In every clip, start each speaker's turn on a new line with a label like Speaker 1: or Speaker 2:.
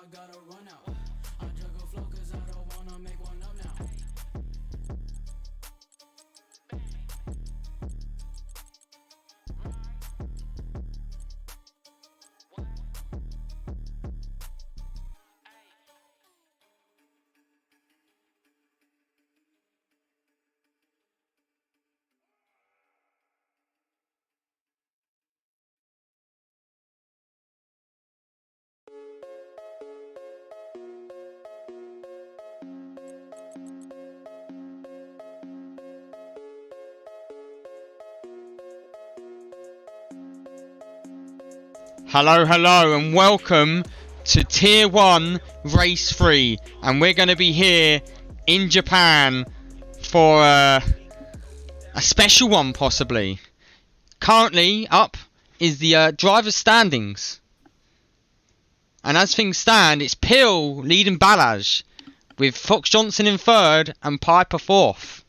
Speaker 1: I gotta run out. I juggle flow cause I don't wanna make one up now.
Speaker 2: Hello, hello, and welcome to Tier 1 Race 3. And we're going to be here in Japan for a special one, possibly. Currently, up is the driver's standings. And as things stand, it's Pill leading Balaj, with Fox Johnson in third and Piper fourth.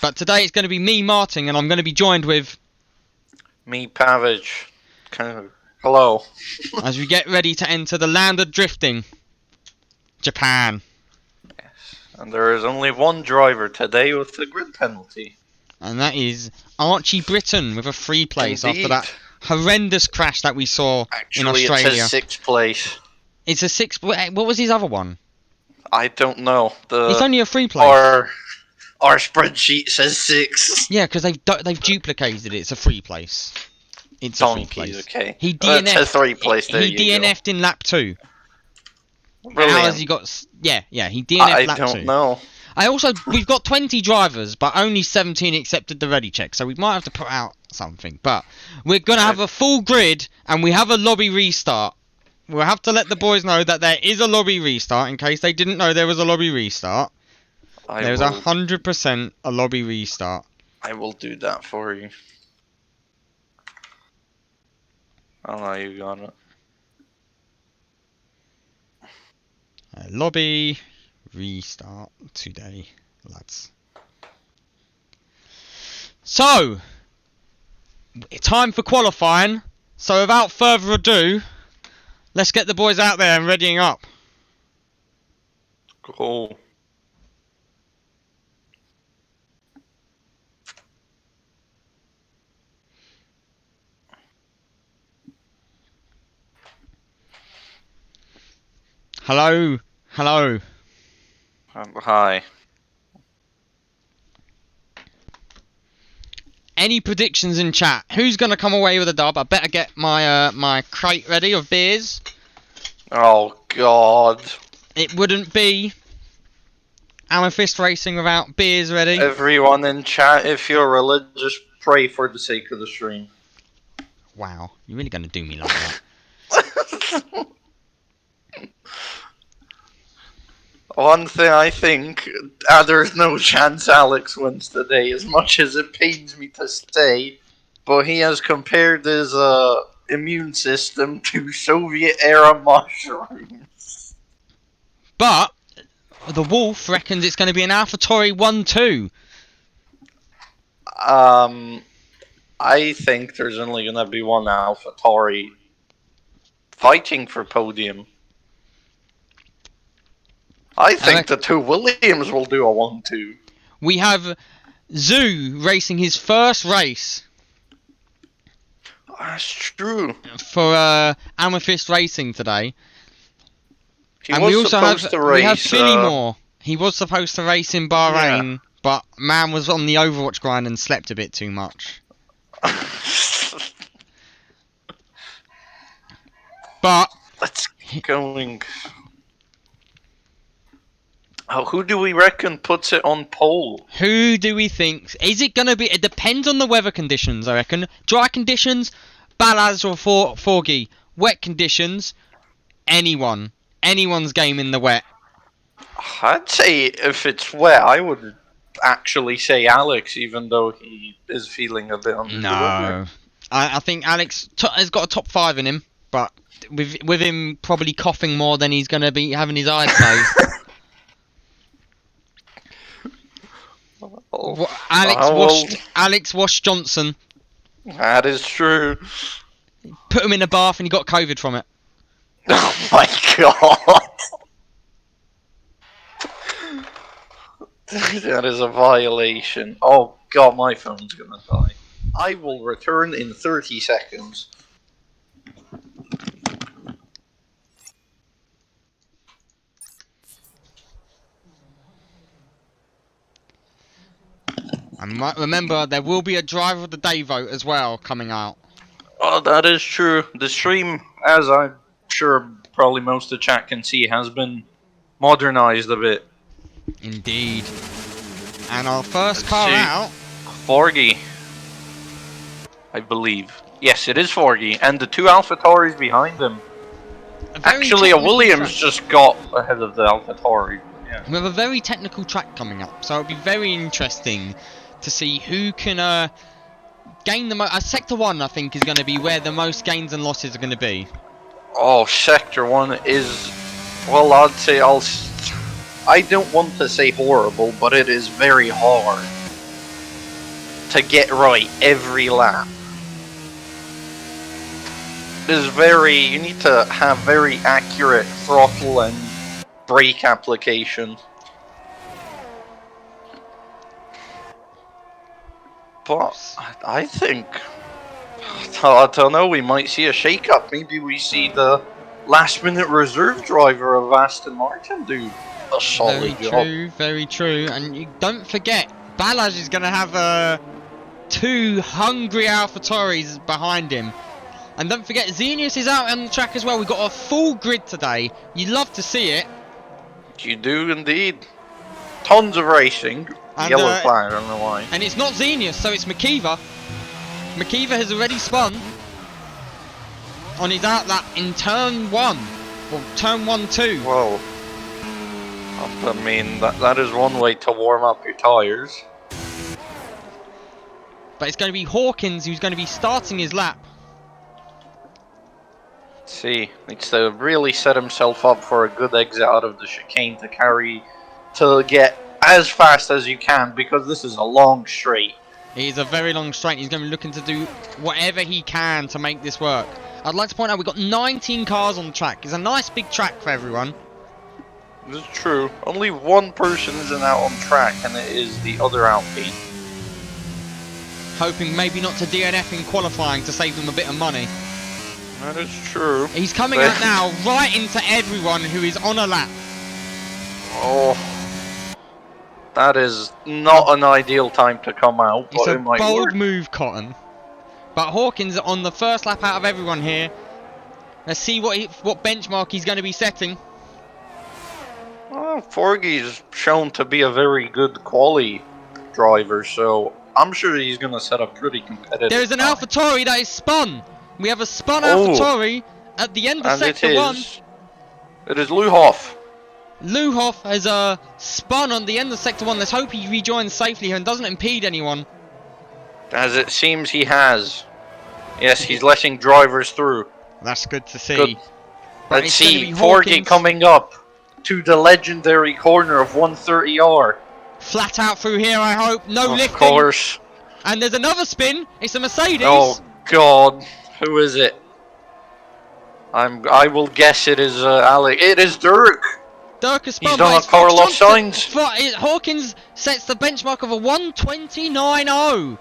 Speaker 2: But today it's going to be me, Martin, and I'm going to be joined with...
Speaker 3: Me, Pavage. Hello.
Speaker 2: as we get ready to enter the land of drifting, Japan.
Speaker 3: Yes. And there is only one driver today with the grid penalty.
Speaker 2: And that is Archie Britton with a free place
Speaker 3: Indeed.
Speaker 2: after that horrendous crash that we saw in
Speaker 3: Actually,
Speaker 2: Australia.
Speaker 3: it says sixth place.
Speaker 2: It's a six. What was his other one?
Speaker 3: I don't know.
Speaker 2: It's only a free place.
Speaker 3: Our spreadsheet says six.
Speaker 2: Yeah, because they've duplicated it. It's a free place. It's a free place.
Speaker 3: Okay.
Speaker 2: He
Speaker 3: It's
Speaker 2: DNF'd.
Speaker 3: a three place. There
Speaker 2: He
Speaker 3: you
Speaker 2: DNF'd in lap 2.
Speaker 3: Brilliant.
Speaker 2: How has he got? Yeah. He DNF'd
Speaker 3: I
Speaker 2: lap 2.
Speaker 3: don't know.
Speaker 2: We've got 20 drivers, but only 17 accepted the ready check, so we might have to put out something. But we're gonna have a full grid, and we have a lobby restart. We'll have to let the boys know that there is a lobby restart in case they didn't know there was a lobby restart. There's 100% a lobby restart.
Speaker 3: I will do that for you. Oh no, you got it.
Speaker 2: Lobby restart today, lads. So, time for qualifying. So without further ado, let's get the boys out there and readying up.
Speaker 3: Cool.
Speaker 2: Hello.
Speaker 3: Hi.
Speaker 2: Any predictions in chat? Who's gonna come away with a dub? I better get my my crate ready of beers.
Speaker 3: Oh God.
Speaker 2: It wouldn't be Amethyst racing without beers ready.
Speaker 3: Everyone in chat, if you're religious, pray for the sake of the stream.
Speaker 2: Wow, you're really gonna do me like that?
Speaker 3: One thing I think, there's no chance Alex wins today, as much as it pains me to say, but he has compared his immune system to Soviet-era mushrooms.
Speaker 2: But the Wolf reckons it's going to be an AlphaTauri 1-2.
Speaker 3: I think there's only going to be one AlphaTauri fighting for podium. I think the two Williams will do a 1-2.
Speaker 2: We have Zoo racing his first race.
Speaker 3: That's true.
Speaker 2: For Amethyst Racing today.
Speaker 3: We also
Speaker 2: have Finneymore. He was supposed to race in Bahrain, but man was on the Overwatch grind and slept a bit too much. But
Speaker 3: let's keep going. Oh, who do we reckon puts it on pole?
Speaker 2: Who do we think? Is it going to be... It depends on the weather conditions, I reckon. Dry conditions, Balaz or Forgy. Wet conditions, anyone. Anyone's game in the wet.
Speaker 3: I'd say if it's wet, I would actually say Alex, even though he is feeling a bit under the weather.
Speaker 2: I think Alex has got a top 5 in him, but with him probably coughing more than he's going to be having his eyes closed. Alex washed Johnson.
Speaker 3: That is true.
Speaker 2: Put him in a bath and he got COVID from it.
Speaker 3: Oh my god! That is a violation. Oh god, my phone's gonna die. I will return in 30 seconds.
Speaker 2: And remember, there will be a Driver of the Day vote as well coming out.
Speaker 3: Oh, that is true. The stream, as I'm sure probably most of the chat can see, has been modernized a bit.
Speaker 2: Indeed. And our first
Speaker 3: Let's
Speaker 2: car
Speaker 3: see.
Speaker 2: out.
Speaker 3: Forgy, I believe. Yes, it is Forgy, and the two AlphaTauris behind him. Actually, a Williams just got ahead of the AlphaTauri. Yeah.
Speaker 2: We have a very technical track coming up, so it'll be very interesting to see who can gain the most. Sector 1, I think, is going to be where the most gains and losses are going to be.
Speaker 3: Oh, Sector 1 is, well, I don't want to say horrible, but it is very hard to get right every lap. It is you need to have very accurate throttle and brake application. But I think, I don't know, we might see a shake-up. Maybe we see the last-minute reserve driver of Aston Martin do a solid job.
Speaker 2: Very true. And you don't forget, Balaj is going to have two hungry AlphaTauris behind him. And don't forget, Xenius is out on the track as well. We've got a full grid today. You'd love to see it.
Speaker 3: You do indeed. Tons of racing.
Speaker 2: And,
Speaker 3: Yellow flag, I don't know why.
Speaker 2: And it's not Xenius, so it's Makiva. Makiva has already spun on his out lap in turn 1. Or turn 1-2.
Speaker 3: Whoa. I mean, that is one way to warm up your tyres.
Speaker 2: But it's going to be Hawkins who's going to be starting his lap.
Speaker 3: Let's see, needs to really set himself up for a good exit out of the chicane to get as fast as you can, because this is a long straight.
Speaker 2: It is a very long straight. He's going to be looking to do whatever he can to make this work. I'd like to point out we've got 19 cars on the track. It's a nice big track for everyone.
Speaker 3: This is true. Only one person isn't out on track, and it is the other Alpine.
Speaker 2: Hoping maybe not to DNF in qualifying to save them a bit of money.
Speaker 3: That is true.
Speaker 2: He's coming out now, right into everyone who is on a lap.
Speaker 3: Oh, that is not an ideal time to come out, but
Speaker 2: it's a
Speaker 3: it might
Speaker 2: bold
Speaker 3: work.
Speaker 2: move, Cotton. But Hawkins on the first lap out of everyone here. Let's see what benchmark he's going to be setting.
Speaker 3: Well, Forgy's shown to be a very good quali driver, so I'm sure he's going to set a pretty competitive
Speaker 2: There is an
Speaker 3: time.
Speaker 2: AlphaTauri that is spun. We have a spun AlphaTauri at the end of Sector 1.
Speaker 3: It is Luhoff.
Speaker 2: Luhoff has spun on the end of Sector 1. Let's hope he rejoins safely and doesn't impede anyone.
Speaker 3: As it seems he has. Yes, he's letting drivers through.
Speaker 2: That's good to see.
Speaker 3: Good.
Speaker 2: But
Speaker 3: Let's
Speaker 2: it's gonna
Speaker 3: see,
Speaker 2: be
Speaker 3: Forgy
Speaker 2: Hawkins.
Speaker 3: coming up to the legendary corner of 130R.
Speaker 2: Flat out through here, I hope. No lifting.
Speaker 3: Of course.
Speaker 2: And there's another spin. It's a Mercedes.
Speaker 3: Oh God, who is it? I will guess it is Alec. It is Dirk.
Speaker 2: Dirk has spun.
Speaker 3: He's done
Speaker 2: by
Speaker 3: a Carlos
Speaker 2: Johnson.
Speaker 3: Sainz.
Speaker 2: Hawkins sets the benchmark of a 129.0.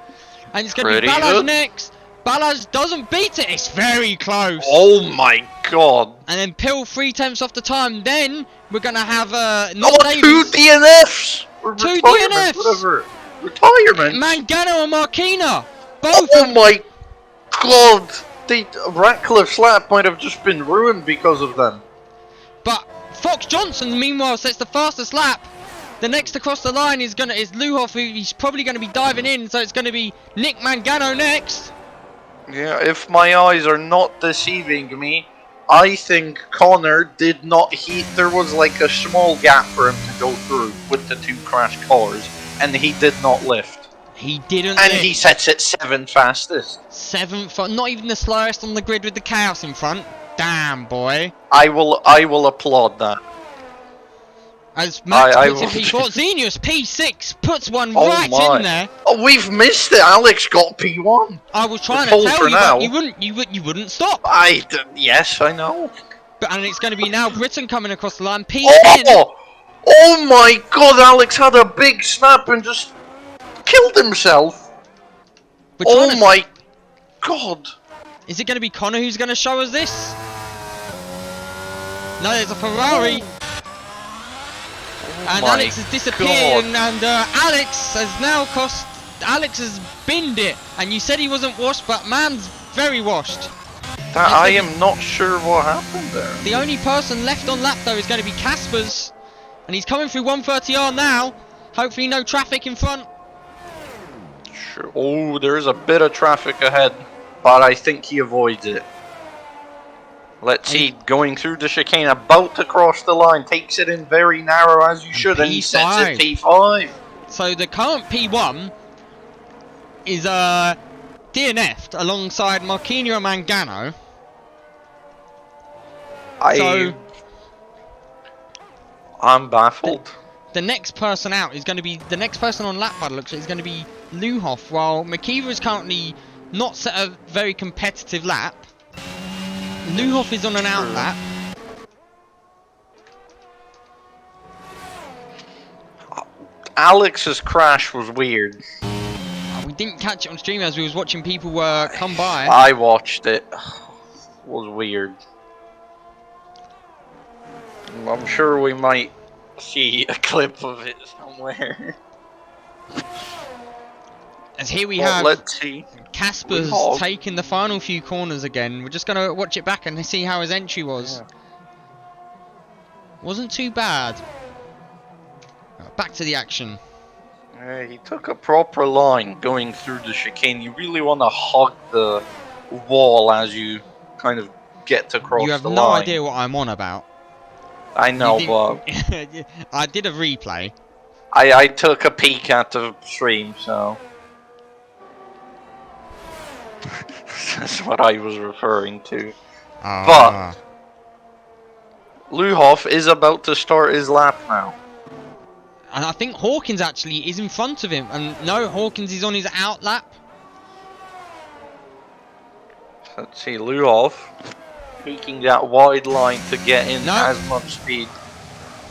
Speaker 2: And it's going to be
Speaker 3: Pretty
Speaker 2: Balaj
Speaker 3: good.
Speaker 2: next. Balaj doesn't beat it. It's very close.
Speaker 3: Oh my God.
Speaker 2: And then Pill 3/10 off the time. Then we're going to have not
Speaker 3: Oh,
Speaker 2: Davies.
Speaker 3: 2 DNFs. Or
Speaker 2: Two
Speaker 3: retirement,
Speaker 2: DNFs.
Speaker 3: Whatever. Retirement.
Speaker 2: Mangano and Marquina. Both
Speaker 3: Oh my God. Ratcliffe's lap might have just been ruined because of them.
Speaker 2: But Fox Johnson, meanwhile, sets the fastest lap. The next across the line is Luhoff, who he's probably going to be diving in. So it's going to be Nick Mangano next.
Speaker 3: Yeah, if my eyes are not deceiving me, I think Connor did not there was like a small gap for him to go through with the two crashed cars, and he did not lift.
Speaker 2: He didn't
Speaker 3: And
Speaker 2: lift.
Speaker 3: he sets it 7th fastest.
Speaker 2: 7th, not even the slowest on the grid with the chaos in front. Damn, boy.
Speaker 3: I will applaud that.
Speaker 2: As Max
Speaker 3: I
Speaker 2: puts in
Speaker 3: will-
Speaker 2: P4, Xenius P6 puts one
Speaker 3: Oh
Speaker 2: right
Speaker 3: my.
Speaker 2: in there.
Speaker 3: Oh, we've missed it. Alex got P1.
Speaker 2: I was trying
Speaker 3: We're
Speaker 2: to
Speaker 3: full
Speaker 2: tell
Speaker 3: for
Speaker 2: you,
Speaker 3: now.
Speaker 2: but you wouldn't stop.
Speaker 3: Yes, I know.
Speaker 2: And it's going to be now Britain coming across the line. P10.
Speaker 3: Oh my god, Alex had a big snap and just killed himself. Oh my god.
Speaker 2: Is it going to be Connor who's going to show us this? No, there's a Ferrari. And Alex has disappeared, and Alex has now Alex has binned it. And you said he wasn't washed, but man's very washed.
Speaker 3: I am not sure what happened there.
Speaker 2: The only person left on lap though is going to be Casper's. And he's coming through 130R now. Hopefully no traffic in front.
Speaker 3: Sure. Oh, there's a bit of traffic ahead. But I think he avoids it. Let's see, going through the chicane, about to cross the line, takes it in very narrow as you should, and he sets it P5.
Speaker 2: So the current P1 is DNF'd alongside Marquinhos Mangano.
Speaker 3: I'm baffled.
Speaker 2: The next person out is going to be the next person on lap by the looks of it is going to be Luhoff, while Makiva is currently not set a very competitive lap. Luhoff is on an out lap.
Speaker 3: Alex's crash was weird.
Speaker 2: We didn't catch it on stream as we was watching people come by.
Speaker 3: I watched it. It was weird. I'm sure we might see a clip of it somewhere.
Speaker 2: As here we have
Speaker 3: let's see.
Speaker 2: Casper's taking the final few corners again. We're just going to watch it back and see how his entry was. Yeah. Wasn't too bad. Back to the action.
Speaker 3: He took a proper line going through the chicane. You really want to hug the wall as you kind of get to cross the line.
Speaker 2: You have no idea what I'm on about.
Speaker 3: I know, but
Speaker 2: I did a replay.
Speaker 3: I took a peek at the stream, so that's what I was referring to. But Luhoff is about to start his lap now.
Speaker 2: And I think Hawkins actually is in front of him. And no, Hawkins is on his out lap.
Speaker 3: Let's see, Luhoff taking that wide line to get in as much speed.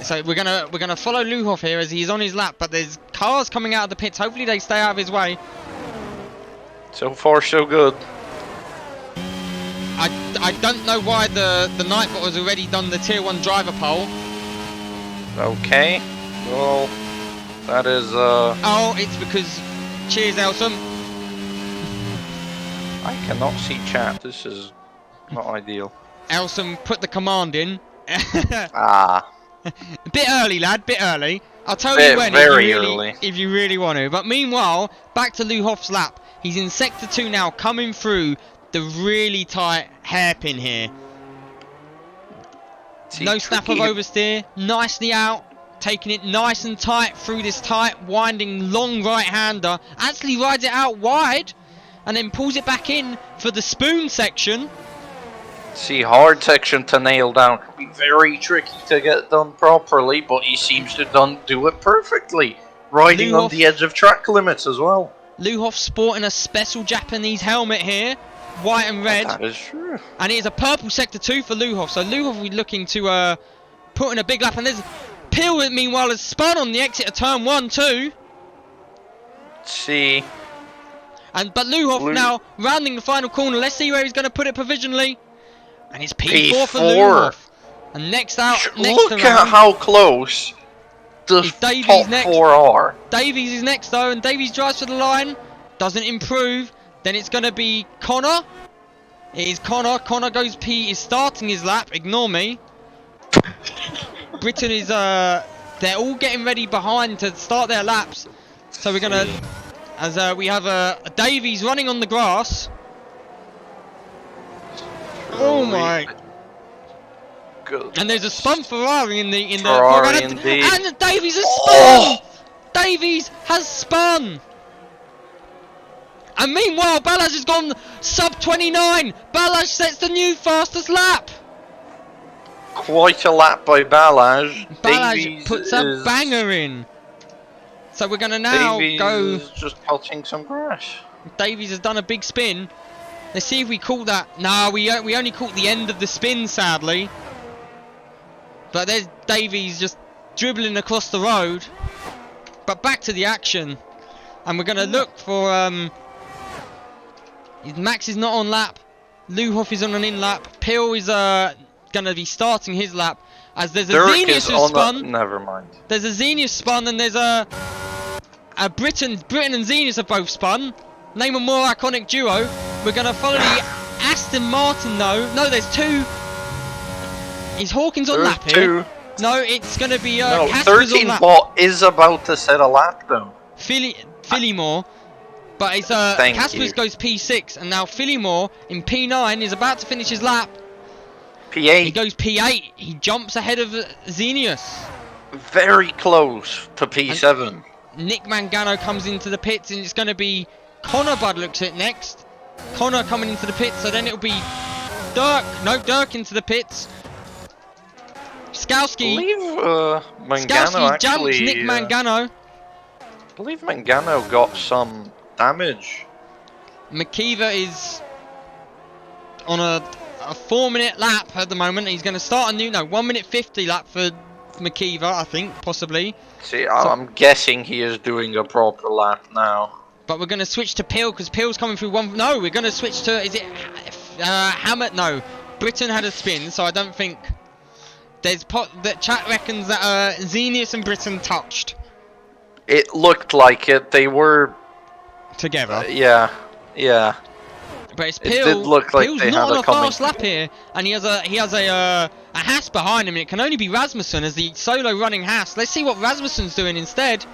Speaker 2: So we're gonna follow Luhoff here as he's on his lap, but there's cars coming out of the pits. Hopefully they stay out of his way.
Speaker 3: So far, so good.
Speaker 2: I don't know why the Nightbot has already done the tier 1 driver poll.
Speaker 3: Okay. Well, that is
Speaker 2: Oh, it's because... Cheers, Elsom.
Speaker 3: I cannot see chat. This is not ideal.
Speaker 2: Elsom put the command in.
Speaker 3: A
Speaker 2: bit early, lad. Bit early. I'll tell you when if you really want to. But meanwhile, back to Luhoff's lap. He's in Sector 2 now, coming through the really tight hairpin here. No snap of oversteer. Nicely out. Taking it nice and tight through this tight, winding, long right-hander. Actually rides it out wide. And then pulls it back in for the spoon section.
Speaker 3: See, hard section to nail down. Could be very tricky to get done properly, but he seems to do it perfectly. Riding on the edge of track limits as well.
Speaker 2: Luhoff sporting a special Japanese helmet here. White and red.
Speaker 3: That is true.
Speaker 2: And it is a purple Sector 2 for Luhoff. So Luhoff will be looking to put in a big lap. And there's... Peel, meanwhile, has spun on the exit of turn 1 too.
Speaker 3: See.
Speaker 2: But Luhoff now rounding the final corner. Let's see where he's going to put it provisionally. And it's P4 for Luhoff. And next out,
Speaker 3: look at how close the top 4 are.
Speaker 2: Davies is next though, and Davies drives for the line. Doesn't improve. Then it's going to be Connor. It is Connor. Connor goes P. Is starting his lap. Ignore me. Britain is they're all getting ready behind to start their laps. So we're gonna, as we have a Davies running on the grass. Oh my!
Speaker 3: Good.
Speaker 2: And there's a spun Ferrari in the
Speaker 3: Ferrari indeed.
Speaker 2: And Davies has spun. Davies has spun. And meanwhile, Balazs has gone sub 29. Balazs sets the new fastest lap.
Speaker 3: Quite a lap by Balazs.
Speaker 2: Balazs puts a banger in. So we're going to now go...
Speaker 3: just touching some grass.
Speaker 2: Davies has done a big spin. Let's see if we caught that. No, we only caught the end of the spin, sadly. But there's Davies just dribbling across the road. But back to the action. And we're going to look for... Max is not on lap. Luhoff is on an in-lap. Peel is going to be starting his lap. As there's a
Speaker 3: Dirk
Speaker 2: Xenius
Speaker 3: is
Speaker 2: who's
Speaker 3: on
Speaker 2: spun.
Speaker 3: never mind.
Speaker 2: There's a Xenius spun and there's a Britain and Xenius have both spun. Name a more iconic duo. We're going to follow the Aston Martin though. No, there's two. Is Hawkins on lap here? No, it's going to be
Speaker 3: No,
Speaker 2: Casper's
Speaker 3: 13
Speaker 2: on lap.
Speaker 3: bot is about to set a lap though.
Speaker 2: Phillymore. But it's
Speaker 3: Thank
Speaker 2: Casper's
Speaker 3: you.
Speaker 2: goes P6 and now Phillymore in P9 is about to finish his lap.
Speaker 3: P8.
Speaker 2: He goes P8. He jumps ahead of Xenius.
Speaker 3: Very close to P7.
Speaker 2: Nick Mangano comes into the pits and it's going to be Connor Bud looks at next. Connor coming into the pits, so then it'll be Dirk. No, Dirk into the pits.
Speaker 3: I
Speaker 2: Skowski.
Speaker 3: believe Mangano
Speaker 2: Skowski jumps
Speaker 3: actually.
Speaker 2: Nick Mangano.
Speaker 3: I believe Mangano got some damage.
Speaker 2: McKeever is on a 4-minute lap at the moment. He's going to start a new 1 minute 50 lap for McKeever, I think, possibly.
Speaker 3: See, I'm guessing he is doing a proper lap now.
Speaker 2: But we're going to switch to Peel because Peel's coming through one. No, we're going to switch to. Is it Hammett? No, Britain had a spin, so I don't think. There's that chat reckons that Xenius and Britain touched
Speaker 3: It looked like it. They were
Speaker 2: together.
Speaker 3: yeah.
Speaker 2: But it's
Speaker 3: It
Speaker 2: Peel.
Speaker 3: did look like
Speaker 2: Peel's
Speaker 3: they
Speaker 2: not
Speaker 3: had
Speaker 2: on
Speaker 3: a
Speaker 2: a fast
Speaker 3: coming-
Speaker 2: lap here, and he has a Haas behind him. And it can only be Rasmussen as the solo running Haas. Let's see what Rasmussen's doing instead.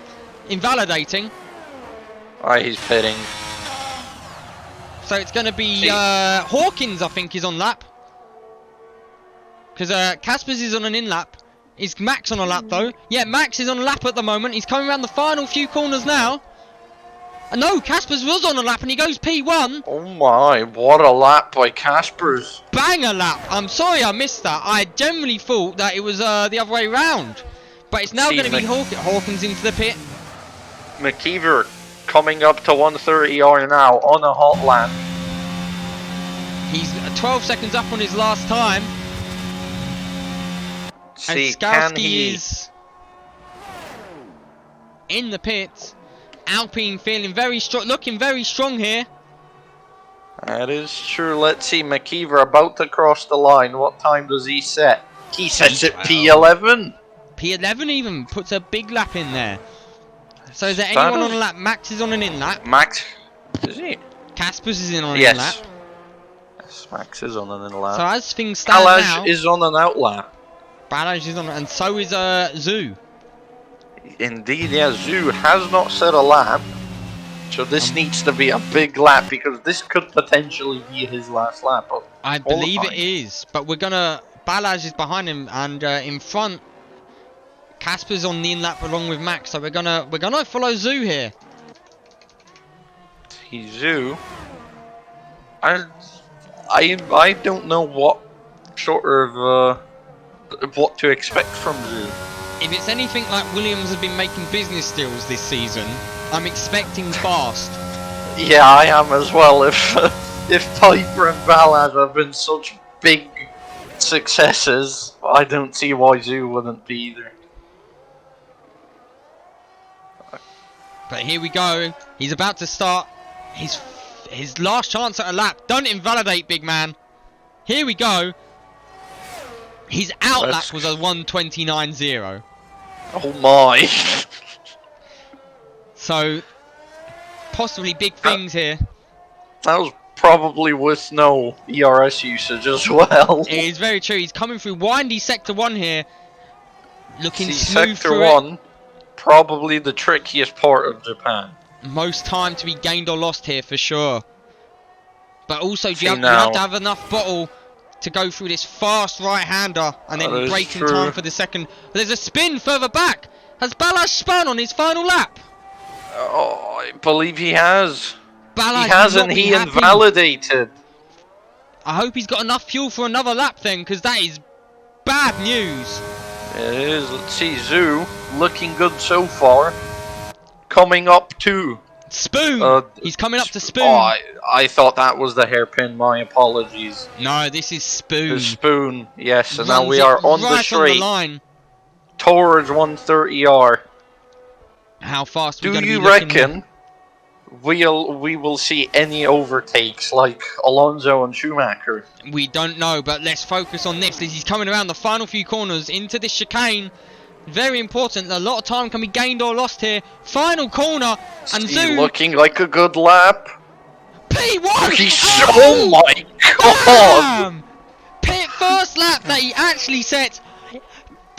Speaker 2: Invalidating.
Speaker 3: Alright, he's pitting.
Speaker 2: So it's going to be Hawkins, I think, is on lap. Because Caspers is on an in-lap. Is Max on a lap, though? Yeah, Max is on a lap at the moment. He's coming around the final few corners now. No, Caspers was on a lap and he goes P1.
Speaker 3: Oh my, what a lap by Casper's.
Speaker 2: Banger lap. I'm sorry I missed that. I generally thought that it was the other way round. But it's now going to be Hawkins into the pit.
Speaker 3: McKeever coming up to 130R now on a hot lap.
Speaker 2: He's 12 seconds up on his last time.
Speaker 3: See,
Speaker 2: And
Speaker 3: can
Speaker 2: Skowski
Speaker 3: he?
Speaker 2: is in the pit. Alpine feeling very strong, looking very strong here.
Speaker 3: That is true. Let's see, McKeever about to cross the line. What time does he set? He sets it P11.
Speaker 2: P11 even puts a big lap in there. So is there anyone on a lap? Max is on an in lap.
Speaker 3: Max, is he?
Speaker 2: Caspers is in on an
Speaker 3: Yes.
Speaker 2: in lap.
Speaker 3: Yes, Max is on an in lap.
Speaker 2: So as things stand now,
Speaker 3: Balaj is on an out lap.
Speaker 2: Balaj is on, and so is Zoo.
Speaker 3: Indeed, yeah, Zoo has not set a lap. So this needs to be a big lap because this could potentially be his last lap.
Speaker 2: I believe it is, but we're gonna. Balaj is behind him, and in front, Casper's on the in lap along with Max. So we're gonna follow Zoo here.
Speaker 3: He's Zoo. I don't know what sort of what to expect from Zoo.
Speaker 2: If it's anything like Williams has been making business deals this season, I'm expecting fast.
Speaker 3: Yeah, I am as well. If Piper and Balaj have been such big successes, I don't see why Zoo wouldn't be either.
Speaker 2: But here we go. He's about to start his last chance at a lap. Don't invalidate, big man. Here we go. His out lap was a 1:29.0.
Speaker 3: Oh my!
Speaker 2: So possibly big things here.
Speaker 3: That was probably with no ERS usage as well.
Speaker 2: It is very true. He's coming through windy sector 1 here. Looking
Speaker 3: See,
Speaker 2: smooth
Speaker 3: sector
Speaker 2: through
Speaker 3: 1, probably the trickiest part of Japan.
Speaker 2: it. Most time to be gained or lost here for sure. But also
Speaker 3: See
Speaker 2: you have
Speaker 3: now.
Speaker 2: to have enough bottle to go through this fast right-hander and then
Speaker 3: That is
Speaker 2: break in
Speaker 3: true.
Speaker 2: time for the second. There's a spin further back. Has Balaj spun on his final lap?
Speaker 3: Oh, I believe he has.
Speaker 2: Balaj
Speaker 3: He
Speaker 2: will
Speaker 3: has,
Speaker 2: not
Speaker 3: and
Speaker 2: be
Speaker 3: he
Speaker 2: happy.
Speaker 3: invalidated.
Speaker 2: I hope he's got enough fuel for another lap then, because that is bad news.
Speaker 3: It is. Let's see, Zoo looking good so far. Coming up to
Speaker 2: Spoon! He's coming up to Spoon.
Speaker 3: Oh, I thought that was the hairpin. My apologies.
Speaker 2: No, this is Spoon.
Speaker 3: The Spoon, yes, and now
Speaker 2: Runs
Speaker 3: we
Speaker 2: it
Speaker 3: are on the
Speaker 2: right
Speaker 3: straight
Speaker 2: on the line.
Speaker 3: towards 130R.
Speaker 2: How fast are we
Speaker 3: Do
Speaker 2: going to be
Speaker 3: you
Speaker 2: looking?
Speaker 3: reckon we will see any overtakes like Alonso and Schumacher?
Speaker 2: We don't know, but let's focus on this. He's coming around the final few corners into this chicane. Very important. A lot of time can be gained or lost here. Final corner, and
Speaker 3: Is he
Speaker 2: Zoom.
Speaker 3: looking like a good lap?
Speaker 2: P1.
Speaker 3: Oh my god!
Speaker 2: Bam! Pit first lap that he actually set.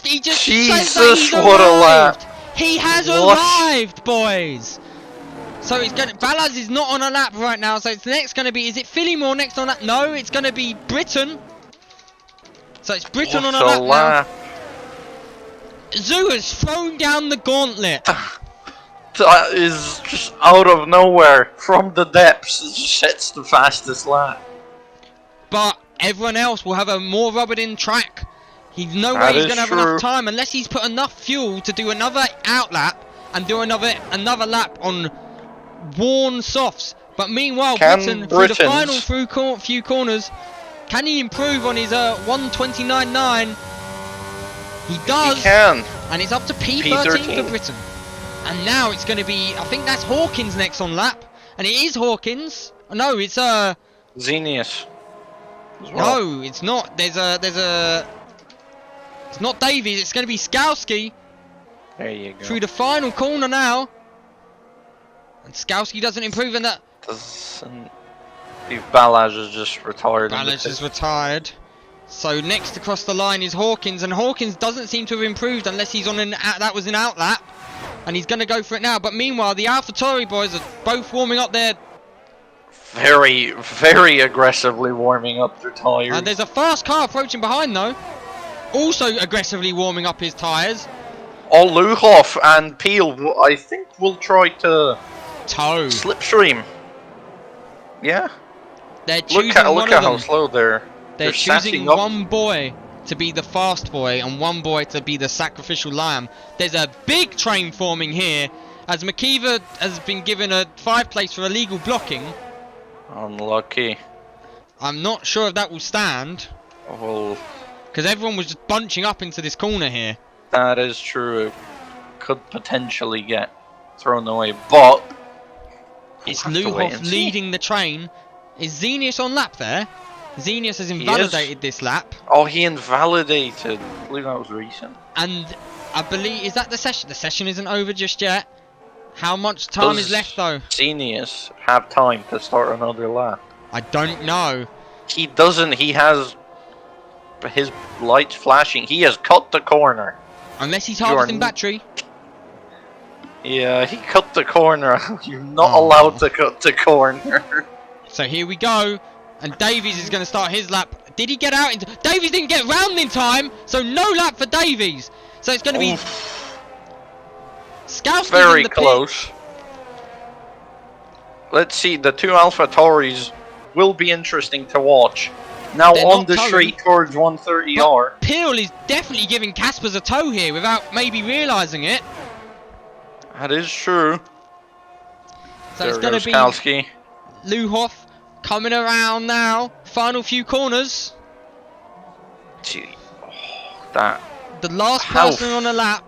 Speaker 2: He just says
Speaker 3: Jesus,
Speaker 2: that he's
Speaker 3: what a
Speaker 2: arrived.
Speaker 3: lap!
Speaker 2: He has
Speaker 3: What?
Speaker 2: arrived, boys. So it's going. Ballas is not on a lap right now. So it's next going to be. Is it Phillimore next on that? No, it's going to be Britain. So it's Britain
Speaker 3: What
Speaker 2: on a lap
Speaker 3: lap.
Speaker 2: now. Zoo has thrown down the gauntlet.
Speaker 3: That is just out of nowhere, from the depths, it just sets the fastest lap.
Speaker 2: But everyone else will have a more rubbered in track. He's no way
Speaker 3: That
Speaker 2: he's
Speaker 3: is
Speaker 2: going to have
Speaker 3: true.
Speaker 2: enough time unless he's put enough fuel to do another out lap and do another lap on worn softs. But meanwhile,
Speaker 3: Can
Speaker 2: Britain through the
Speaker 3: Britons-
Speaker 2: final few corners, can he improve on his 1:29.9? He does,
Speaker 3: He can.
Speaker 2: and it's up to P13
Speaker 3: P13.
Speaker 2: for Britain. And now it's going to be, I think that's Hawkins next on lap, and it is Hawkins. No, it's
Speaker 3: Xenius. as well.
Speaker 2: no, it's not. There's a. It's not Davies. It's going to be Skowski
Speaker 3: There you go.
Speaker 2: through the final corner now. And Skowski doesn't improve, and that
Speaker 3: Doesn't... If Balaj is just retired. in the
Speaker 2: Ballas is
Speaker 3: pit.
Speaker 2: retired. So next across the line is Hawkins, and Hawkins doesn't seem to have improved unless he's on that was an out lap, and he's going to go for it now. But meanwhile, the AlphaTauri boys are both warming up their.
Speaker 3: Very, very aggressively warming up their tires.
Speaker 2: And there's a fast car approaching behind though, also aggressively warming up his tyres.
Speaker 3: Luhoff and Peel, I think, will try to
Speaker 2: Toe.
Speaker 3: slipstream. Yeah.
Speaker 2: They're choosing
Speaker 3: Look at
Speaker 2: one
Speaker 3: how
Speaker 2: of them.
Speaker 3: slow they're
Speaker 2: They're choosing
Speaker 3: sassing up.
Speaker 2: one boy to be the fast boy and one boy to be the sacrificial lamb. There's a big train forming here as McKeever has been given a 5th place for illegal blocking.
Speaker 3: Unlucky.
Speaker 2: I'm not sure if that will stand
Speaker 3: Well,
Speaker 2: because everyone was just bunching up into this corner here.
Speaker 3: that is true. It could potentially get thrown away, but
Speaker 2: It's
Speaker 3: we'll have to wait
Speaker 2: Luhoff
Speaker 3: and see.
Speaker 2: leading the train. Is Xenius on lap there? Xenius has invalidated this lap.
Speaker 3: Oh, he invalidated. I believe that was recent.
Speaker 2: And I believe, is that the session? The session isn't over just yet. How much time is
Speaker 3: Does
Speaker 2: left though?
Speaker 3: Genius have time to start another lap?
Speaker 2: I don't know.
Speaker 3: He doesn't. He has his lights flashing. He has cut the corner.
Speaker 2: Unless he's
Speaker 3: You are
Speaker 2: harvesting
Speaker 3: n-
Speaker 2: battery.
Speaker 3: Yeah, he cut the corner. You're not
Speaker 2: Oh.
Speaker 3: allowed to cut the corner.
Speaker 2: So here we go. And Davies is going to start his lap. Did he get out? Davies didn't get round in time. So no lap for Davies. So it's going to be Skowski's
Speaker 3: Very
Speaker 2: in the pit.
Speaker 3: close. Let's see. The two AlphaTauris will be interesting to watch. Now
Speaker 2: They're
Speaker 3: on
Speaker 2: not
Speaker 3: the
Speaker 2: current,
Speaker 3: straight towards 130R.
Speaker 2: But Peel is definitely giving Caspers a toe here without maybe realising it.
Speaker 3: That is true.
Speaker 2: So
Speaker 3: There
Speaker 2: it's going
Speaker 3: goes
Speaker 2: to be
Speaker 3: Kalski.
Speaker 2: Luhoff coming around now. Final few corners.
Speaker 3: Gee, oh, that.
Speaker 2: The last
Speaker 3: How
Speaker 2: person on the lap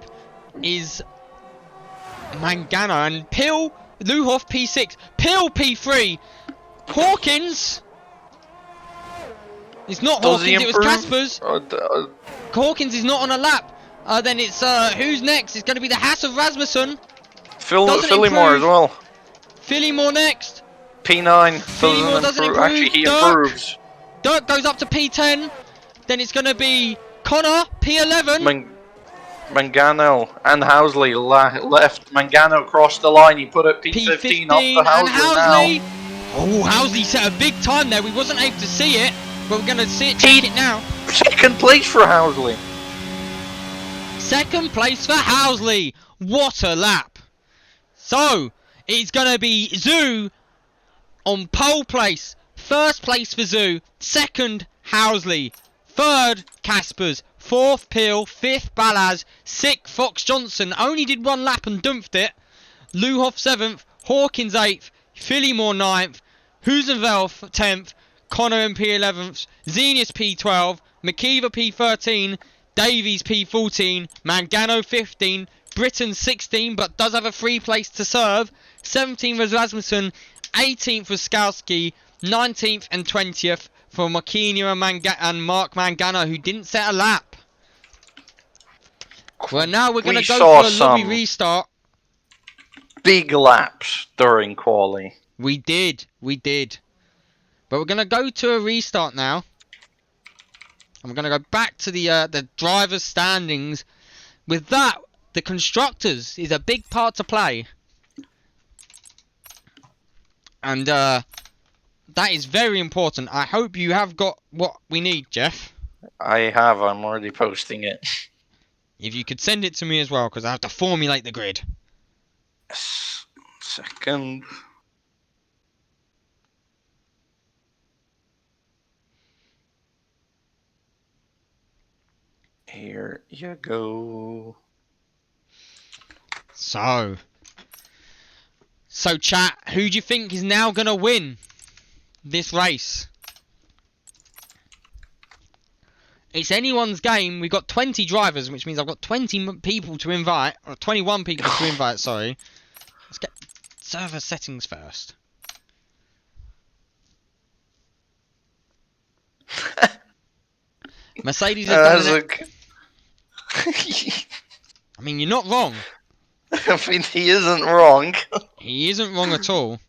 Speaker 2: is Mangano and Peel, Luhoff P6, Peel P3, Hawkins. It's not
Speaker 3: Does he
Speaker 2: Hawkins, it was
Speaker 3: improve?
Speaker 2: Caspers. Hawkins is not on a lap. Then it's who's next? It's going to be the Haas of Rasmussen. Doesn't
Speaker 3: Phillimore
Speaker 2: improve.
Speaker 3: as well.
Speaker 2: Phillimore next.
Speaker 3: P9
Speaker 2: Phillimore doesn't improve.
Speaker 3: Actually, he
Speaker 2: Dirk.
Speaker 3: improves.
Speaker 2: Dirk goes up to P10. Then it's going to be Connor P11.
Speaker 3: Mangano and Housley left. Mangano crossed the line. He put it P15
Speaker 2: P15
Speaker 3: up
Speaker 2: and
Speaker 3: to Housley
Speaker 2: Housley.
Speaker 3: now.
Speaker 2: Oh, Housley set a big time there. We wasn't able to see it, but we're going to see it. Check it now.
Speaker 3: Second place for Housley.
Speaker 2: Second place for Housley. What a lap. So, it's going to be Zoo on pole place. First place for Zoo. Second, Housley. Third, Caspers. Fourth, Peel. Fifth, Balaz. Sixth, Fox Johnson. Only did one lap and dumped it. Luhoff 7th. Hawkins 8th, Phillymore 9th, Husenvelf 10th, Connor MP 11th, Zenius P12, McKeever P13, Davies P14, Mangano 15, Britain 16 but does have a free place to serve, 17th was Rasmussen, 18th was Skowski, 19th and 20th for Makina and Mark Mangano, who didn't set a lap. Well, now we're going to go
Speaker 3: saw
Speaker 2: for a lobby
Speaker 3: some
Speaker 2: restart.
Speaker 3: big laps during quali.
Speaker 2: We did. But we're going to go to a restart now. And we're going to go back to the driver's standings. With that, the constructors is a big part to play. And that is very important. I hope you have got what we need, Jeff.
Speaker 3: I have. I'm already posting it.
Speaker 2: If you could send it to me as well, because I have to formulate the grid.
Speaker 3: Yes. Second. Here you go.
Speaker 2: So chat, who do you think is now going to win this race? It's anyone's game. We've got 20 drivers, which means I've got 20 people to invite, or 21 people to invite, sorry. Let's get server settings first. Mercedes has done I mean, you're not wrong.
Speaker 3: I mean, he isn't wrong.
Speaker 2: He isn't wrong at all.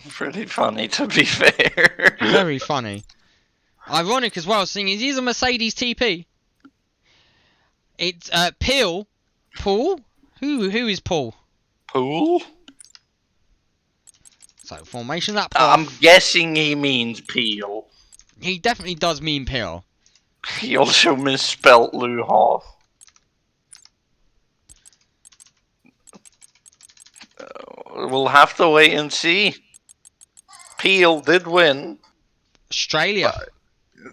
Speaker 3: Pretty funny, to be fair.
Speaker 2: Very funny. Ironic as well, seeing he's a Mercedes TP. It's Paul. Who is Paul?
Speaker 3: Pool?
Speaker 2: So formation that Paul.
Speaker 3: I'm guessing he means Peel.
Speaker 2: He definitely does mean Paul.
Speaker 3: He also misspelt Luhoff. We'll have to wait and see. Peel did win.
Speaker 2: Australia.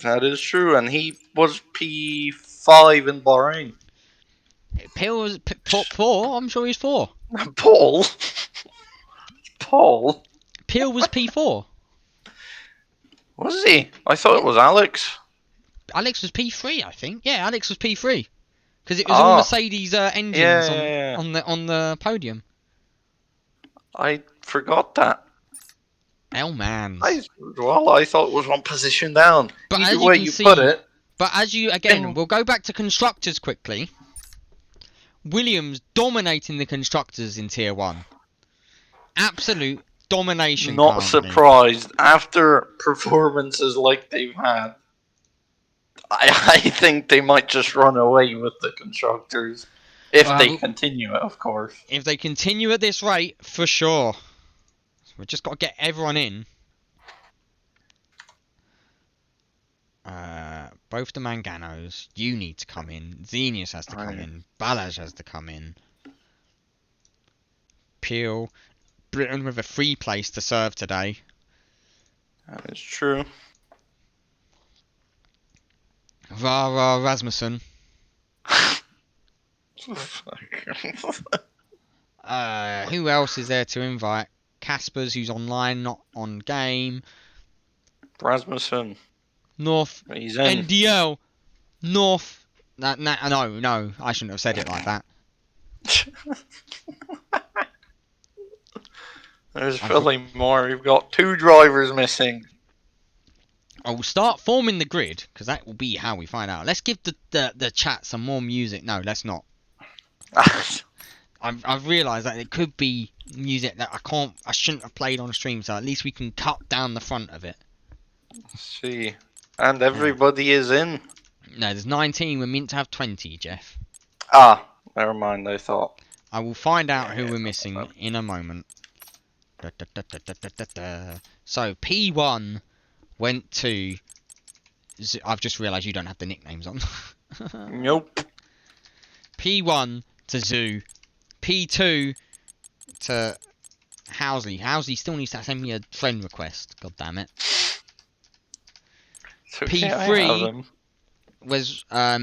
Speaker 3: That is true, and he was P5 in Bahrain.
Speaker 2: Paul was Paul. I'm sure he's 4.
Speaker 3: Paul? Paul?
Speaker 2: Paul was P4.
Speaker 3: Was he? I thought it was Alex.
Speaker 2: Alex was P3, I think. Yeah, Alex was P3 because it was all Mercedes engines on the podium.
Speaker 3: I forgot that.
Speaker 2: Oh man.
Speaker 3: I thought it was one position down.
Speaker 2: But
Speaker 3: Either
Speaker 2: as
Speaker 3: way
Speaker 2: you can
Speaker 3: you
Speaker 2: see,
Speaker 3: put it.
Speaker 2: But as you again, we'll go back to constructors quickly. Williams dominating the constructors in Tier 1. Absolute domination.
Speaker 3: Not
Speaker 2: currently.
Speaker 3: surprised after performances like they've had. I think they might just run away with the constructors if they continue it, of course.
Speaker 2: If they continue at this rate, for sure. We've just got to get everyone in. Both the Manganos. You need to come in. Zenius has to come in. Balaj has to come in. Peel. Britain with a free place to serve today.
Speaker 3: That is true.
Speaker 2: Rara Rasmussen. Who else is there to invite? Caspers, who's online, not on game.
Speaker 3: Rasmussen.
Speaker 2: North.
Speaker 3: He's in.
Speaker 2: NDL. North. No, I shouldn't have said it like that.
Speaker 3: There's Phillymore. You've got 2 drivers missing.
Speaker 2: I will start forming the grid, because that will be how we find out. Let's give the chat some more music. No, let's not. I've realised that it could be music that I shouldn't have played on stream, so at least we can cut down the front of it.
Speaker 3: Let's see. And everybody is in.
Speaker 2: No, there's 19. We're meant to have 20, Jeff.
Speaker 3: Ah, never mind, I thought.
Speaker 2: I will find out who we're missing in a moment. So, P1 went to... I've just realised you don't have the nicknames on.
Speaker 3: Nope.
Speaker 2: P1 to Zoo. P2 to Housley. Housley still needs to send me a friend request. God damn it.
Speaker 3: Okay,
Speaker 2: P3 was all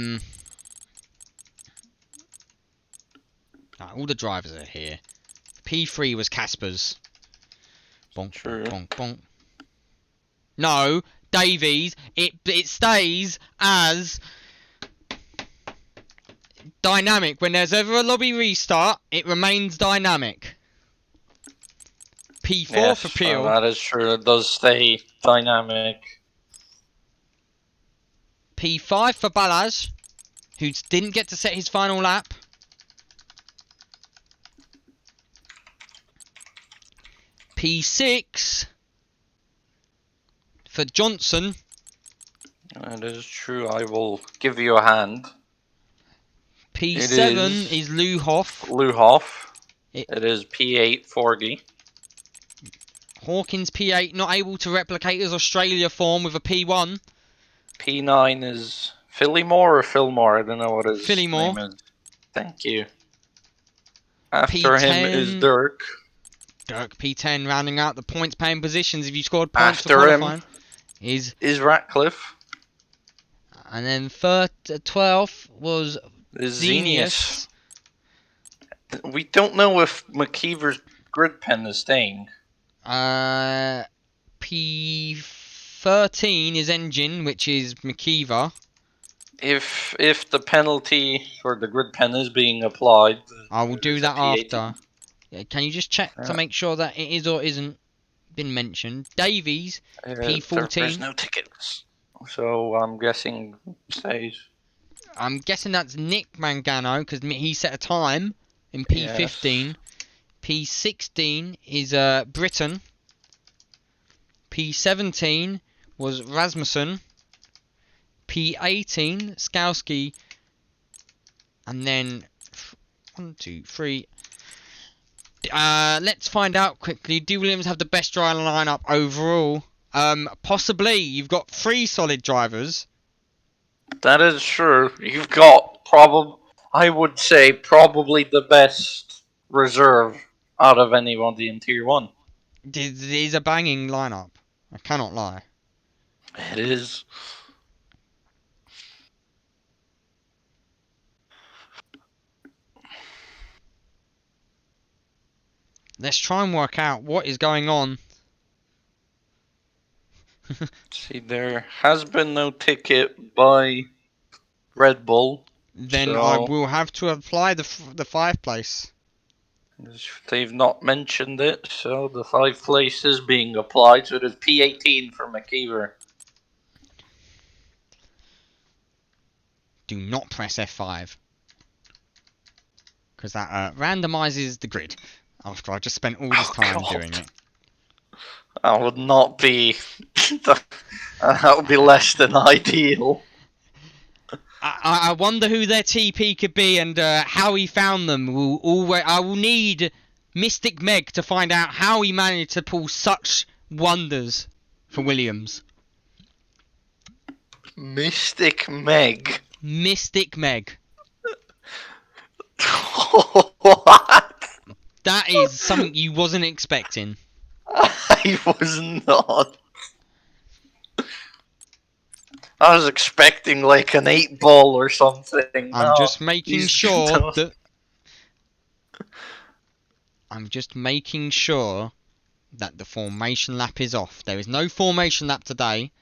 Speaker 2: the drivers are here. P3 was Casper's. Bonk,
Speaker 3: True.
Speaker 2: bonk, bonk, bonk. No, Davies, it stays as dynamic. When there's ever a lobby restart, it remains dynamic. P4
Speaker 3: Yes,
Speaker 2: for Peel.
Speaker 3: that is true. It does stay dynamic.
Speaker 2: P5 for Balazs, who didn't get to set his final lap. P6 for Johnson.
Speaker 3: That is true. I will give you a hand.
Speaker 2: P7 is Luhoff.
Speaker 3: Luhoff.
Speaker 2: It
Speaker 3: is P8 Forgy.
Speaker 2: Hawkins P8 not able to replicate his Australia form with a P1.
Speaker 3: P9 is Phillymore or Fillmore? I don't know what his
Speaker 2: Phillymore.
Speaker 3: name is. Thank you. After
Speaker 2: P10,
Speaker 3: him is Dirk.
Speaker 2: Dirk P10 rounding out the points paying positions if you scored points
Speaker 3: After
Speaker 2: for
Speaker 3: him
Speaker 2: qualifying. Is
Speaker 3: Ratcliffe.
Speaker 2: And then 12th was
Speaker 3: Is
Speaker 2: Xenius.
Speaker 3: We don't know if McKeever's grid pen is staying.
Speaker 2: P13 is Engine, which is McKeever.
Speaker 3: If the penalty for the grid pen is being applied,
Speaker 2: I will do that after. Yeah, can you just check to
Speaker 3: Yeah.
Speaker 2: make sure that it is or isn't been mentioned? Davies, P14.
Speaker 3: There's no tickets, so I'm guessing stays.
Speaker 2: I'm guessing that's Nick Mangano because he set a time in P15.
Speaker 3: Yes.
Speaker 2: P16 is Britain. P17 was Rasmussen. P18 Skowski. And then 1, 2, 3. Let's find out quickly. Do Williams have the best driver lineup overall? Possibly. You've got 3 solid drivers.
Speaker 3: That is true. You've got I would say probably the best reserve out of anybody in Tier 1.
Speaker 2: It is a banging lineup. I cannot lie.
Speaker 3: It is.
Speaker 2: Let's try and work out what is going on.
Speaker 3: See, there has been no ticket by Red Bull.
Speaker 2: Then
Speaker 3: So-
Speaker 2: I will have to apply the 5th place.
Speaker 3: They've not mentioned it, so the 5th place is being applied. So it is P18 for McKeever.
Speaker 2: Do not press F5. Because that randomizes the grid. After I just spent all this time
Speaker 3: God.
Speaker 2: doing it.
Speaker 3: That would not be. That would be less than ideal.
Speaker 2: I wonder who their TP could be and how he found them. I will need Mystic Meg to find out how he managed to pull such wonders for Williams.
Speaker 3: Mystic Meg.
Speaker 2: Mystic Meg.
Speaker 3: What?
Speaker 2: That is something you wasn't expecting.
Speaker 3: I was not. I was expecting like an 8-ball or something.
Speaker 2: I'm
Speaker 3: No,
Speaker 2: just making
Speaker 3: he's
Speaker 2: sure
Speaker 3: done-
Speaker 2: that... I'm just making sure that the formation lap is off. There is no formation lap today.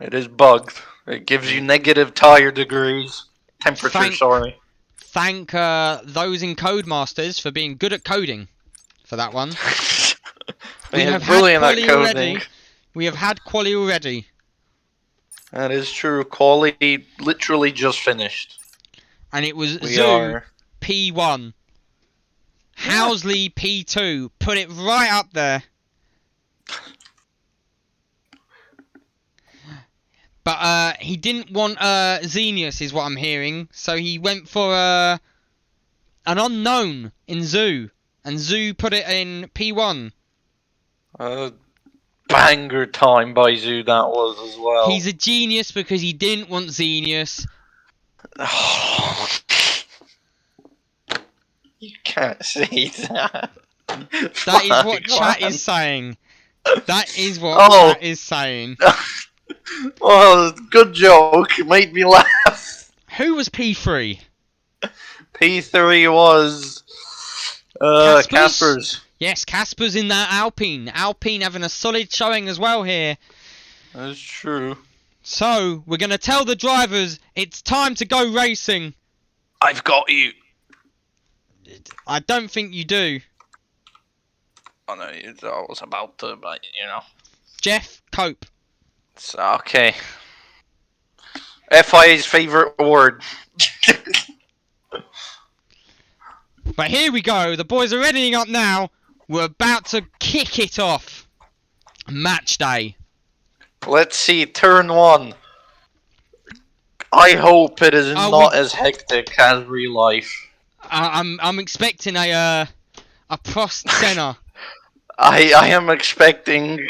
Speaker 3: It is bugged. It gives you negative tire degrees. Temperature, sorry.
Speaker 2: Thank those in Codemasters for being good at coding for that one. We
Speaker 3: They are
Speaker 2: have had
Speaker 3: brilliant at
Speaker 2: quali
Speaker 3: coding.
Speaker 2: already. We have had quali already.
Speaker 3: That is true. Quali literally just finished.
Speaker 2: And it was
Speaker 3: We
Speaker 2: Zoo
Speaker 3: are.
Speaker 2: P1. Housley P2. Put it right up there. But he didn't want Xenius is what I'm hearing. So he went for an unknown in Zoo. And Zoo put it in P1.
Speaker 3: Banger time by Zoo that was as well.
Speaker 2: He's a genius because he didn't want Xenius.
Speaker 3: You can't say that.
Speaker 2: That is what chat is saying. That is what
Speaker 3: Oh.
Speaker 2: chat is saying.
Speaker 3: Well, good joke. It made me laugh.
Speaker 2: Who was P3?
Speaker 3: P3 was Casper's.
Speaker 2: Yes, Casper's in that Alpine. Alpine having a solid showing as well here.
Speaker 3: That's true.
Speaker 2: So, we're going to tell the drivers it's time to go racing.
Speaker 3: I've got you.
Speaker 2: I don't think you do.
Speaker 3: Oh no, I was about to, but you know.
Speaker 2: Jeff, cope.
Speaker 3: It's okay. FIA's favourite word.
Speaker 2: But here we go. The boys are readying up now. We're about to kick it off. Match day.
Speaker 3: Let's see, turn 1. I hope it is not as hectic as real life.
Speaker 2: I'm expecting a Prost Senna.
Speaker 3: I am expecting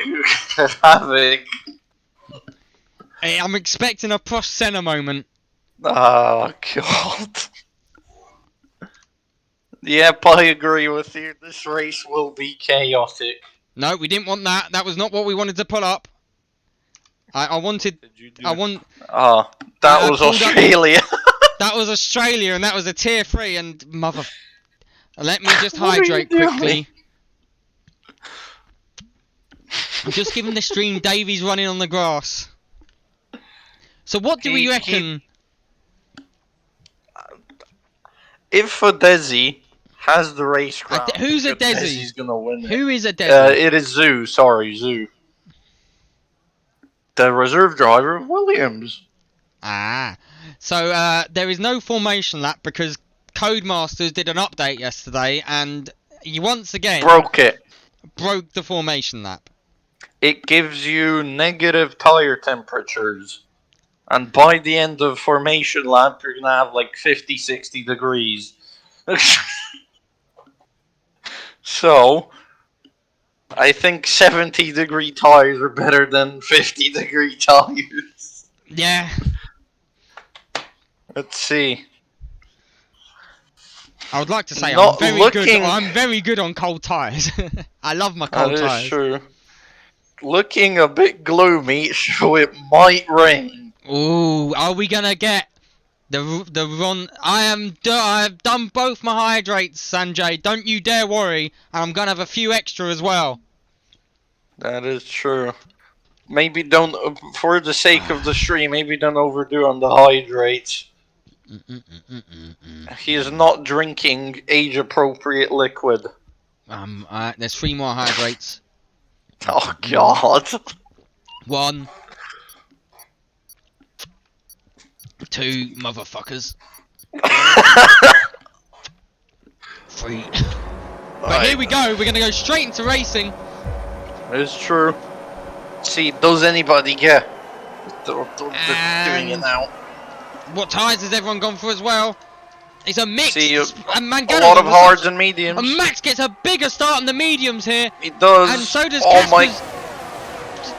Speaker 3: havoc.
Speaker 2: I'm expecting a Prost Senna moment.
Speaker 3: Oh god. Yep, I agree with you. This race will be chaotic.
Speaker 2: No, we didn't want that. That was not what we wanted to pull up. I wanted.
Speaker 3: Oh, that was Australia.
Speaker 2: That was Australia, and that was a tier 3. And mother. Let me just hydrate quickly. I'm just giving the stream Davies running on the grass. So what do we reckon?
Speaker 3: If Desi has the race crown,
Speaker 2: who's a Desi?
Speaker 3: Desi's gonna win it.
Speaker 2: Who is a Desi?
Speaker 3: It is Zoo. Sorry, Zoo. The reserve driver, Williams.
Speaker 2: Ah. So there is no formation lap because Codemasters did an update yesterday and you once again
Speaker 3: broke
Speaker 2: the formation lap.
Speaker 3: It gives you negative tire temperatures. And by the end of formation lap, you're going to have like 50, 60 degrees. So, I think 70-degree tires are better than 50-degree tires.
Speaker 2: Yeah.
Speaker 3: Let's see.
Speaker 2: I would like to say
Speaker 3: Not
Speaker 2: I'm very good on cold tires. I love my cold tires.
Speaker 3: That is true. Looking a bit gloomy, so it might rain.
Speaker 2: Ooh, are we gonna get the run? I've done both my hydrates, Sanjay. Don't you dare worry. And I'm gonna have a few extra as well.
Speaker 3: That is true. Maybe don't, for the sake of the stream, maybe don't overdo on the hydrates. He is not drinking age-appropriate liquid.
Speaker 2: There's 3 more hydrates.
Speaker 3: Oh god.
Speaker 2: 1, 2, motherfuckers. 3. But here we go. We're gonna go straight into racing.
Speaker 3: It's true. See, does anybody get? They're doing it now.
Speaker 2: What tyres has everyone gone for as well? It's a mix.
Speaker 3: See,
Speaker 2: and
Speaker 3: a lot of hards and mediums.
Speaker 2: And Max gets a bigger start on the mediums here.
Speaker 3: He does.
Speaker 2: And so does
Speaker 3: oh my!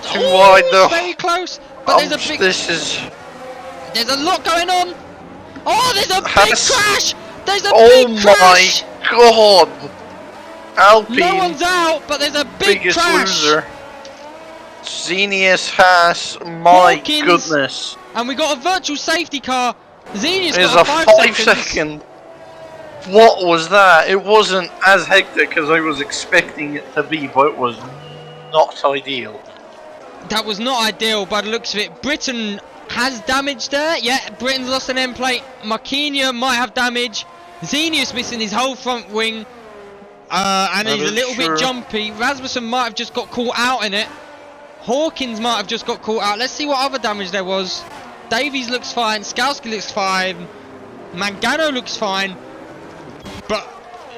Speaker 3: Too wide though.
Speaker 2: Very close. But there's a big. There's a lot going on. Oh, there's a big crash. There's a big crash.
Speaker 3: Oh my god! Alpine.
Speaker 2: No one's out, but there's a big
Speaker 3: biggest
Speaker 2: crash.
Speaker 3: Loser. Xenius has, my goodness.
Speaker 2: And we got a virtual safety car. Xenius
Speaker 3: There's
Speaker 2: got
Speaker 3: a 5 second. What was that? It wasn't as hectic as I was expecting it to be, but it was not ideal.
Speaker 2: That was not ideal by the looks of it. Britain has damage there. Yeah, Britain's lost an end plate. Marquinhos might have damage. Xenius missing his whole front wing. And he's a little bit jumpy. Rasmussen might have just got caught out in it. Hawkins might have just got caught out. Let's see what other damage there was. Davies looks fine. Skalski looks fine. Mangano looks fine. But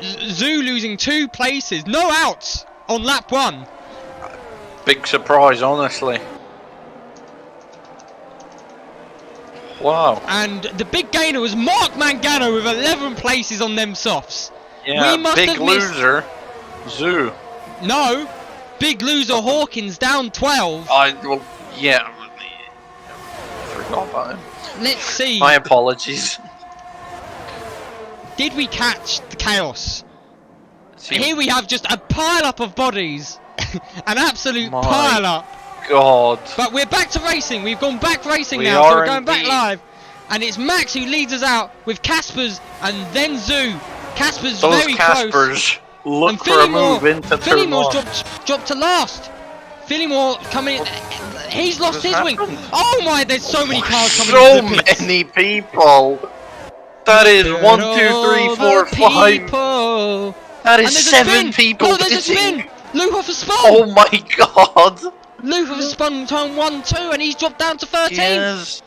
Speaker 2: Zoo losing 2 places. No outs on lap 1.
Speaker 3: Big surprise, honestly. Wow.
Speaker 2: And the big gainer was Mark Mangano with 11 places on them softs.
Speaker 3: Yeah,
Speaker 2: we must
Speaker 3: big
Speaker 2: have
Speaker 3: loser. Zoo.
Speaker 2: No. Big loser Hawkins down 12.
Speaker 3: Well, yeah. Forgot about him.
Speaker 2: Let's see.
Speaker 3: My apologies.
Speaker 2: Did we catch the chaos? Here we have just a pile up of bodies. An absolute pile up.
Speaker 3: God.
Speaker 2: But we're back to racing. We've gone back racing now. So we're going back live. And it's Max who leads us out with Caspers and then Zoo. Casper's
Speaker 3: Those
Speaker 2: very close.
Speaker 3: Caspers look
Speaker 2: And
Speaker 3: for a move into turn
Speaker 2: Phillymore's
Speaker 3: one.
Speaker 2: dropped to last. Phillymore coming in. He's lost his wing.
Speaker 3: happened?
Speaker 2: Oh my, there's so many cars coming
Speaker 3: So
Speaker 2: into the pits.
Speaker 3: many people. That is
Speaker 2: Look
Speaker 3: 1,
Speaker 2: at
Speaker 3: 2, 3,
Speaker 2: all
Speaker 3: 4,
Speaker 2: the
Speaker 3: 5.
Speaker 2: people.
Speaker 3: That
Speaker 2: And
Speaker 3: is
Speaker 2: there's a
Speaker 3: 7
Speaker 2: spin.
Speaker 3: people.
Speaker 2: Oh, there's a
Speaker 3: pitting.
Speaker 2: spin. Luhoff has spun.
Speaker 3: Oh my god.
Speaker 2: Luhoff has spun turn 1, 2, and he's dropped down to 13.
Speaker 3: Yes.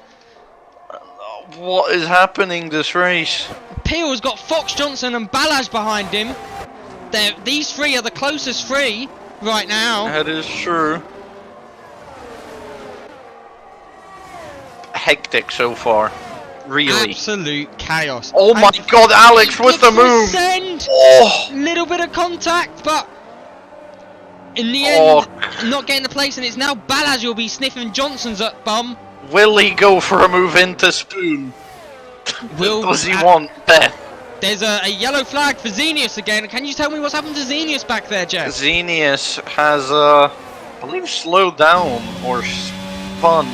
Speaker 3: What is happening this race?
Speaker 2: Peel's got Fox, Johnson, and Balazs behind him. These three are the closest three right now.
Speaker 3: That is true. Hectic so far. Really.
Speaker 2: Absolute chaos.
Speaker 3: Oh my
Speaker 2: And
Speaker 3: god, Alex
Speaker 2: he
Speaker 3: with
Speaker 2: looks
Speaker 3: the
Speaker 2: for a
Speaker 3: move!
Speaker 2: Send.
Speaker 3: Oh!
Speaker 2: Little bit of contact, but in the
Speaker 3: Oh.
Speaker 2: end, not getting the place, and it's now Balazs who'll be sniffing Johnson's bum.
Speaker 3: Will he go for a move into Spoon? Does he want death?
Speaker 2: There's a yellow flag for Xenius again. Can you tell me what's happened to Xenius back there, Jeff?
Speaker 3: Xenius has, I believe, slowed down or spun.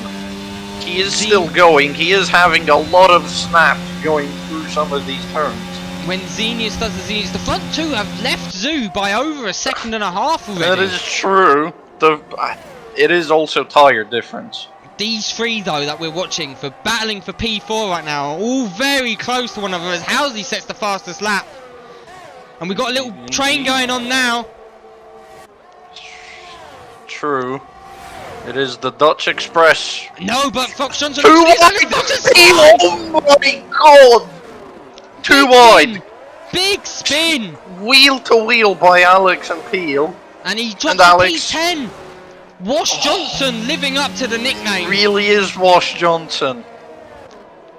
Speaker 3: He is still going. He is having a lot of snaps going through some of these turns.
Speaker 2: When Xenius does the Xenius, the front two have left Zoo by over a second and a half already.
Speaker 3: That is true. It is also tire difference.
Speaker 2: These three, though, that we're watching for battling for P4 right now are all very close to one another as Housley sets the fastest lap. And we've got a little train going on now.
Speaker 3: True. It is the Dutch Express.
Speaker 2: No, but Fox Johnson...
Speaker 3: Too
Speaker 2: looks
Speaker 3: wide!
Speaker 2: like Fox is fine.
Speaker 3: Oh my god! Too
Speaker 2: Big
Speaker 3: wide!
Speaker 2: spin. Big spin!
Speaker 3: Wheel to wheel by Alex and Peel.
Speaker 2: And he drops
Speaker 3: And
Speaker 2: a
Speaker 3: Alex.
Speaker 2: P10. Wash Johnson living up to the nickname.
Speaker 3: Really is Wash Johnson.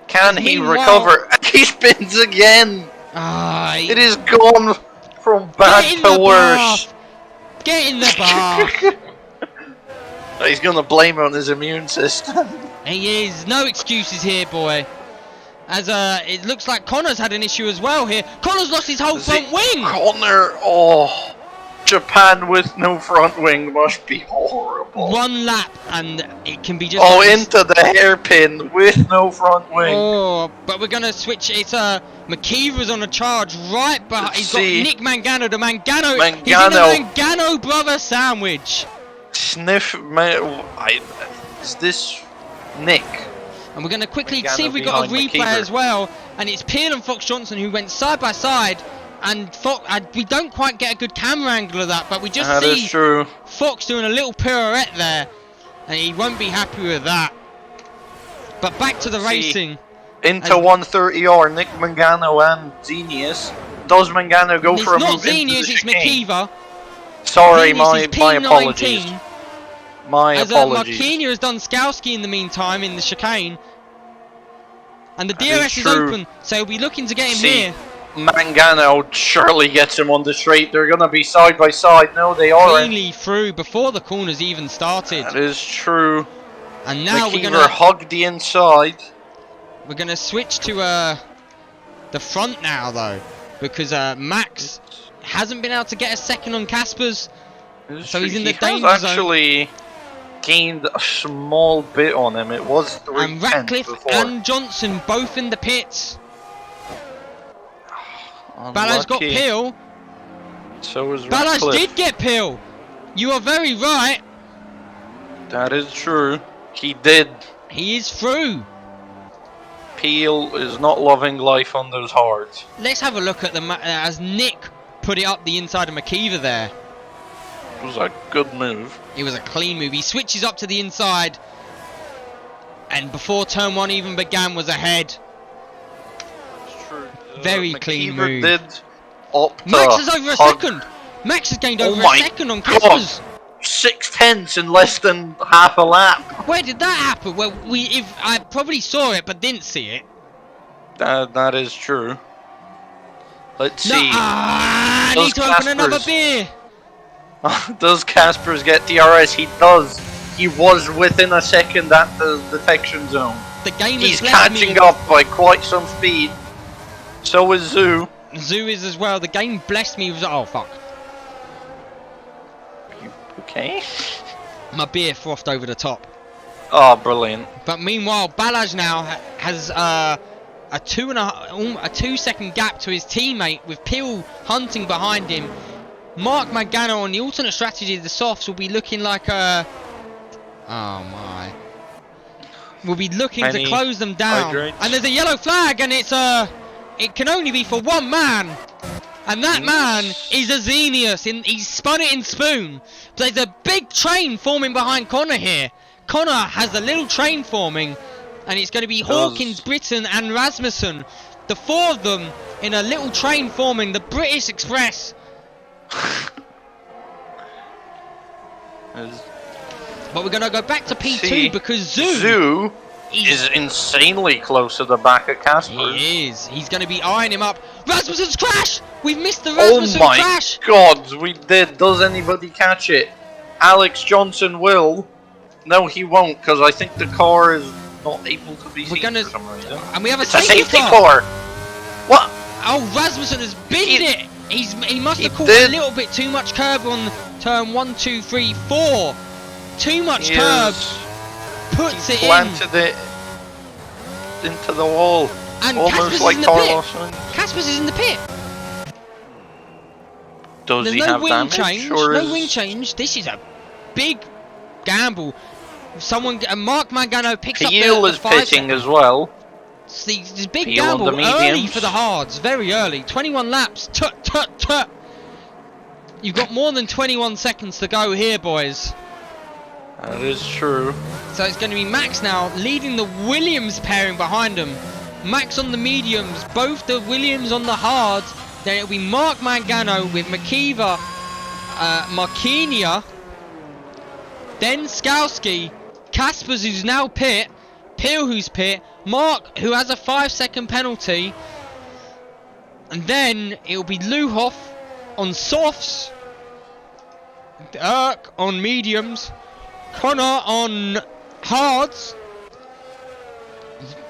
Speaker 3: Can he
Speaker 2: Meanwhile-
Speaker 3: recover? He spins again!
Speaker 2: Ah,
Speaker 3: It is gone from
Speaker 2: get
Speaker 3: bad
Speaker 2: in
Speaker 3: to
Speaker 2: the
Speaker 3: worse.
Speaker 2: bath. Get in the bath.
Speaker 3: He's gonna blame it on his immune system.
Speaker 2: He is. No excuses here, boy. As it looks like Connor's had an issue as well here. Connor's lost his whole front wing.
Speaker 3: Connor, oh. Japan with no front wing must be horrible.
Speaker 2: One lap and it can be just...
Speaker 3: Oh,
Speaker 2: like
Speaker 3: into the hairpin with no front wing.
Speaker 2: Oh, but we're gonna switch. It's McKeever's on a charge right behind. He's got
Speaker 3: See.
Speaker 2: Nick Mangano. The Mangano. He's in
Speaker 3: Mangano.
Speaker 2: the Mangano brother sandwich.
Speaker 3: Sniff, is this Nick?
Speaker 2: And we're gonna quickly
Speaker 3: Mangano
Speaker 2: see if we got a
Speaker 3: behind
Speaker 2: replay
Speaker 3: McKeever.
Speaker 2: as well. And it's Peel and Fox Johnson who went side by side. And we don't quite get a good camera angle of that, but we just
Speaker 3: That is
Speaker 2: see
Speaker 3: true.
Speaker 2: Fox doing a little pirouette there, and he won't be happy with that. But back to the
Speaker 3: See.
Speaker 2: racing.
Speaker 3: Into
Speaker 2: And-
Speaker 3: 130R, Nick Mangano and Xenius. Does Mangano go
Speaker 2: It's
Speaker 3: for a
Speaker 2: not
Speaker 3: move into
Speaker 2: Xenius,
Speaker 3: the
Speaker 2: it's
Speaker 3: chicane?
Speaker 2: McKeever.
Speaker 3: Sorry,
Speaker 2: Xenius is
Speaker 3: my
Speaker 2: P19.
Speaker 3: apologies. My
Speaker 2: As
Speaker 3: apologies.
Speaker 2: Marquinhos has done Skowski in the meantime in the chicane. And the
Speaker 3: That is
Speaker 2: DRS is
Speaker 3: true.
Speaker 2: open, so we'll be looking to get him
Speaker 3: See.
Speaker 2: here.
Speaker 3: Mangano surely gets him on the straight. They're gonna be side by side. No, they aren't.
Speaker 2: Cleanly through before the corners even started.
Speaker 3: That is true.
Speaker 2: And now
Speaker 3: McKeever hugged the inside.
Speaker 2: we're gonna switch to the front now though, because Max hasn't been able to get a second on Casper's. So he's in the
Speaker 3: He
Speaker 2: danger
Speaker 3: has
Speaker 2: zone.
Speaker 3: actually gained a small bit on him. It was 3
Speaker 2: And
Speaker 3: tenths
Speaker 2: Ratcliffe
Speaker 3: before.
Speaker 2: and Johnson both in the pits. Ballas got
Speaker 3: Unlucky.
Speaker 2: Peel.
Speaker 3: So was
Speaker 2: Ballas
Speaker 3: Ratcliffe.
Speaker 2: did get Peel. You are very right.
Speaker 3: That is true. He did.
Speaker 2: He is through.
Speaker 3: Peel is not loving life on those hards.
Speaker 2: Let's have a look at the as Nick put it up the inside of McKeever there.
Speaker 3: It was a good move.
Speaker 2: It was a clean move. He switches up to the inside. And before turn one even began was ahead.
Speaker 3: It's true.
Speaker 2: Very clean
Speaker 3: McKeever
Speaker 2: move.
Speaker 3: did opt to
Speaker 2: Max is over a
Speaker 3: hug.
Speaker 2: second. Max has gained
Speaker 3: Oh
Speaker 2: over a
Speaker 3: my
Speaker 2: second on
Speaker 3: God.
Speaker 2: Casper's.
Speaker 3: 6 tenths in less than half a lap.
Speaker 2: Where did that happen? Well, I probably saw it but didn't see it.
Speaker 3: That is true. Let's
Speaker 2: No,
Speaker 3: see.
Speaker 2: I
Speaker 3: Those
Speaker 2: need to open another
Speaker 3: Caspers.
Speaker 2: beer.
Speaker 3: Does Caspers get DRS? He does. He was within a second at the detection zone.
Speaker 2: The game
Speaker 3: He's
Speaker 2: has left
Speaker 3: catching
Speaker 2: me.
Speaker 3: up by quite some speed. So is Zoo.
Speaker 2: Zoo is as well. The game blessed me with. Oh fuck!
Speaker 3: Okay.
Speaker 2: My beer frothed over the top.
Speaker 3: Oh, brilliant.
Speaker 2: But meanwhile, Balaj now has a 2-second gap to his teammate with Peel hunting behind him. Mark Magano on the alternate strategy of the softs will be looking like a... Oh my. Will be looking to close them down.
Speaker 3: Hydrates.
Speaker 2: And there's a yellow flag, and it's it can only be for one man. And that man is Azenius. He's spun it in Spoon. But there's a big train forming behind Connor here. Connor has a little train forming. And it's going to be Hawkins, Britton and Rasmussen. The four of them in a little train forming the British Express. But we're going to go back to P2 because Zoo
Speaker 3: is insanely close to the back of Casper.
Speaker 2: He is. He's going to be eyeing him up. Rasmussen's crash! We've missed the Rasmussen crash!
Speaker 3: Oh my god, we did. Does anybody catch it? Alex Johnson will. No, he won't, because I think the car is not able to be seen for some reason.
Speaker 2: And we have a
Speaker 3: safety car! What?
Speaker 2: Oh, Rasmussen has binned it! He must have caught a little bit too much curb on turn 1, 2, 3, 4. Too much curb. Puts it in.
Speaker 3: Planted it into the wall.
Speaker 2: And
Speaker 3: almost like Carlos.
Speaker 2: Casper's is in the pit.
Speaker 3: Does he have damage?
Speaker 2: Change. No wing change. This is a big gamble. Mark Mangano picks up the
Speaker 3: is pitting as well.
Speaker 2: This big gamble early for the hards. Very early. 21 laps. Tut, tut, tut. You've got more than 21 seconds to go here, boys.
Speaker 3: That is true.
Speaker 2: So it's going to be Max now, leading the Williams pairing behind him. Max on the mediums, both the Williams on the hards. Then it'll be Mark Mangano with Makiva, Markinia. Then Skowski, Kaspers who's now pit, Peel who's pit, Mark who has a 5-second penalty. And then it'll be Luhoff on softs, Dirk on mediums, Connor on hards,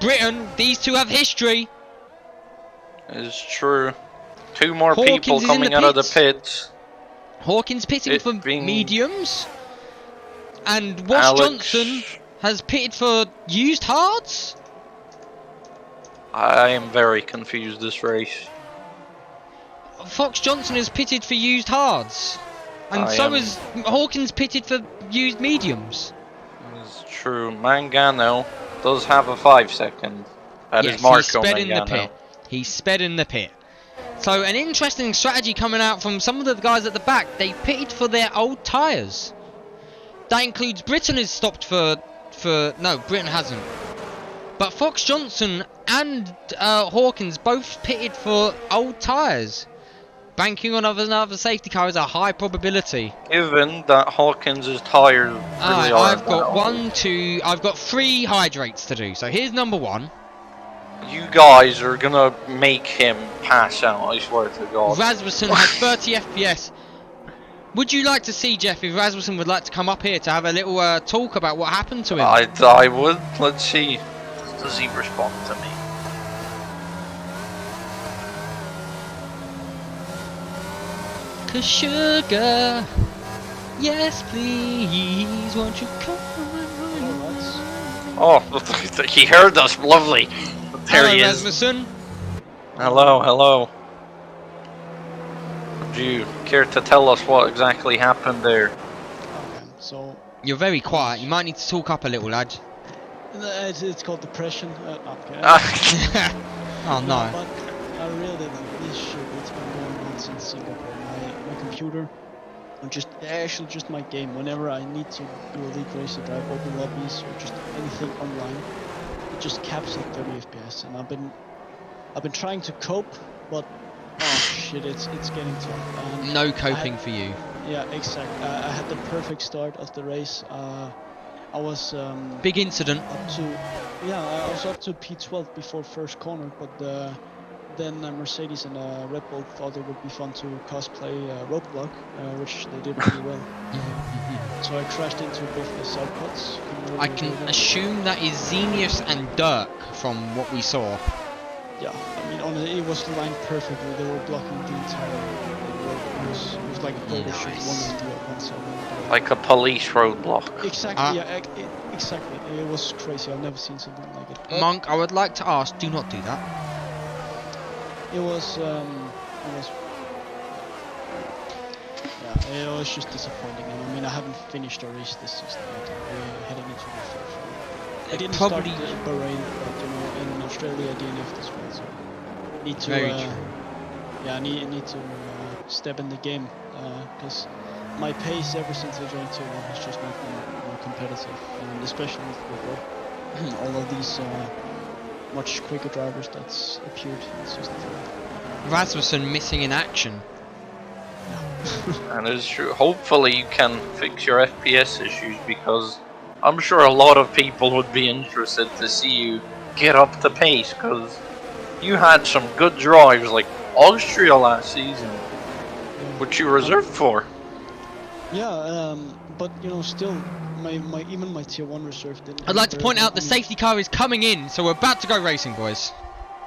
Speaker 2: Britain. These two have history.
Speaker 3: It's true. Two more people coming out of the pits.
Speaker 2: Hawkins pitting for mediums, and Wash Johnson has pitted for used hards.
Speaker 3: I am very confused this race.
Speaker 2: Fox Johnson has pitted for used hards, and so is Hawkins pitted for used mediums.
Speaker 3: It's true. Mangano does have a 5-second. That is Marco
Speaker 2: he sped
Speaker 3: Mangano.
Speaker 2: in the pit. He sped in the pit. So an interesting strategy coming out from some of the guys at the back. They pitted for their old tyres. That includes Britain has stopped for no, Britain hasn't. But Fox Johnson and Hawkins both pitted for old tyres. Banking on another safety car is a high probability.
Speaker 3: Given that Hawkins' tyres really
Speaker 2: I've got 3 hydrates to do. So here's number 1.
Speaker 3: You guys are gonna make him pass out, I swear to God.
Speaker 2: Rasmussen has 30 FPS. Would you like to see, Jeff, if Rasmussen would like to come up here to have a little talk about what happened to him?
Speaker 3: I would. Let's see. Does he respond to me?
Speaker 2: Cause sugar, yes please, won't you come and
Speaker 3: Oh, he heard us, lovely. There he is.
Speaker 2: Rasmussen.
Speaker 3: Hello, hello. Would you care to tell us what exactly happened there?
Speaker 4: Okay, so
Speaker 2: You're very quiet, you might need to talk up a little, lad.
Speaker 4: it's called depression. Okay.
Speaker 2: Oh no.
Speaker 4: But I really like this shit. It's been going on since Singapore. My computer, and just my game. Whenever I need to do a league race, or drive open lobbies, or just anything online, it just caps at 30 FPS. And I've been trying to cope, but oh shit, it's getting tough. And
Speaker 2: No coping for you.
Speaker 4: Yeah, exactly. I had the perfect start of the race. I was
Speaker 2: Big incident.
Speaker 4: I was up to P12 before first corner, but then Mercedes and Red Bull thought it would be fun to cosplay Roadblock, which they did really well. So I crashed into both the side pods.
Speaker 2: I can assume that is Xenius and Dirk from what we saw.
Speaker 4: Yeah, I mean, honestly, it was lined perfectly. They were blocking the entire road. It was like a photo shoot, one on the one side.
Speaker 3: Like a police roadblock.
Speaker 4: Exactly, exactly. It was crazy. I've never seen something like it. But
Speaker 2: Monk, I would like to ask, do not do that.
Speaker 4: it was yeah, it was just disappointing. And I mean, I haven't finished a race this season yet. We're heading into the fourth. I didn't
Speaker 2: Probably-
Speaker 4: start Bahrain, but you know, in Australia I DNF'd as well. So I need to
Speaker 2: Very true.
Speaker 4: yeah, I need to step in the game because my pace ever since I joined Tier 1 has just not been more competitive, and especially with all of these much quicker drivers that's appeared in Season 4.
Speaker 2: Rasmussen missing in action.
Speaker 3: And it's true. Hopefully you can fix your FPS issues, because I'm sure a lot of people would be interested to see you get up to pace, because you had some good drives like Austria last season, which you reserved for.
Speaker 4: Yeah, but you know, still, my even my Tier 1 reserve didn't.
Speaker 2: I'd like to
Speaker 4: very
Speaker 2: point
Speaker 4: well.
Speaker 2: out the safety car is coming in, so we're about to go racing, boys.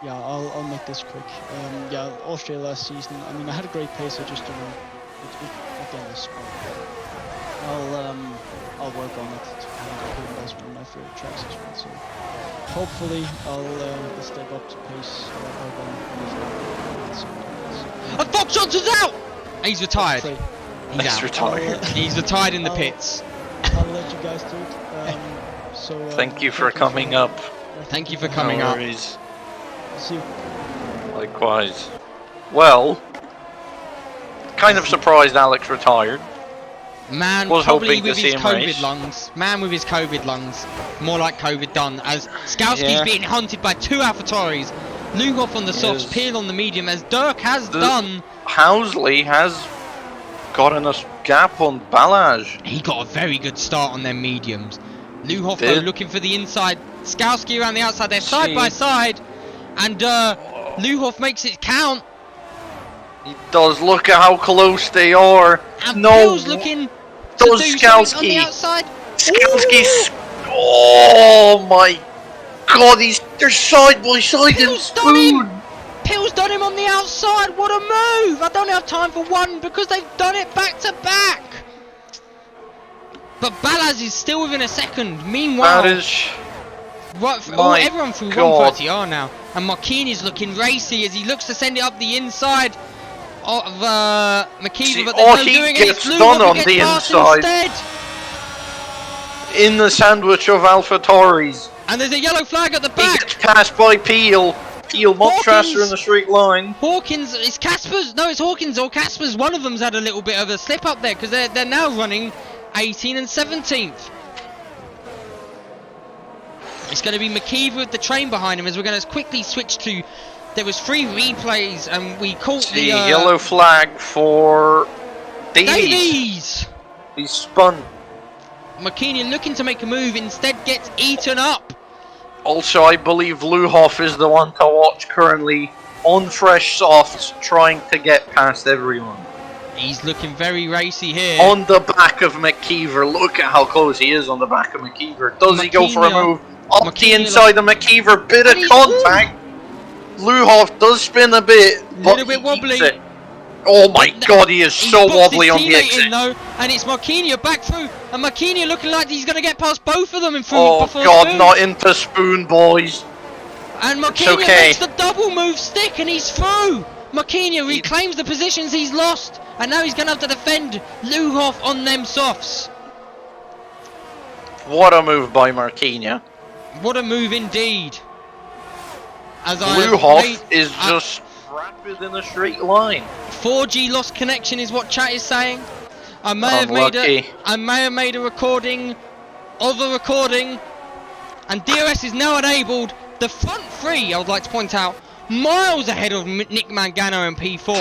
Speaker 4: Yeah, I'll make this quick. Yeah, Austria last season. I mean, I had a great pace. I just don't know. Again, it's I'll work on it to kind of put it as one of my favorite tracks as well. So hopefully I'll step up to pace.
Speaker 2: And Fox Johnson's out! He's retired.
Speaker 4: Great.
Speaker 2: He's out.
Speaker 3: retired.
Speaker 2: He's retired in the
Speaker 4: I'll-
Speaker 2: pits.
Speaker 4: I'll let you guys do it. So
Speaker 3: Thank you for
Speaker 4: thank
Speaker 3: coming up.
Speaker 2: Thank you for coming
Speaker 3: No
Speaker 2: up.
Speaker 3: worries.
Speaker 4: See you.
Speaker 3: Likewise. Well, kind of surprised Alex retired.
Speaker 2: Man,
Speaker 3: Was
Speaker 2: probably
Speaker 3: hoping to
Speaker 2: with
Speaker 3: see
Speaker 2: his
Speaker 3: him
Speaker 2: COVID
Speaker 3: race.
Speaker 2: lungs. Man with his COVID lungs. More like COVID done. As Skowski's
Speaker 3: Yeah.
Speaker 2: being hunted by two AlphaTauris. Lugoff on the softs,
Speaker 3: Yes.
Speaker 2: Peel on the medium, as Dirk has
Speaker 3: The-
Speaker 2: done.
Speaker 3: Housley has gotten a gap on Balaj.
Speaker 2: He got a very good start on their mediums. Lugoff though
Speaker 3: Did.
Speaker 2: looking for the inside. Skowski around the outside. They're side by
Speaker 3: Gee.
Speaker 2: side. And Lugoff makes it count.
Speaker 3: He does. Look at how close they are.
Speaker 2: And
Speaker 3: No,
Speaker 2: Peel's looking to
Speaker 3: does
Speaker 2: do something on the
Speaker 3: Skowski.
Speaker 2: outside.
Speaker 3: Skowski's. Oh my God! They're side by side in
Speaker 2: Peel's done him.
Speaker 3: spoon.
Speaker 2: Peel's done him on the outside. What a move! I don't have time for one because they've done it back to back. But Balaz is still within a second. Meanwhile,
Speaker 3: That is. My
Speaker 2: everyone through
Speaker 3: God.
Speaker 2: 130R now. And Marquini's looking racy as he looks to send it up the inside of McKeever.
Speaker 3: See,
Speaker 2: But there's no
Speaker 3: he
Speaker 2: doing it.
Speaker 3: gets
Speaker 2: It's
Speaker 3: done
Speaker 2: Lugoff who
Speaker 3: on
Speaker 2: gets
Speaker 3: the
Speaker 2: past
Speaker 3: inside.
Speaker 2: instead.
Speaker 3: In the sandwich of AlphaTauris.
Speaker 2: And there's a yellow flag at the
Speaker 3: He
Speaker 2: back.
Speaker 3: gets passed by Peel. Peel much faster in the straight line.
Speaker 2: Hawkins, it's Casper's. No, it's Hawkins or Casper's. One of them's had a little bit of a slip up there because they're now running 18 and 17th. It's going to be McKeever with the train behind him as we're going to quickly switch to. There was 3 replays and we caught
Speaker 3: The
Speaker 2: the
Speaker 3: yellow flag for Davies.
Speaker 2: Davies.
Speaker 3: He's spun.
Speaker 2: McKean looking to make a move, instead gets eaten up.
Speaker 3: Also, I believe Luhoff is the one to watch currently on fresh softs, trying to get past everyone.
Speaker 2: He's looking very racy here.
Speaker 3: On the back of McKeever. Look at how close he is on the back of McKeever. Does he go for a
Speaker 2: McKean,
Speaker 3: move? Up the
Speaker 2: McKean,
Speaker 3: inside of McKeever. Bit of
Speaker 2: And he-
Speaker 3: contact. Luhoff does spin a bit, but
Speaker 2: Little bit
Speaker 3: he
Speaker 2: wobbly.
Speaker 3: eats it. Oh my God, he is
Speaker 2: He's
Speaker 3: so
Speaker 2: boxed
Speaker 3: wobbly
Speaker 2: his
Speaker 3: on the
Speaker 2: teammate
Speaker 3: exit.
Speaker 2: in though, and it's Marquinhos back through, and Marquinhos looking like he's going to get past both of them in through
Speaker 3: Oh
Speaker 2: before
Speaker 3: God,
Speaker 2: Spoon.
Speaker 3: not into Spoon, boys.
Speaker 2: And
Speaker 3: It's
Speaker 2: Marquinhos
Speaker 3: okay.
Speaker 2: makes the double move stick, and he's through. Marquinhos reclaims the positions he's lost, and now he's going to have to defend Luhoff on them softs.
Speaker 3: What a move by Marquinhos.
Speaker 2: What a move indeed. As
Speaker 3: Luhoff is just rapid in a straight line.
Speaker 2: 4G lost connection is what chat is saying. I may
Speaker 3: Unlucky.
Speaker 2: have made a recording of a recording, and DRS is now enabled. The front 3, I would like to point out, miles ahead of Nick Mangano and P4.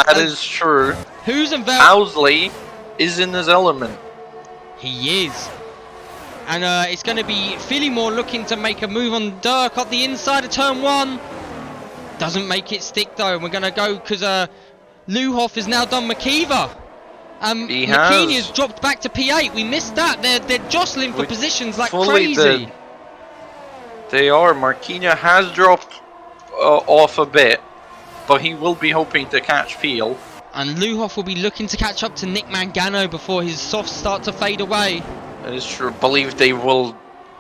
Speaker 3: That is true.
Speaker 2: Who's and Vel.
Speaker 3: Housley is in his element.
Speaker 2: He is. And it's going to be Phillimore looking to make a move on Dirk up the inside of turn 1. Doesn't make it stick though, and we're going to go because Luhoff has now done McKeever.
Speaker 3: He
Speaker 2: McKean
Speaker 3: has.
Speaker 2: has dropped back to P8. We missed that. They're jostling for
Speaker 3: We
Speaker 2: positions like
Speaker 3: fully
Speaker 2: crazy.
Speaker 3: did. They are. Marquinhos has dropped off a bit, but he will be hoping to catch Peel.
Speaker 2: And Luhoff will be looking to catch up to Nick Mangano before his softs start to fade away.
Speaker 3: That is true. Believe they will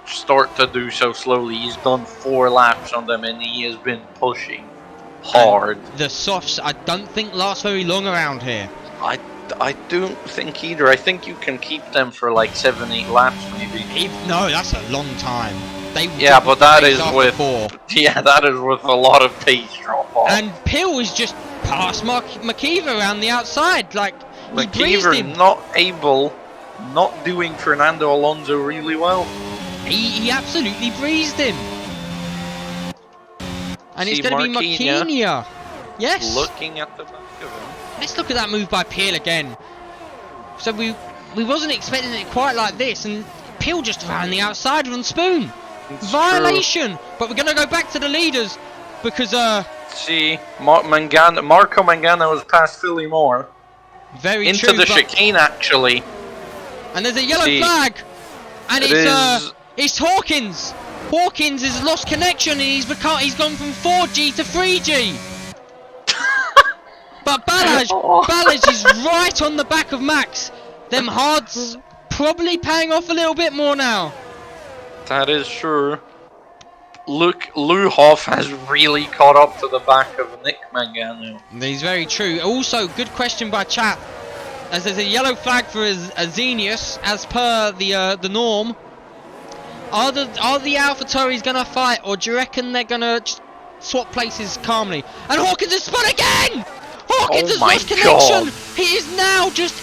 Speaker 3: start to do so slowly. He's done 4 laps on them, and he has been pushing hard.
Speaker 2: And the softs, I don't think last very long around here.
Speaker 3: I don't think either. I think you can keep them for like 7-8 laps, maybe.
Speaker 2: No, that's a long time.
Speaker 3: Yeah, but that is with
Speaker 2: 4.
Speaker 3: Yeah, that is with a lot of pace drop off.
Speaker 2: And Pill is just past McKeever around the outside, like he breezed him.
Speaker 3: not doing Fernando Alonso really well.
Speaker 2: He absolutely breezed him. And
Speaker 3: See
Speaker 2: it's going to be Marquinhos. Yes.
Speaker 3: Looking at the back of him.
Speaker 2: Let's look at that move by Peel again. So we wasn't expecting it quite like this, and Peel just ran the outside on Spoon.
Speaker 3: It's
Speaker 2: Violation.
Speaker 3: true.
Speaker 2: But we're going to go back to the leaders because
Speaker 3: See, Marco Mangano was past Philly Moore.
Speaker 2: very
Speaker 3: Into
Speaker 2: true.
Speaker 3: the chicane, actually.
Speaker 2: And there's a yellow flag, and it's Hawkins. Hawkins has lost connection, and he's gone from 4G to 3G. But Balaj is right on the back of Max. Them hards probably paying off a little bit more now.
Speaker 3: That is true. Look, Lou Hoff has really caught up to the back of Nick Mangano.
Speaker 2: He's very true. Also, good question by chat. As there's a yellow flag for Azenius, as per the norm. Are the AlphaTauris gonna fight, or do you reckon they're gonna swap places calmly? And Hawkins has spun again! Hawkins has lost connection! He is now just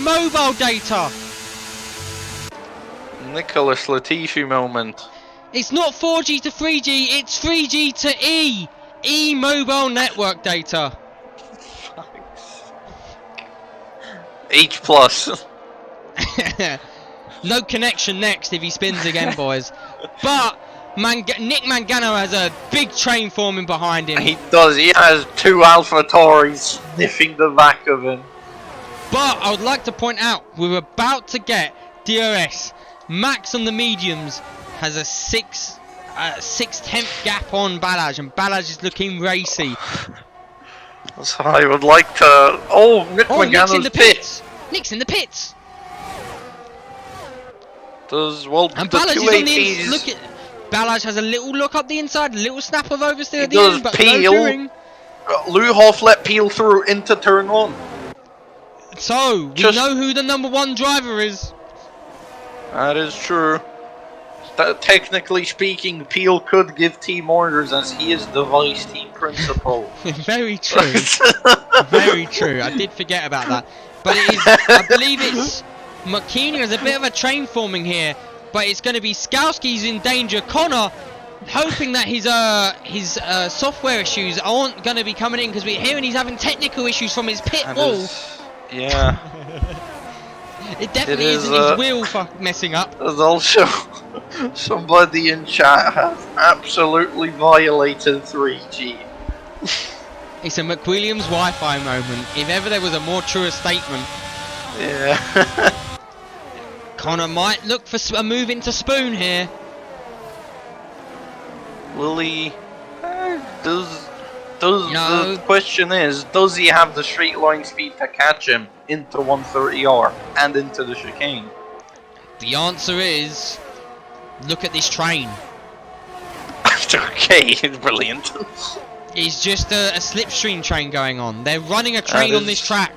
Speaker 2: mobile data!
Speaker 3: Nicholas Latifi moment.
Speaker 2: It's not 4G to 3G, it's 3G to E mobile network data.
Speaker 3: H plus.
Speaker 2: No connection next if he spins again, boys. But Nick Mangano has a big train forming behind him.
Speaker 3: He does. He has 2 AlphaTauris sniffing the back of him.
Speaker 2: But I would like to point out, we're about to get DRS. Max on the mediums has a 6/10 gap on Balaj, and Balaj is looking racy.
Speaker 3: So I would like to. Oh, Nick
Speaker 2: Nick's in
Speaker 3: Mangano's
Speaker 2: the pits. Nick's in the pits.
Speaker 3: And
Speaker 2: Balaj
Speaker 3: the
Speaker 2: is
Speaker 3: 2
Speaker 2: on the
Speaker 3: ATs.
Speaker 2: inside. Look at Balaj has a little look up the inside, a little snap of oversteer
Speaker 3: He
Speaker 2: at the
Speaker 3: does
Speaker 2: end, but
Speaker 3: peel.
Speaker 2: no doing.
Speaker 3: Lou Hoff let Peel through into turn 1.
Speaker 2: So we know who the #1 driver is.
Speaker 3: That is true. Technically speaking, Peel could give team orders as he is the vice team principal.
Speaker 2: Very true. Very true. I did forget about that. But it is, I believe it's McKinney has a bit of a train forming here, but it's going to be Skowski's in danger. Connor hoping that his software issues aren't going to be coming in, because we're hearing he's having technical issues from his pit wall.
Speaker 3: Yeah.
Speaker 2: It definitely isn't his wheel messing up.
Speaker 3: There's also somebody in chat has absolutely violated 3G.
Speaker 2: It's a McWilliams Wi-Fi moment, if ever there was a more truer statement.
Speaker 3: Yeah.
Speaker 2: Connor might look for a move into Spoon here.
Speaker 3: Will he?
Speaker 2: No.
Speaker 3: The question is, does he have the straight line speed to catch him into 130R and into the chicane?
Speaker 2: The answer is, look at this train.
Speaker 3: Okay, it's brilliant.
Speaker 2: It's just a slipstream train going on. They're running a train on this track.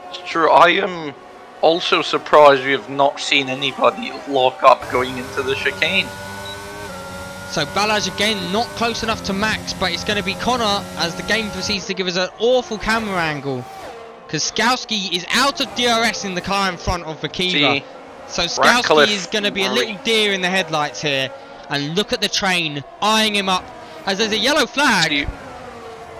Speaker 3: It's true. I am also surprised we have not seen anybody lock up going into the chicane.
Speaker 2: So Balaj again not close enough to Max, but it's going to be Connor as the game proceeds to give us an awful camera angle, because Skowski is out of DRS in the car in front of Vakiva. So Skowski is going to be a little deer in the headlights here. And look at the train eyeing him up as there's a yellow flag.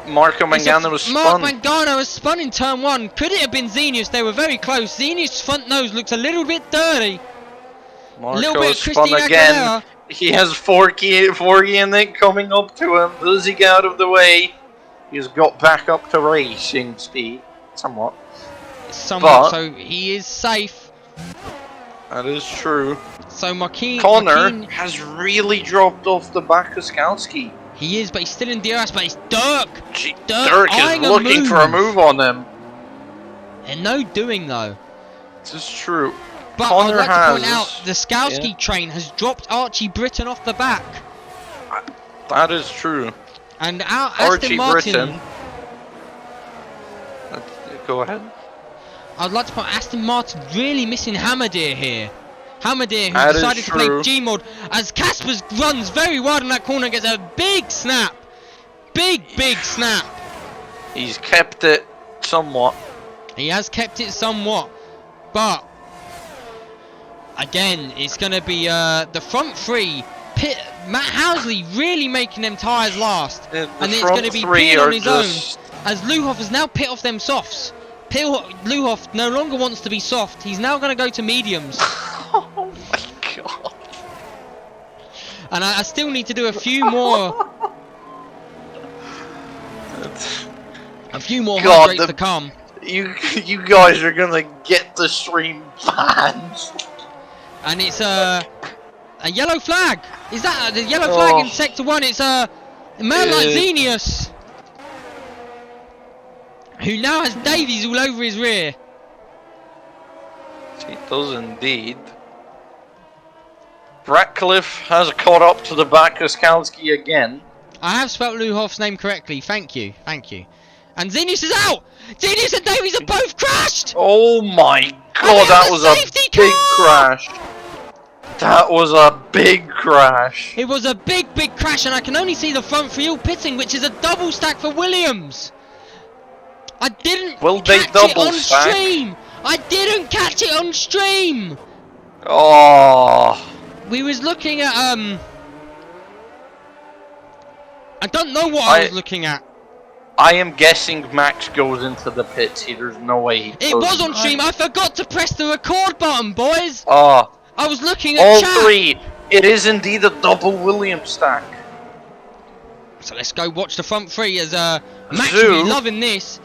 Speaker 3: Marco Mangano was spun.
Speaker 2: Marco Mangano has spun in turn 1. Could it have been Xenius? They were very close. Xenius' front nose looks a little bit dirty.
Speaker 3: Marco is spun again. He has Forky in it coming up to him. Does he get out of the way? He's got back up to racing speed. Somewhat.
Speaker 2: So he is safe.
Speaker 3: That is true.
Speaker 2: So
Speaker 3: Connor has really dropped off the back of Skowski.
Speaker 2: He is, but he's still in DRS, but it's Dirk.
Speaker 3: Dirk is looking for a move on him.
Speaker 2: And no doing though.
Speaker 3: This is true.
Speaker 2: But
Speaker 3: Connor
Speaker 2: I'd like to point out,
Speaker 3: has-
Speaker 2: the Skowski train has dropped Archie Britton off the back.
Speaker 3: That is true.
Speaker 2: And our Aston
Speaker 3: Archie
Speaker 2: Martin...
Speaker 3: Britton. Go ahead.
Speaker 2: I'd like to point Aston Martin really missing Hammerdeer here. Hammerdeer, who
Speaker 3: That is
Speaker 2: decided to play
Speaker 3: true.
Speaker 2: G-Mod, as Caspers runs very wide in that corner and gets a big snap. Big snap.
Speaker 3: He's kept it somewhat.
Speaker 2: He has kept it somewhat. But, again, it's going to be the front three. Matt Housley really making them tyres last.
Speaker 3: The
Speaker 2: And it's
Speaker 3: front
Speaker 2: going to be
Speaker 3: three
Speaker 2: Peel
Speaker 3: are
Speaker 2: on his
Speaker 3: just-
Speaker 2: own. As Luhoff has now pit off them softs. Luhoff no longer wants to be soft. He's now going to go to mediums.
Speaker 3: Oh my god.
Speaker 2: And I still need to do a few more. A few more
Speaker 3: God,
Speaker 2: hydrates to come.
Speaker 3: You guys are gonna get the stream banned.
Speaker 2: And it's a yellow flag. Is that the yellow flag in sector 1? It's a man like Xenius, who now has Davies all over his rear.
Speaker 3: He does indeed. Ratcliffe has caught up to the back of Skalski again.
Speaker 2: I have spelt Luhoff's name correctly. Thank you. And Xenius is out. Xenius and Davies have both crashed.
Speaker 3: Oh my
Speaker 2: And
Speaker 3: god, that
Speaker 2: there's
Speaker 3: was
Speaker 2: a
Speaker 3: a
Speaker 2: safety
Speaker 3: big
Speaker 2: car!
Speaker 3: crash. That was a big crash.
Speaker 2: It was a big crash, and I can only see the front three all pitting, which is a double stack for Williams. I didn't
Speaker 3: Will they
Speaker 2: catch it
Speaker 3: double
Speaker 2: on
Speaker 3: stack?
Speaker 2: stream. I didn't catch it on stream.
Speaker 3: Oh.
Speaker 2: We was looking at I don't know what I was looking at.
Speaker 3: I am guessing Max goes into the pits here. There's no way he
Speaker 2: It was on stream. I forgot to press the record button, boys.
Speaker 3: Oh.
Speaker 2: I was looking at
Speaker 3: All
Speaker 2: chat.
Speaker 3: three. It is indeed a double Williams stack.
Speaker 2: So let's go watch the front three as Max
Speaker 3: Zoo.
Speaker 2: will be loving this.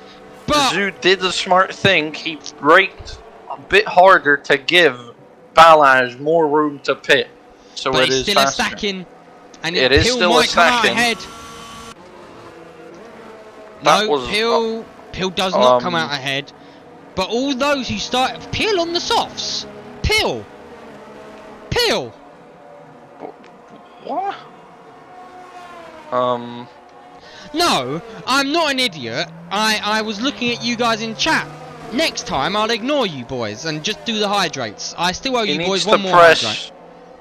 Speaker 2: But
Speaker 3: Zoo did the smart thing. He braked a bit harder to give Balaj more room to pit. So
Speaker 2: but
Speaker 3: it
Speaker 2: it's
Speaker 3: is
Speaker 2: still
Speaker 3: faster.
Speaker 2: a stacking. And
Speaker 3: It is
Speaker 2: Hill
Speaker 3: still a
Speaker 2: might come out
Speaker 3: stacking.
Speaker 2: ahead.
Speaker 3: That
Speaker 2: No,
Speaker 3: was
Speaker 2: Peel does not come out ahead. But all those who start Peel on the softs. Peel.
Speaker 3: What?
Speaker 2: No, I'm not an idiot. I was looking at you guys in chat. Next time I'll ignore you boys and just do the hydrates. I still owe
Speaker 3: He
Speaker 2: you
Speaker 3: needs
Speaker 2: boys
Speaker 3: to
Speaker 2: one more
Speaker 3: press.
Speaker 2: hydrate.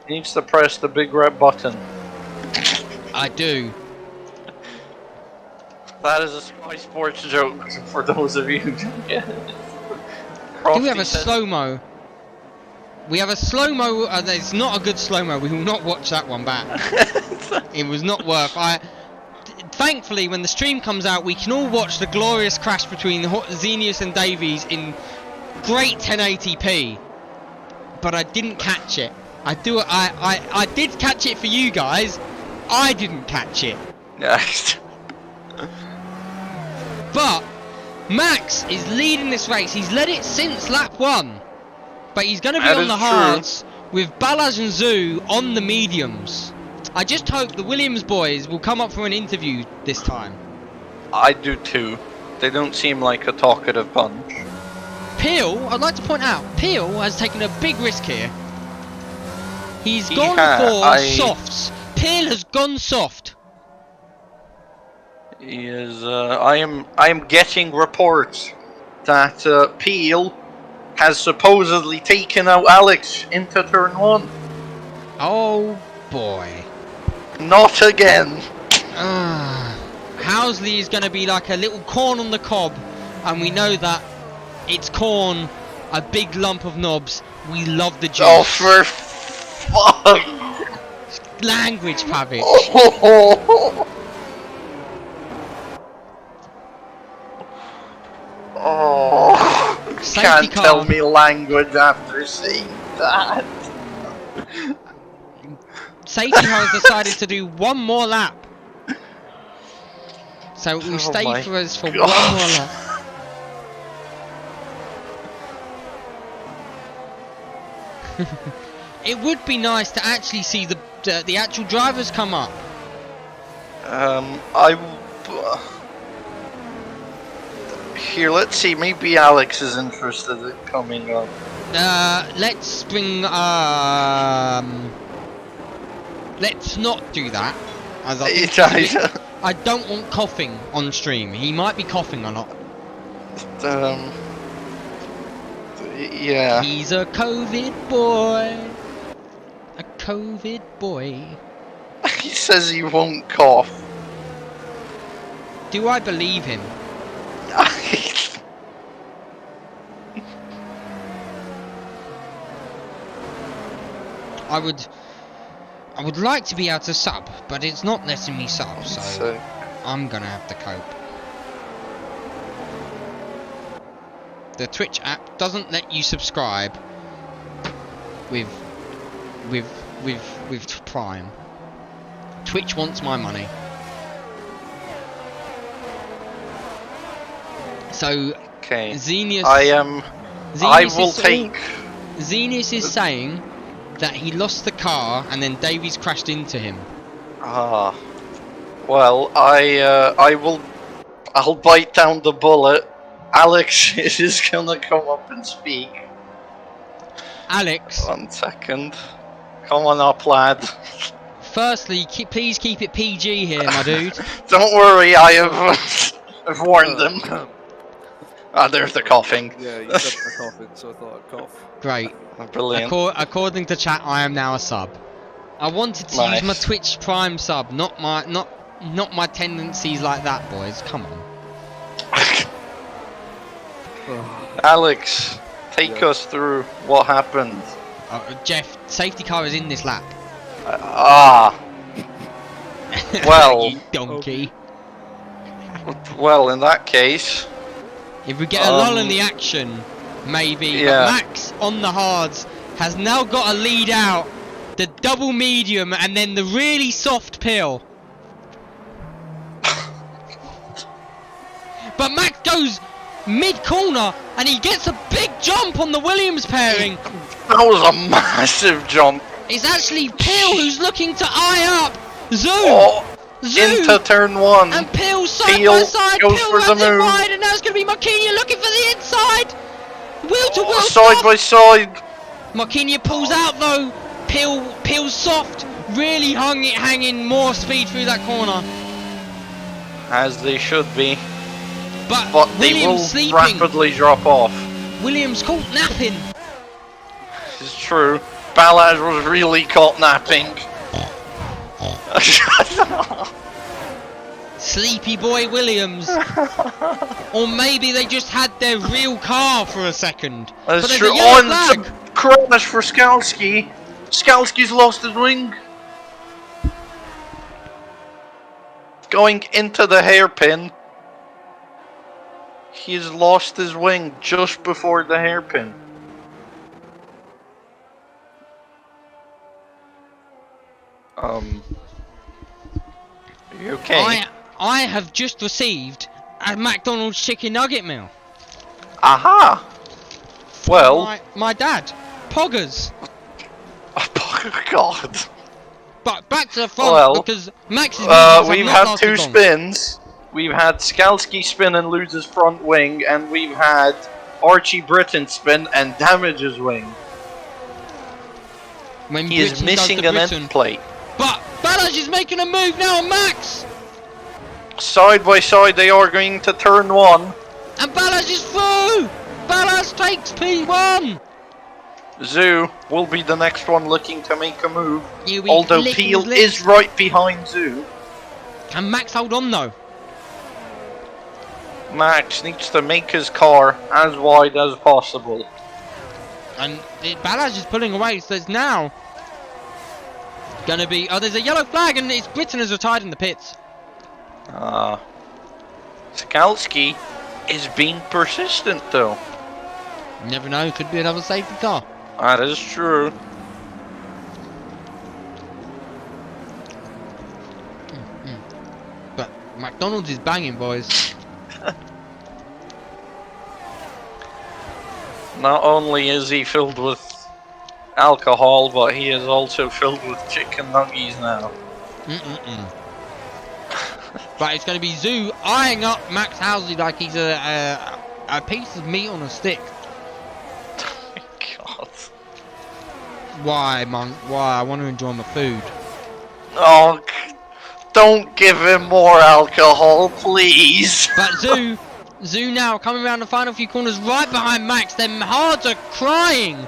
Speaker 3: He needs to press the big red button.
Speaker 2: I do.
Speaker 3: That is a Sky Sports joke for those of you who don't get it.
Speaker 2: Do we have a
Speaker 3: Crofty said-
Speaker 2: slow-mo? We have a slow-mo. It's not a good slow-mo. We will not watch that one back. It was not worth. Thankfully, when the stream comes out, we can all watch the glorious crash between Xenius and Davies in great 1080p. But I didn't catch it. I did catch it for you guys. I didn't catch it.
Speaker 3: Next.
Speaker 2: But Max is leading this race. He's led it since lap 1. But he's going to be
Speaker 3: That
Speaker 2: on
Speaker 3: is
Speaker 2: the
Speaker 3: true.
Speaker 2: hards with Balaj and Zoo on the mediums. I just hope the Williams boys will come up for an interview this time.
Speaker 3: I do too. They don't seem like a talkative bunch.
Speaker 2: Peel, I'd like to point out, Peel has taken a big risk here. He's
Speaker 3: He
Speaker 2: gone
Speaker 3: ha-
Speaker 2: for
Speaker 3: I-
Speaker 2: softs. Peel has gone soft.
Speaker 3: He is. I am getting reports that Peel has supposedly taken out Alex into turn 1.
Speaker 2: Oh boy.
Speaker 3: Not again.
Speaker 2: Housley is going to be like a little corn on the cob, and we know that it's corn, a big lump of knobs. We love the juice.
Speaker 3: Oh, for fuck!
Speaker 2: Language, Pavic.
Speaker 3: Oh,
Speaker 2: Safety
Speaker 3: can't
Speaker 2: car.
Speaker 3: tell me language after seeing that.
Speaker 2: Safety car has decided to do one more lap. So it will
Speaker 3: Oh
Speaker 2: stay
Speaker 3: my
Speaker 2: for us for
Speaker 3: God.
Speaker 2: one more lap. It would be nice to actually see the actual drivers come up.
Speaker 3: Here, let's see. Maybe Alex is interested in coming up.
Speaker 2: Let's bring let's not do that. As I think it's a bit- I don't want coughing on stream. He might be coughing a lot.
Speaker 3: Yeah.
Speaker 2: He's a COVID boy. A COVID boy.
Speaker 3: He says he won't cough.
Speaker 2: Do I believe him? I would like to be able to sub, but it's not letting me sub, so I'm gonna have to cope. The Twitch app doesn't let you subscribe with Prime. Twitch wants my money. So
Speaker 3: Okay.
Speaker 2: Xenius
Speaker 3: I will take.
Speaker 2: Xenius is saying that he lost the car and then Davies crashed into him.
Speaker 3: Ah. Well, I'll bite down the bullet. Alex is gonna come up and speak.
Speaker 2: Alex.
Speaker 3: 1 second. Come on up, lad.
Speaker 2: Firstly, please keep it PG here, my dude.
Speaker 3: Don't worry, I've warned them. Ah, there's the coughing.
Speaker 5: Yeah, you said the coughing, so I thought I'd cough.
Speaker 2: Great.
Speaker 3: Brilliant.
Speaker 2: According to chat, I am now a sub. I wanted to use my Twitch Prime sub, not my tendencies like that, boys. Come on.
Speaker 3: Alex, take us through what happened.
Speaker 2: Jeff, safety car is in this lap.
Speaker 3: Well.
Speaker 2: You donkey.
Speaker 3: Well, in that case.
Speaker 2: If we get a lull in the action, maybe.
Speaker 3: Yeah.
Speaker 2: But Max on the hards has now got a lead out. The double medium and then the really soft pill. But Max goes mid-corner and he gets a big jump on the Williams pairing.
Speaker 3: That was a massive jump.
Speaker 2: It's actually Pill who's looking to eye up Zoo.
Speaker 3: Oh,
Speaker 2: Zoo
Speaker 3: into turn 1.
Speaker 2: and Pill side by side.
Speaker 3: Goes
Speaker 2: Pill
Speaker 3: for the
Speaker 2: runs it
Speaker 3: move.
Speaker 2: wide and now it's going to be Marquinhos looking for the inside. Wheel to wheel
Speaker 3: Side
Speaker 2: stop.
Speaker 3: by side.
Speaker 2: Marquinhos pulls out though. Pill's soft. Really hanging more speed through that corner.
Speaker 3: As they should be.
Speaker 2: But
Speaker 3: they will
Speaker 2: Williams sleeping.
Speaker 3: rapidly drop off.
Speaker 2: Williams caught napping.
Speaker 3: It's true. Balaj was really caught napping.
Speaker 2: Sleepy boy Williams. Or maybe they just had their real car for a second.
Speaker 3: That's
Speaker 2: but there's
Speaker 3: true.
Speaker 2: a yellow
Speaker 3: Oh, and it's
Speaker 2: flag.
Speaker 3: a crash for Skalski. Skalski's lost his wing. Going into the hairpin. He's lost his wing just before the hairpin. Are you okay?
Speaker 2: I have just received a McDonald's chicken nugget meal.
Speaker 3: Aha! Well,
Speaker 2: My dad, Poggers.
Speaker 3: oh God.
Speaker 2: But back to the front
Speaker 3: Well,
Speaker 2: because Max's movements have
Speaker 3: we've
Speaker 2: not
Speaker 3: had
Speaker 2: lasted
Speaker 3: 2
Speaker 2: long.
Speaker 3: spins. We've had Skalski spin and lose his front wing, and we've had Archie Britton spin and damage his wing.
Speaker 2: When
Speaker 3: He is
Speaker 2: Britton
Speaker 3: missing
Speaker 2: goes to
Speaker 3: an end
Speaker 2: Britton.
Speaker 3: plate.
Speaker 2: But Balaj is making a move now on Max.
Speaker 3: Side by side, they are going to turn 1.
Speaker 2: And Balaj is through. Balaj takes P1.
Speaker 3: Zoo will be the next one looking to make a move.
Speaker 2: Here we
Speaker 3: Although
Speaker 2: lick his
Speaker 3: Peel
Speaker 2: lips.
Speaker 3: is right behind Zoo.
Speaker 2: Can Max hold on though?
Speaker 3: Max needs to make his car as wide as possible.
Speaker 2: And Balaj is pulling away, so it's now gonna be. Oh, there's a yellow flag, and it's Britton has retired in the pits.
Speaker 3: Skalski is being persistent though.
Speaker 2: You never know, could be another safety car.
Speaker 3: That is true.
Speaker 2: But McDonald's is banging, boys.
Speaker 3: Not only is he filled with alcohol, but he is also filled with chicken nuggies now.
Speaker 2: But it's going to be Zoo eyeing up Max Housley like he's a piece of meat on a stick.
Speaker 3: God.
Speaker 2: Why, Monk? Why? I want to enjoy my food.
Speaker 3: Oh, don't give him more alcohol, please.
Speaker 2: But Zoo now coming around the final few corners right behind Max. Them hards are crying.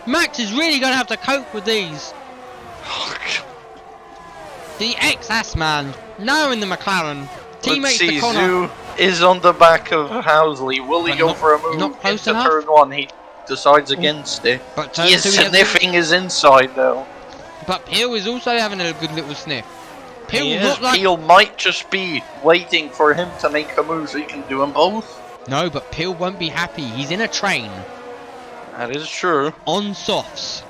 Speaker 2: Max is really going to have to cope with these. The ex-ass man, now in the McLaren.
Speaker 3: Let's
Speaker 2: Teammates
Speaker 3: see,
Speaker 2: to Connor.
Speaker 3: Zoo is on the back of Housley. Will he
Speaker 2: But
Speaker 3: go
Speaker 2: not-
Speaker 3: for a move
Speaker 2: not close
Speaker 3: into
Speaker 2: enough?
Speaker 3: turn 1? He decides against it.
Speaker 2: But turn
Speaker 3: He is
Speaker 2: 2 he has
Speaker 3: sniffing his inside though.
Speaker 2: But Peel is also having a good little sniff. Peel
Speaker 3: He
Speaker 2: not
Speaker 3: is.
Speaker 2: like
Speaker 3: Peel might just be waiting for him to make a move so he can do them both.
Speaker 2: no, but Peel won't be happy. He's in a train
Speaker 3: That is true.
Speaker 2: on softs.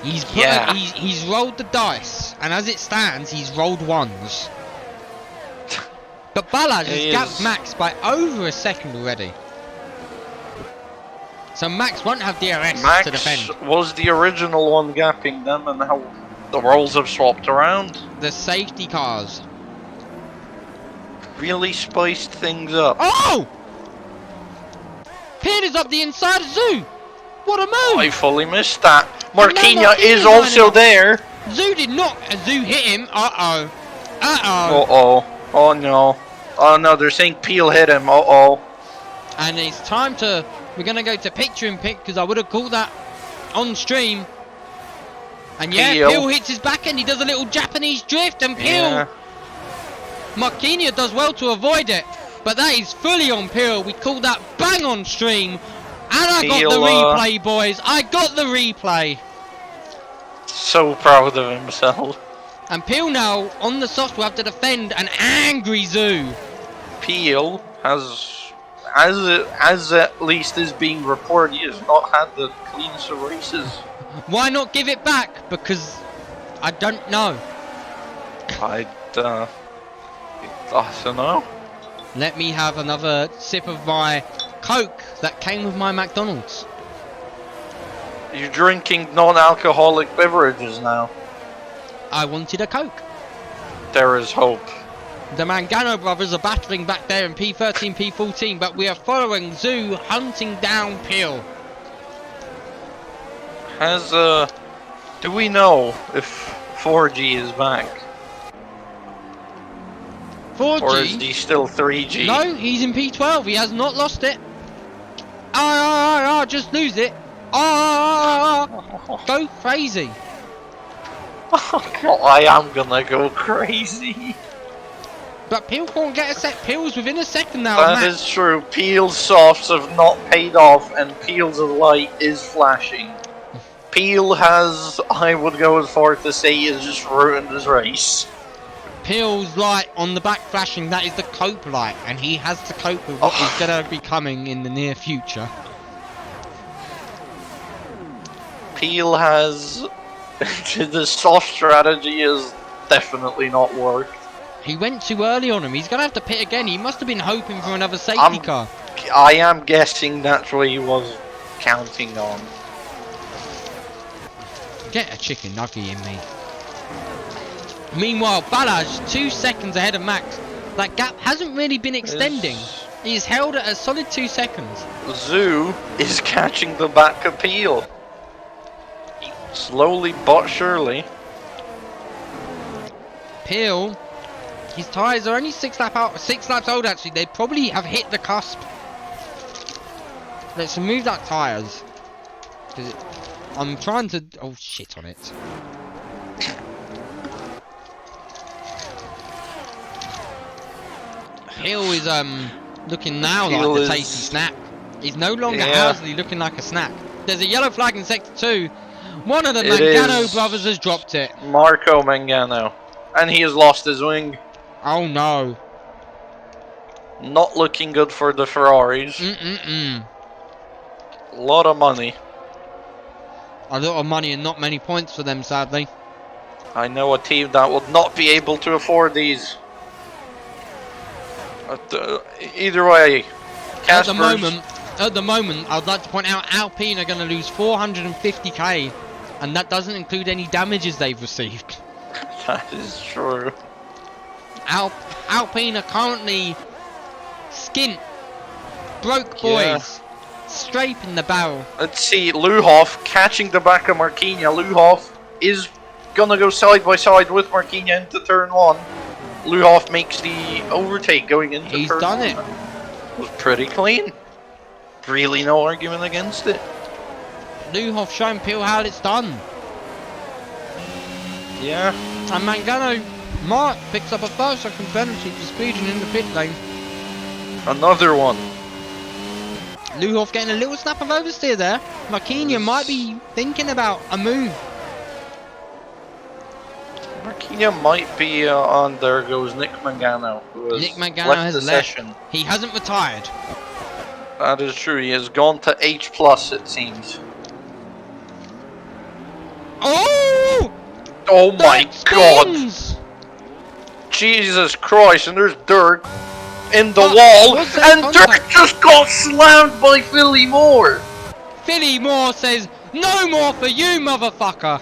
Speaker 2: He's put
Speaker 3: Yeah.
Speaker 2: he's rolled the dice, and as it stands, he's rolled ones. But Balaj has
Speaker 3: He
Speaker 2: gapped
Speaker 3: is-
Speaker 2: Max by over a second already. So Max won't have DRS
Speaker 3: Max
Speaker 2: to defend.
Speaker 3: was the original one gapping them, and how the roles have swapped around.
Speaker 2: The safety cars.
Speaker 3: Really spiced things up.
Speaker 2: Oh! Peel is up the inside of Zoo. What a move!
Speaker 3: I fully missed that.
Speaker 2: now
Speaker 3: Marquinhos
Speaker 2: Marquinhos
Speaker 3: is
Speaker 2: lining
Speaker 3: also
Speaker 2: up.
Speaker 3: there.
Speaker 2: Zoo did not. Zoo hit him. Uh-oh. Uh-oh.
Speaker 3: Uh-oh. Oh no. Oh no, they're saying Peel hit him. Uh-oh.
Speaker 2: And it's time to... We're going to go to picture in pic because I would have called that on stream. And yeah,
Speaker 3: Peel.
Speaker 2: Peel hits his back end. He does a little Japanese drift and Peel...
Speaker 3: Yeah.
Speaker 2: Marquinhos does well to avoid it. But that is fully on Peel. We called that bang on stream. And I got
Speaker 3: Peel,
Speaker 2: the replay, boys. I got the replay.
Speaker 3: So proud of himself.
Speaker 2: And Peel now, on the soft, will have to defend an angry Zoo.
Speaker 3: Peel has, as at least is being reported, he has not had the cleanest of races.
Speaker 2: Why not give it back? Because I don't know.
Speaker 3: I don't know.
Speaker 2: Let me have another sip of my Coke that came with my McDonald's.
Speaker 3: You're drinking non-alcoholic beverages now.
Speaker 2: I wanted a Coke.
Speaker 3: There is hope.
Speaker 2: The Mangano brothers are battling back there in P13, P14, but we are following Zoo hunting down Peel.
Speaker 3: Do we know if 4G is back?
Speaker 2: 4G?
Speaker 3: Or is he still 3G?
Speaker 2: No, he's in P12. He has not lost it. Just lose it. Go crazy.
Speaker 3: I am gonna go crazy.
Speaker 2: But Peel can't get a set. Peel's within a second now.
Speaker 3: That is true. Peel's softs have not paid off, and Peel's light is flashing. Peel has, I would go as far to say, has just ruined his race.
Speaker 2: Peel's light on the back flashing, that is the cope light, and he has to cope with what is going to be coming in the near future.
Speaker 3: Peel has... the soft strategy has definitely not worked.
Speaker 2: He went too early on him. He's going to have to pit again. He must have been hoping for another safety car.
Speaker 3: I am guessing that's what he was counting on.
Speaker 2: Get a chicken nugget in me. Meanwhile, Balaj 2 seconds ahead of Max. That gap hasn't really been extending. He's held at a solid 2 seconds.
Speaker 3: Zoo is catching the back of Peel. Slowly but surely.
Speaker 2: Peel, his tyres are only 6 laps old actually. They probably have hit the cusp. Let's remove that tyres. I'm trying to... Oh, shit on it. Peel is looking now
Speaker 3: Peel
Speaker 2: like a
Speaker 3: is-
Speaker 2: tasty snack. He's no longer
Speaker 3: Yeah.
Speaker 2: Housley looking like a snack. There's a yellow flag in sector 2. One of the
Speaker 3: It
Speaker 2: Mangano
Speaker 3: is-
Speaker 2: brothers has dropped it.
Speaker 3: Marco Mangano. And he has lost his wing.
Speaker 2: Oh no.
Speaker 3: Not looking good for the Ferraris.
Speaker 2: Mm-mm-mm.
Speaker 3: A lot of money.
Speaker 2: A lot of money and not many points for them, sadly.
Speaker 3: I know a team that would not be able to afford these. But, either way,
Speaker 2: At the
Speaker 3: Casper's-
Speaker 2: moment, I'd like to point out Alpine are going to lose 450k, and that doesn't include any damages they've received.
Speaker 3: That is true.
Speaker 2: Alpine are currently skint, broke
Speaker 3: Yeah.
Speaker 2: boys. Scraping the barrel.
Speaker 3: Let's see, Luhoff catching the back of Marquinhos. Luhoff is gonna go side by side with Marquinhos into turn 1. Luhoff makes the overtake going into
Speaker 2: He's
Speaker 3: turn
Speaker 2: done
Speaker 3: 1.
Speaker 2: it.
Speaker 3: Was pretty clean. Really no argument against it.
Speaker 2: Luhoff showing Peel how it's done.
Speaker 3: Yeah.
Speaker 2: And Mangano Mark picks up a 5-second penalty for speeding in the pit lane.
Speaker 3: Another one.
Speaker 2: Luhoff getting a little snap of oversteer there. Marquinhos might be thinking about a move.
Speaker 3: Marquinhos might be on. There goes Nick Mangano, who has
Speaker 2: Nick Mangano
Speaker 3: left
Speaker 2: has
Speaker 3: the
Speaker 2: left.
Speaker 3: session.
Speaker 2: He hasn't retired.
Speaker 3: That is true. He has gone to H+, it seems.
Speaker 2: Oh!
Speaker 3: Oh my
Speaker 2: That
Speaker 3: god!
Speaker 2: spins!
Speaker 3: Jesus Christ! And there's Dirk in the
Speaker 2: But
Speaker 3: wall,
Speaker 2: was there
Speaker 3: and
Speaker 2: contact?
Speaker 3: Dirk just got slammed by Philly Moore.
Speaker 2: Philly Moore says, "No more for you, motherfucker."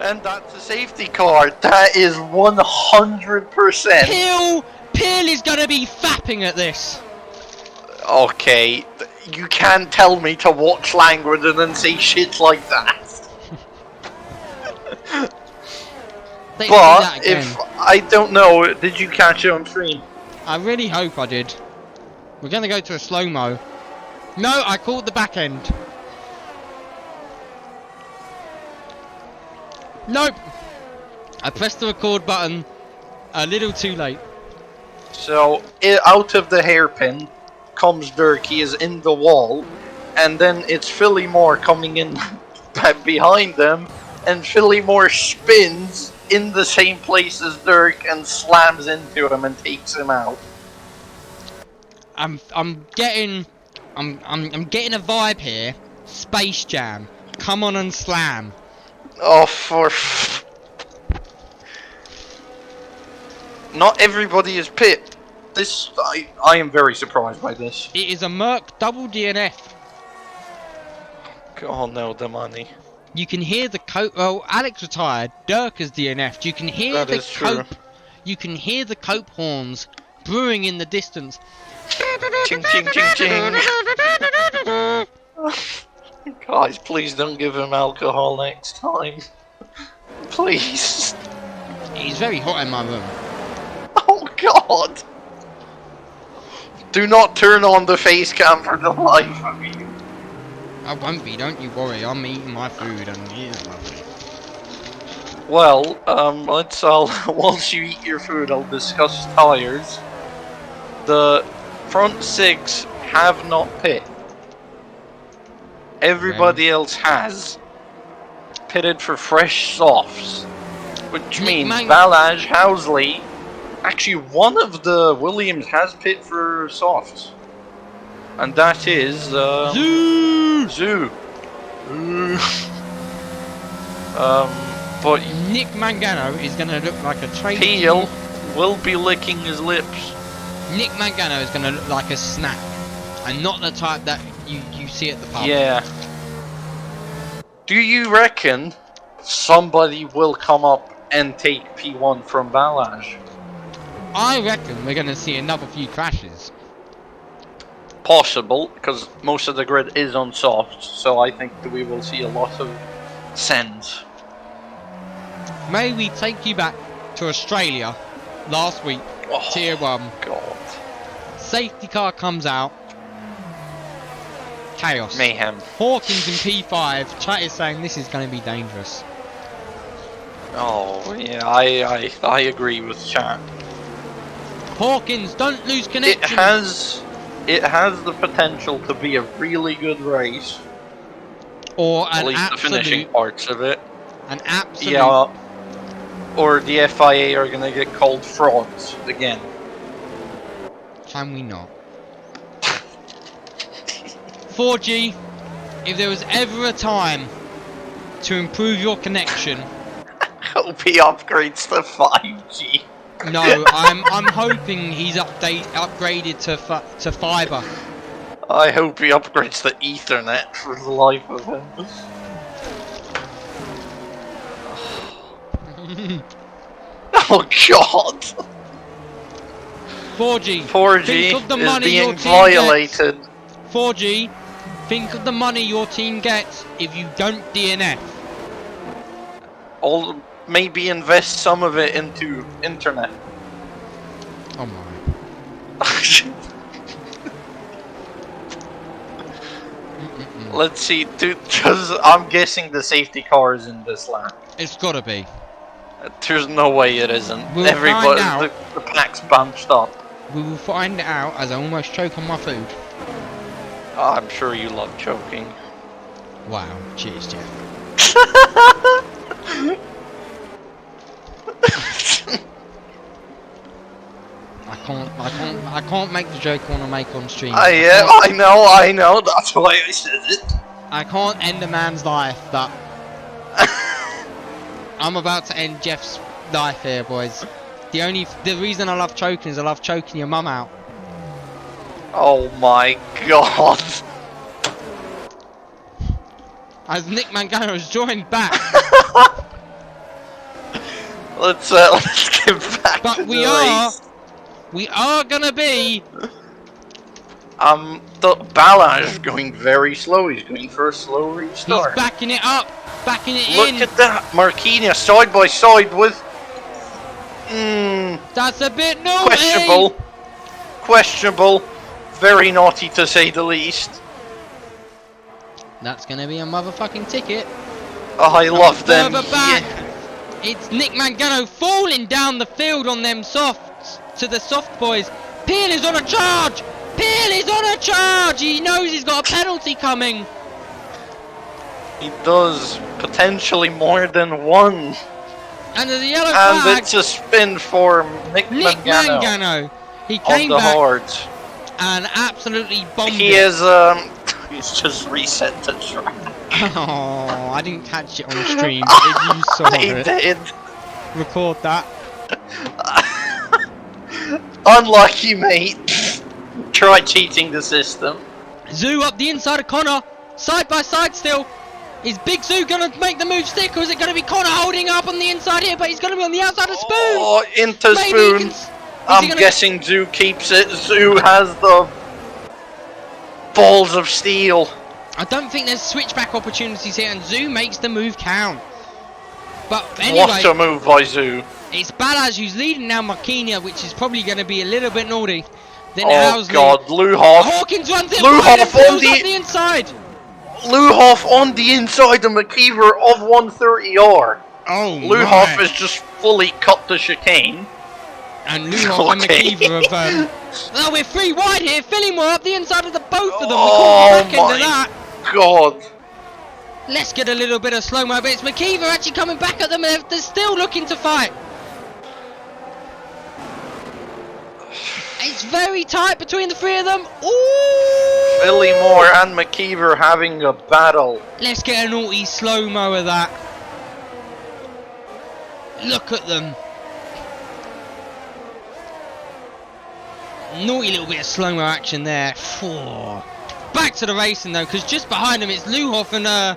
Speaker 3: And that's a safety car. That is 100%.
Speaker 2: Peel is gonna be fapping at this.
Speaker 3: Okay, you can't tell me to watch language and then say shit like that.
Speaker 2: Let's do that
Speaker 3: But
Speaker 2: again.
Speaker 3: if I don't know, did you catch it on stream?
Speaker 2: I really hope I did. We're gonna go to a slow-mo. No, I called the back end. Nope. I pressed the record button a little too late.
Speaker 3: So, out of the hairpin comes Dirk, he is in the wall, and then it's Philly Moore coming in behind them, and Philly Moore spins in the same place as Dirk and slams into him and takes him out.
Speaker 2: I'm getting a vibe here. Space Jam. Come on and slam.
Speaker 3: Oh, not everybody is Pit. This, I am very surprised by this.
Speaker 2: It is a Merc double DNF.
Speaker 3: Oh no, the money.
Speaker 2: You can hear the cope. Well, Alex retired. Dirk is DNF'd. You can hear
Speaker 3: That
Speaker 2: the
Speaker 3: is true.
Speaker 2: cope. You can hear the cope horns brewing in the distance.
Speaker 3: Ching ching ching ching. Guys, please don't give him alcohol next time. Please.
Speaker 2: It's very hot in my room.
Speaker 3: Oh god. Do not turn on the face cam for the life of you.
Speaker 2: I won't be. Don't you worry. I'm eating my food and it is lovely.
Speaker 3: Well, once you eat your food, I'll discuss tires. The front 6 have not pit. Everybody else has pitted for fresh softs, which means Balaj, Housley, actually one of the Williams has pit for softs, and that is Zoo. But
Speaker 2: Nick Mangano is going to look like a trade.
Speaker 3: Peel will be licking his lips.
Speaker 2: Nick Mangano is going to look like a snack, and not the type that you see at the pub.
Speaker 3: Yeah. Do you reckon somebody will come up and take P1 from Balaj?
Speaker 2: I reckon we're going to see another few crashes.
Speaker 3: Possible, because most of the grid is on soft, so I think that we will see a lot of sends.
Speaker 2: May we take you back to Australia last week,
Speaker 3: Oh,
Speaker 2: Tier 1.
Speaker 3: God.
Speaker 2: Safety car comes out. Chaos.
Speaker 3: Mayhem.
Speaker 2: Hawkins in P5. Chat is saying this is going to be dangerous.
Speaker 3: Oh, yeah, I agree with chat.
Speaker 2: Hawkins, don't lose connection.
Speaker 3: It has the potential to be a really good race.
Speaker 2: Or
Speaker 3: At
Speaker 2: an
Speaker 3: least the finishing
Speaker 2: absolute,
Speaker 3: parts of it.
Speaker 2: an absolute.
Speaker 3: Yeah. Or the FIA are gonna get called frauds again.
Speaker 2: Can we not? 4G, if there was ever a time to improve your connection,
Speaker 3: Hope he upgrades to 5G.
Speaker 2: no, I'm hoping he's upgraded to fiber.
Speaker 3: I hope he upgrades to Ethernet for the life of him. Oh god!
Speaker 2: 4G.
Speaker 3: 4G
Speaker 2: Think of the
Speaker 3: is
Speaker 2: money your
Speaker 3: being
Speaker 2: team
Speaker 3: violated.
Speaker 2: 4G. Think of the money your team gets if you don't DNF.
Speaker 3: Or maybe invest some of it into internet.
Speaker 2: Oh my.
Speaker 3: Let's see, because I'm guessing the safety car is in this lap.
Speaker 2: It's gotta be.
Speaker 3: There's no way it isn't.
Speaker 2: We'll
Speaker 3: Everybody,
Speaker 2: find out.
Speaker 3: the pack's bunched up.
Speaker 2: We will find out as I almost choke on my food.
Speaker 3: Oh, I'm sure you love choking.
Speaker 2: Wow. Cheers, Jeff. I can't make the joke I want to make on stream.
Speaker 3: Yeah, I know. That's why I said it.
Speaker 2: I can't end a man's life, but I'm about to end Jeff's life here, boys. The reason I love choking is I love choking your mum out.
Speaker 3: Oh my god.
Speaker 2: As Nick Mangano has joined back,
Speaker 3: Let's get back to
Speaker 2: but
Speaker 3: the race.
Speaker 2: we are gonna be.
Speaker 3: The Balaj is going very slow. He's going for a slow restart.
Speaker 2: He's backing it up, backing it
Speaker 3: Look
Speaker 2: in.
Speaker 3: at that, Marquinhos side by side with.
Speaker 2: That's a bit naughty.
Speaker 3: Questionable. Very naughty to say the least.
Speaker 2: That's gonna be a motherfucking ticket.
Speaker 3: Oh, I love them.
Speaker 2: Further back, it's Nick Mangano falling down the field on them softs to the soft boys. Peel is on a charge. Peel is on a charge. He knows he's got a penalty coming.
Speaker 3: He does potentially more than one.
Speaker 2: And there's a yellow
Speaker 3: And
Speaker 2: flag.
Speaker 3: it's a spin for Nick Mangano
Speaker 2: Mangano. He
Speaker 3: on
Speaker 2: came
Speaker 3: the
Speaker 2: back
Speaker 3: hards.
Speaker 2: and absolutely bombed
Speaker 3: He
Speaker 2: it.
Speaker 3: is he's just reset the track.
Speaker 2: Oh, I didn't catch it on stream, but if you saw
Speaker 3: He
Speaker 2: it,
Speaker 3: did.
Speaker 2: record that.
Speaker 3: Unlucky, mate. Try cheating the system.
Speaker 2: Zoo up the inside of Connor, side by side still. Is Big Zoo gonna make the move stick, or is it gonna be Connor holding up on the inside here? But he's gonna be on the outside of Spoon.
Speaker 3: Oh, into
Speaker 2: Maybe he
Speaker 3: Spoon.
Speaker 2: can is
Speaker 3: I'm
Speaker 2: he gonna-
Speaker 3: guessing Zoo keeps it. Zoo has the balls of steel.
Speaker 2: I don't think there's switchback opportunities here, and Zoo makes the move count. But anyway,
Speaker 3: What a move by Zoo.
Speaker 2: it's Balaj who's leading now Marquinhos, which is probably going to be a little bit naughty. Then
Speaker 3: Oh
Speaker 2: Housley.
Speaker 3: god, Luhoff.
Speaker 2: Hawkins runs it
Speaker 3: Luhoff
Speaker 2: wide and
Speaker 3: on
Speaker 2: fills
Speaker 3: the-
Speaker 2: up the inside.
Speaker 3: Luhoff on the inside of McKeever of 130R.
Speaker 2: Oh
Speaker 3: Luhoff has just fully cut the chicane.
Speaker 2: And Luhoff and
Speaker 3: Okay.
Speaker 2: McKeever have... oh, we're three wide here. Fillmore up the inside of the both of them.
Speaker 3: Oh
Speaker 2: We're back into
Speaker 3: my
Speaker 2: that.
Speaker 3: god.
Speaker 2: Let's get a little bit of slow-mo, but it's McKeever actually coming back at them, and they're still looking to fight. It's very tight between the three of them. Ooh!
Speaker 3: Fillmore and McKeever having a battle.
Speaker 2: Let's get a naughty slow-mo of that. Look at them. Naughty little bit of slow-mo action there. Phew. Back to the racing though, because just behind him it's Luhoff and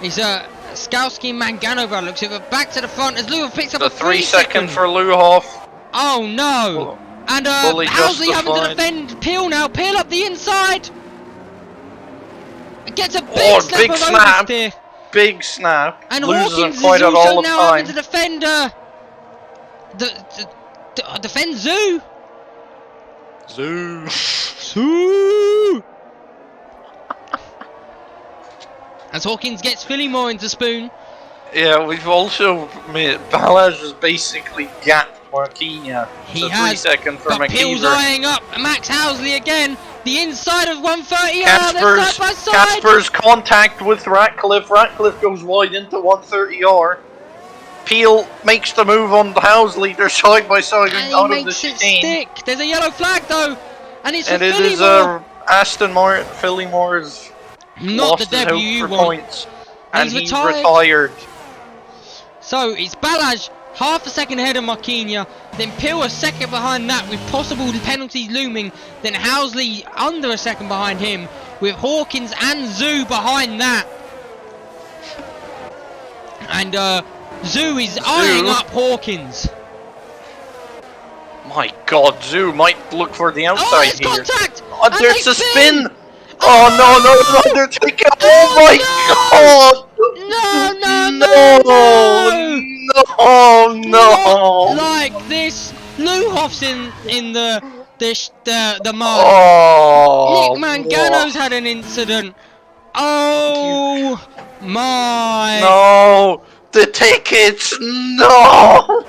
Speaker 2: it's Skowski and Mangano by the looks of it. Back to the front as Luhoff picks up
Speaker 3: The
Speaker 2: a
Speaker 3: 3 second for Luhoff.
Speaker 2: Oh no! And
Speaker 3: fully
Speaker 2: Housley having to
Speaker 3: justified.
Speaker 2: defend Peel now. Peel up the inside. Gets a big
Speaker 3: Oh,
Speaker 2: slap
Speaker 3: big
Speaker 2: of
Speaker 3: snap.
Speaker 2: oversteer.
Speaker 3: Big snap.
Speaker 2: And
Speaker 3: Loses
Speaker 2: Hawkins
Speaker 3: him quite
Speaker 2: is
Speaker 3: out
Speaker 2: also
Speaker 3: all the
Speaker 2: now
Speaker 3: time.
Speaker 2: having to defend defend Zoo.
Speaker 3: Zoo.
Speaker 2: Zoo. As Hawkins gets Fillmore into Spoon.
Speaker 3: Yeah, we've also made Balaj has basically gapped Marquinhos.
Speaker 2: He
Speaker 3: So 3
Speaker 2: has,
Speaker 3: second for
Speaker 2: but Peel's
Speaker 3: McKeever.
Speaker 2: eyeing up Max Housley again. The inside of 130.
Speaker 3: Casper's,
Speaker 2: Side by side.
Speaker 3: Casper's contact with Ratcliffe. Ratcliffe goes wide into 130R. Peel makes the move on the Housley. They're side by side
Speaker 2: And
Speaker 3: out
Speaker 2: he
Speaker 3: of the
Speaker 2: makes it
Speaker 3: chicane.
Speaker 2: stick. There's a yellow flag though, and it's for
Speaker 3: And it is
Speaker 2: Fillmore.
Speaker 3: Aston Martin. Fillmore's
Speaker 2: Not
Speaker 3: lost
Speaker 2: the
Speaker 3: his
Speaker 2: debut
Speaker 3: hope
Speaker 2: you
Speaker 3: for
Speaker 2: want.
Speaker 3: points. And
Speaker 2: He's
Speaker 3: he's
Speaker 2: retired.
Speaker 3: retired.
Speaker 2: So it's Balaj half a second ahead of Marquinhos, then Peel a second behind that with possible penalties looming, then Housley under a second behind him with Hawkins and Zoo behind that. And Zoo is eyeing up Hawkins.
Speaker 3: My God, Zoo might look for the
Speaker 2: Oh,
Speaker 3: outside
Speaker 2: it's
Speaker 3: here.
Speaker 2: contact!
Speaker 3: Oh,
Speaker 2: And
Speaker 3: there's
Speaker 2: they
Speaker 3: a spin!
Speaker 2: spin!
Speaker 3: Oh no, no, no,
Speaker 2: Oh!
Speaker 3: they're taking. Oh
Speaker 2: Oh
Speaker 3: my God!
Speaker 2: no! No, no,
Speaker 3: No!
Speaker 2: no,
Speaker 3: No!
Speaker 2: no! Not
Speaker 3: No!
Speaker 2: like this. Luhoff's in the mud. Nick
Speaker 3: Oh!
Speaker 2: Mangano's had an incident.
Speaker 3: You,
Speaker 2: Oh my!
Speaker 3: no! The tickets! No!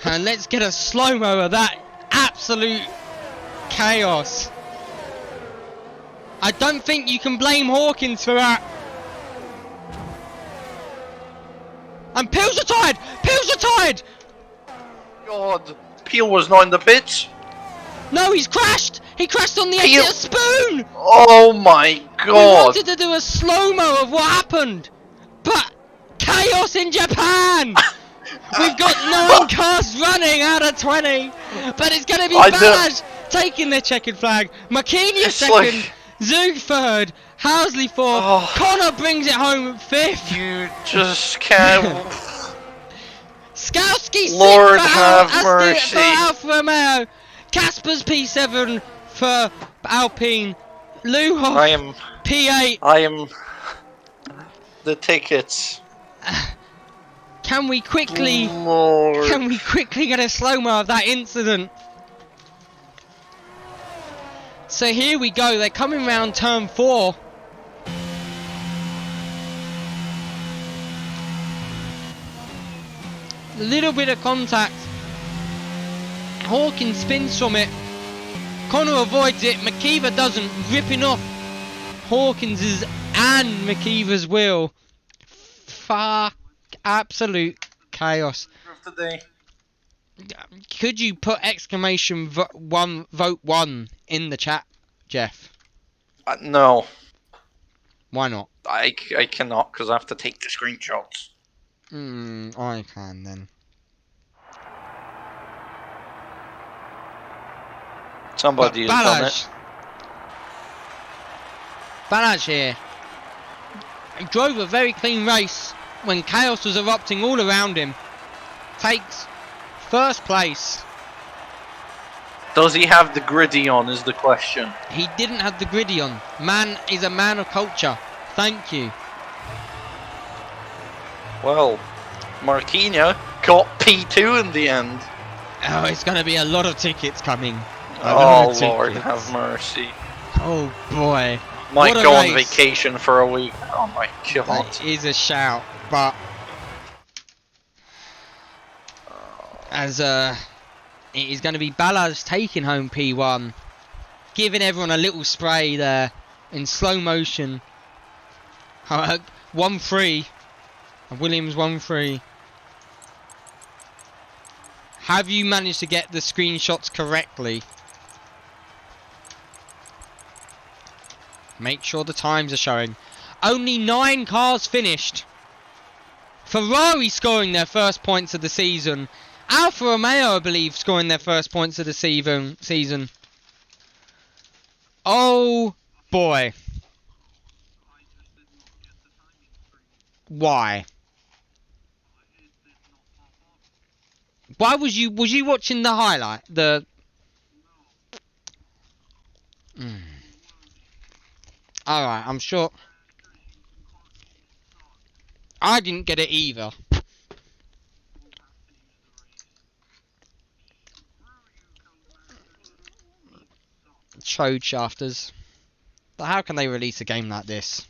Speaker 2: And let's get a slow-mo of that absolute chaos. I don't think you can blame Hawkins for that. And Pills are tied! Pills are tied!
Speaker 3: God, Peel was not in the pits.
Speaker 2: No, he's crashed! He crashed on the
Speaker 3: Peel-
Speaker 2: exit of Spoon!
Speaker 3: Oh my
Speaker 2: We
Speaker 3: God!
Speaker 2: wanted to do a slow-mo of what happened, but chaos in Japan! We've got 9 cars running out of 20, but it's going to be
Speaker 3: I know.
Speaker 2: Balaj taking the checkered flag, Makini
Speaker 3: It's
Speaker 2: second,
Speaker 3: like-
Speaker 2: Zug third, Housley fourth,
Speaker 3: Oh.
Speaker 2: Connor brings it home at fifth,
Speaker 3: You just can't.
Speaker 2: Skowski sixth
Speaker 3: Lord
Speaker 2: for,
Speaker 3: have
Speaker 2: for
Speaker 3: mercy.
Speaker 2: Alfa Romeo, Casper's P7 for Alpine, Luhoff
Speaker 3: I am.
Speaker 2: P8.
Speaker 3: The tickets.
Speaker 2: Can we quickly
Speaker 3: Lord.
Speaker 2: get a slow-mo of that incident? So here we go, they're coming round turn 4. A little bit of contact. Hawkins spins from it. Connor avoids it, McKeever doesn't, ripping off Hawkins's and McKeever's wheel. Fuck, absolute chaos.
Speaker 3: Today.
Speaker 2: Could you put exclamation vote 1 in the chat, Jeff?
Speaker 3: No,
Speaker 2: Why not?
Speaker 3: I cannot because I have to take the screenshots.
Speaker 2: I can then.
Speaker 3: Somebody has done it.
Speaker 2: Balaj here. He drove a very clean race when chaos was erupting all around him. Takes first place.
Speaker 3: Does he have the gritty on is the question.
Speaker 2: He didn't have the gritty on. Man is a man of culture. Thank you.
Speaker 3: Well, Marquinhos got P2 in the end.
Speaker 2: Oh, it's going to be a lot of tickets coming.
Speaker 3: Oh Lord, have mercy.
Speaker 2: Oh boy.
Speaker 3: Might
Speaker 2: What a
Speaker 3: go on
Speaker 2: race.
Speaker 3: vacation for a week. Oh my God.
Speaker 2: That is a shout, but as it is going to be Balaz taking home P1, giving everyone a little spray there in slow motion. 1-3, Williams 1-3. Have you managed to get the screenshots correctly? Make sure the times are showing. Only 9 cars finished. Ferrari scoring their first points of the season. Alfa Romeo, I believe, scoring their first points of the season. Oh boy. Why? Why was you watching the highlight? Alright, I'm sure. I didn't get it either. Chode shafters. But how can they release a game like this?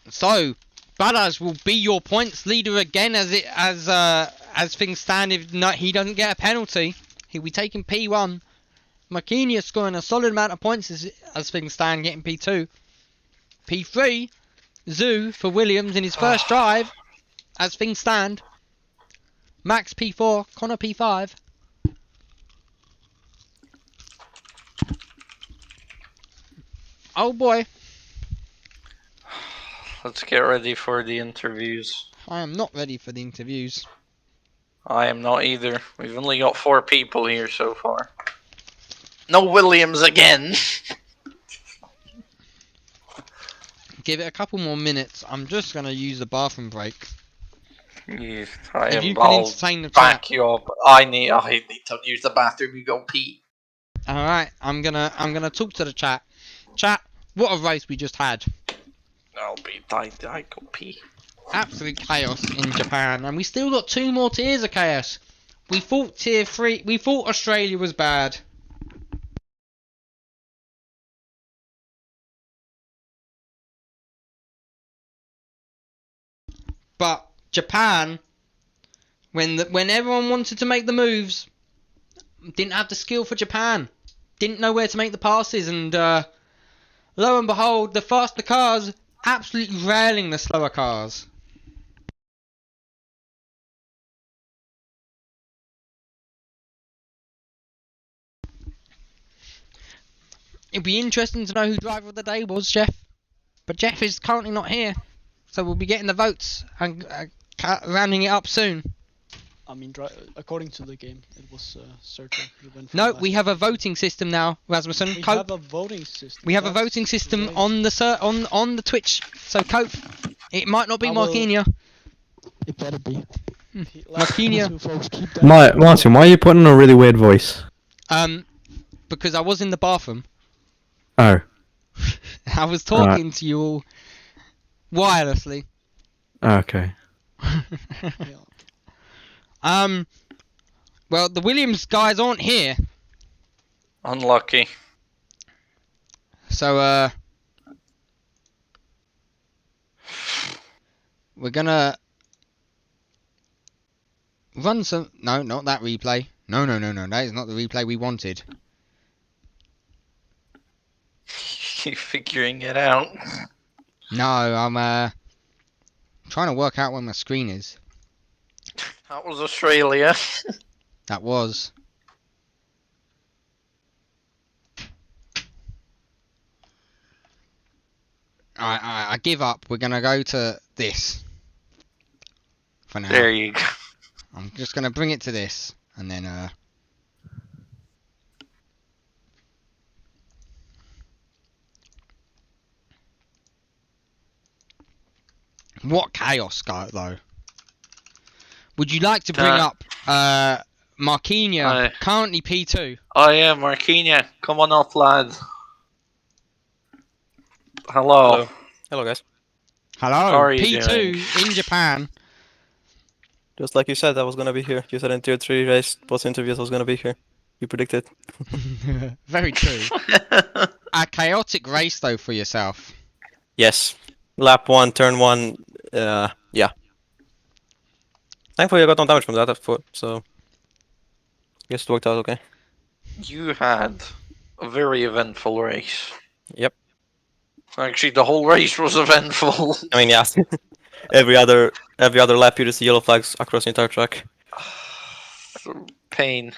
Speaker 2: So, Balaz will be your points leader again as things stand. If not, he doesn't get a penalty, he'll be taking P1. Marquinhos scoring a solid amount of points as things stand, getting P2. P3, Zoo for Williams in his first drive, as things stand. Max P4, Connor P5. Oh boy.
Speaker 3: Let's get ready for the interviews.
Speaker 2: I am not ready for the interviews.
Speaker 3: I am not either. We've only got 4 people here so far. No Williams again.
Speaker 2: Give it a couple more minutes. I'm just gonna use the bathroom break.
Speaker 3: If
Speaker 2: If you can entertain the chat.
Speaker 3: back you up. I need to use the bathroom. You go pee.
Speaker 2: Alright, I'm gonna talk to the chat. Chat, what a race we just had.
Speaker 3: I'll be. I go pee.
Speaker 2: Absolute chaos in Japan, and we still got 2 more tiers of chaos. We thought tier 3. We thought Australia was bad. But Japan, when everyone wanted to make the moves, didn't have the skill for Japan. Didn't know where to make the passes, and lo and behold, the faster cars absolutely railing the slower cars. It'd be interesting to know who driver of the day was, Jeff. But Jeff is currently not here, so we'll be getting the votes and rounding it up soon.
Speaker 4: I mean, according to the game, it was Sergio who went for
Speaker 2: No,
Speaker 4: that.
Speaker 2: we have a voting system now, Rasmussen.
Speaker 4: We
Speaker 2: Cope,
Speaker 4: have a voting system.
Speaker 2: we have a
Speaker 4: That's
Speaker 2: voting system
Speaker 4: great.
Speaker 2: on the on the Twitch. So Cope, it might not be
Speaker 4: I will-
Speaker 2: Marquinhos.
Speaker 4: It better be.
Speaker 2: Marquinhos.
Speaker 4: Folks, keep that.
Speaker 6: Martin, why are you putting on a really weird voice?
Speaker 2: Because I was in the bathroom.
Speaker 6: Oh,
Speaker 2: I was talking to you all wirelessly.
Speaker 6: okay.
Speaker 4: Yeah.
Speaker 2: Well, the Williams guys aren't here,
Speaker 3: Unlucky.
Speaker 2: so we're gonna run some. No, not that replay. No. That is not the replay we wanted.
Speaker 3: You're figuring it out.
Speaker 2: No, I'm trying to work out where my screen is.
Speaker 3: That was Australia.
Speaker 2: That was. I give up. We're gonna go to this for now.
Speaker 3: There you go.
Speaker 2: I'm just gonna bring it to this, and then what chaos, though? Would you like to bring up Marquinhos, currently P2?
Speaker 3: Oh yeah, Marquinhos. Come on up, lad. Hello.
Speaker 5: Hello, guys.
Speaker 2: Hello,
Speaker 3: How are you
Speaker 2: P2 in Japan.
Speaker 5: Just like you said, I was gonna be here. You said in tier 3 race, post interviews, I was gonna be here. You predicted.
Speaker 2: Very true. A chaotic race though for yourself.
Speaker 5: Yes. Lap 1, turn 1, yeah. Thankfully, I got no damage from that, so... guess it worked out okay.
Speaker 3: You had a very eventful race.
Speaker 5: Yep.
Speaker 3: Actually, the whole race was eventful.
Speaker 5: I mean, yeah. every other lap, you just see yellow flags across the entire track.
Speaker 3: Pain.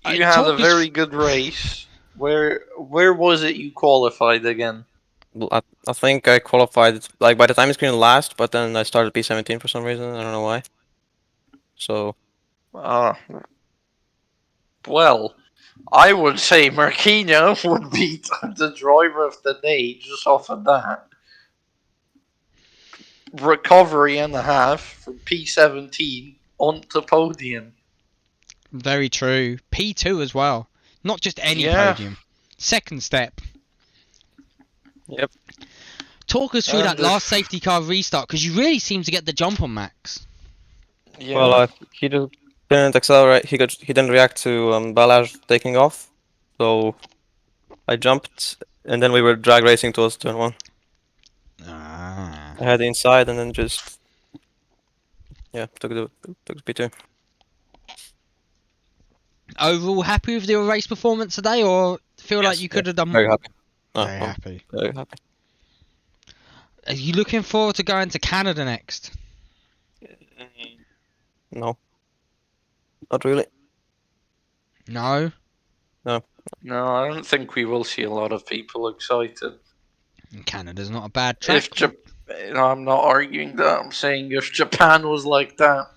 Speaker 3: You had a very good race. Where was it you qualified again?
Speaker 5: Well, I think I qualified, like, by the time screen last, but then I started P17 for some reason. I don't know why. So...
Speaker 3: well, I would say Marquinhos would beat the driver of the day just off of that. Recovery and a half from P17 onto podium.
Speaker 2: Very true. P2 as well. Not just any
Speaker 3: Yeah.
Speaker 2: podium. Second step.
Speaker 5: Yep.
Speaker 2: Talk us through
Speaker 3: And
Speaker 2: that last safety car restart, because you really seem to get the jump on Max.
Speaker 3: Yeah.
Speaker 5: Well, he just didn't accelerate. He didn't react to Balazs taking off, so I jumped, and then we were drag racing towards turn 1.
Speaker 2: Ah.
Speaker 5: I had the inside, and then just took the P2.
Speaker 2: Overall, happy with your race performance today, or feel like you could have done
Speaker 5: Very
Speaker 2: more?
Speaker 5: happy. Oh,
Speaker 2: Very
Speaker 5: oh,
Speaker 2: happy.
Speaker 5: Very happy.
Speaker 2: Are you looking forward to going to Canada next?
Speaker 5: No. Not really.
Speaker 2: No.
Speaker 3: No, I don't think we will see a lot of people excited.
Speaker 2: Canada's not a bad track.
Speaker 3: I'm not arguing that. I'm saying if Japan was like that,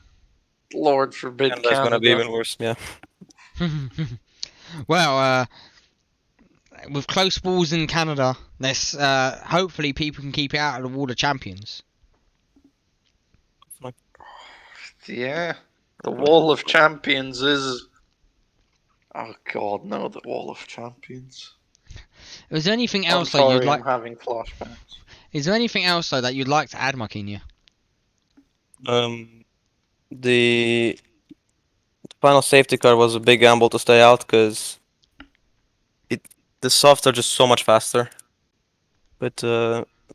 Speaker 3: Lord forbid
Speaker 5: And that's gonna be
Speaker 3: Canada.
Speaker 5: even worse. Yeah.
Speaker 2: Well, with close walls in Canada, let's hopefully people can keep it out of the Wall of Champions.
Speaker 3: Yeah. The Wall of Champions is. Oh god, no, the Wall of Champions.
Speaker 2: Is there anything
Speaker 3: I'm
Speaker 2: else that you'd
Speaker 3: sorry,
Speaker 2: like?
Speaker 3: I'm having flashbacks.
Speaker 2: Is there anything else though that you'd like to add, Marquinhos?
Speaker 5: The final safety car was a big gamble to stay out because the softs are just so much faster. But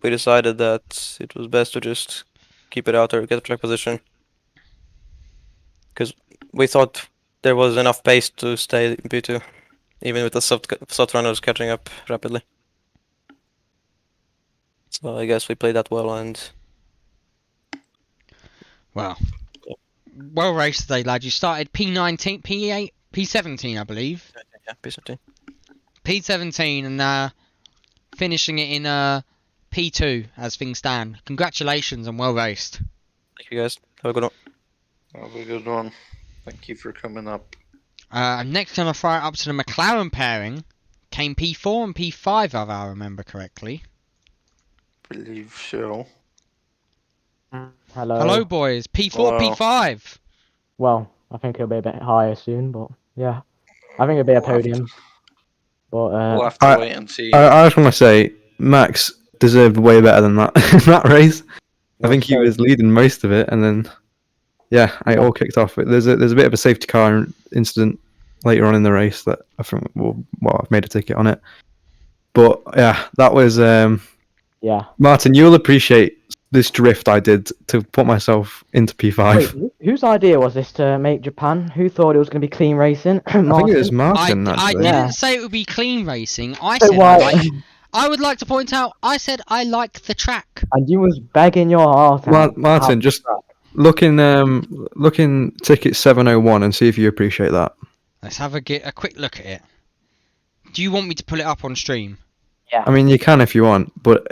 Speaker 5: we decided that it was best to just keep it out or get a track position because we thought there was enough pace to stay in P2, even with the soft runners catching up rapidly. So I guess we played that well and.
Speaker 2: Well, well raced today, lad. You started P19, P8, P17, I believe.
Speaker 5: Yeah, P17.
Speaker 2: P17 and finishing it in P2 as things stand. Congratulations and well raced.
Speaker 5: Thank you guys. Have a good one.
Speaker 3: Have a good one. Thank you for coming up.
Speaker 2: Next on the fire up to the McLaren pairing came P4 and P5 if I remember correctly.
Speaker 3: Believe so.
Speaker 7: Hello.
Speaker 2: Hello boys, P4,
Speaker 3: Wow.
Speaker 2: P5.
Speaker 7: Well, I think it'll be a bit higher soon, but yeah. I think it'll be a
Speaker 3: We'll have
Speaker 7: podium. But
Speaker 3: We'll have to
Speaker 6: I-
Speaker 3: wait and see.
Speaker 6: I just want to say, Max deserved way better than that that race. I think he was leading most of it, and then it all kicked off. There's a bit of a safety car incident later on in the race that I think I've made a ticket on it. But yeah, that was
Speaker 7: yeah.
Speaker 6: Martin. You'll appreciate this drift I did to put myself into P5.
Speaker 7: Wait, whose idea was this to make Japan? Who thought it was going to be clean racing?
Speaker 6: I think it was
Speaker 7: Martin?
Speaker 6: Martin.
Speaker 2: I
Speaker 6: Actually.
Speaker 7: Yeah.
Speaker 2: didn't say it would be clean racing. I
Speaker 7: So
Speaker 2: said
Speaker 7: why?
Speaker 2: I would like to point out. I said I like the track.
Speaker 7: And you was begging your heart out.
Speaker 6: Martin, just look in ticket 701 and see if you appreciate that.
Speaker 2: Let's have a quick look at it. Do you want me to pull it up on stream?
Speaker 7: Yeah.
Speaker 6: I mean, you can if you want, but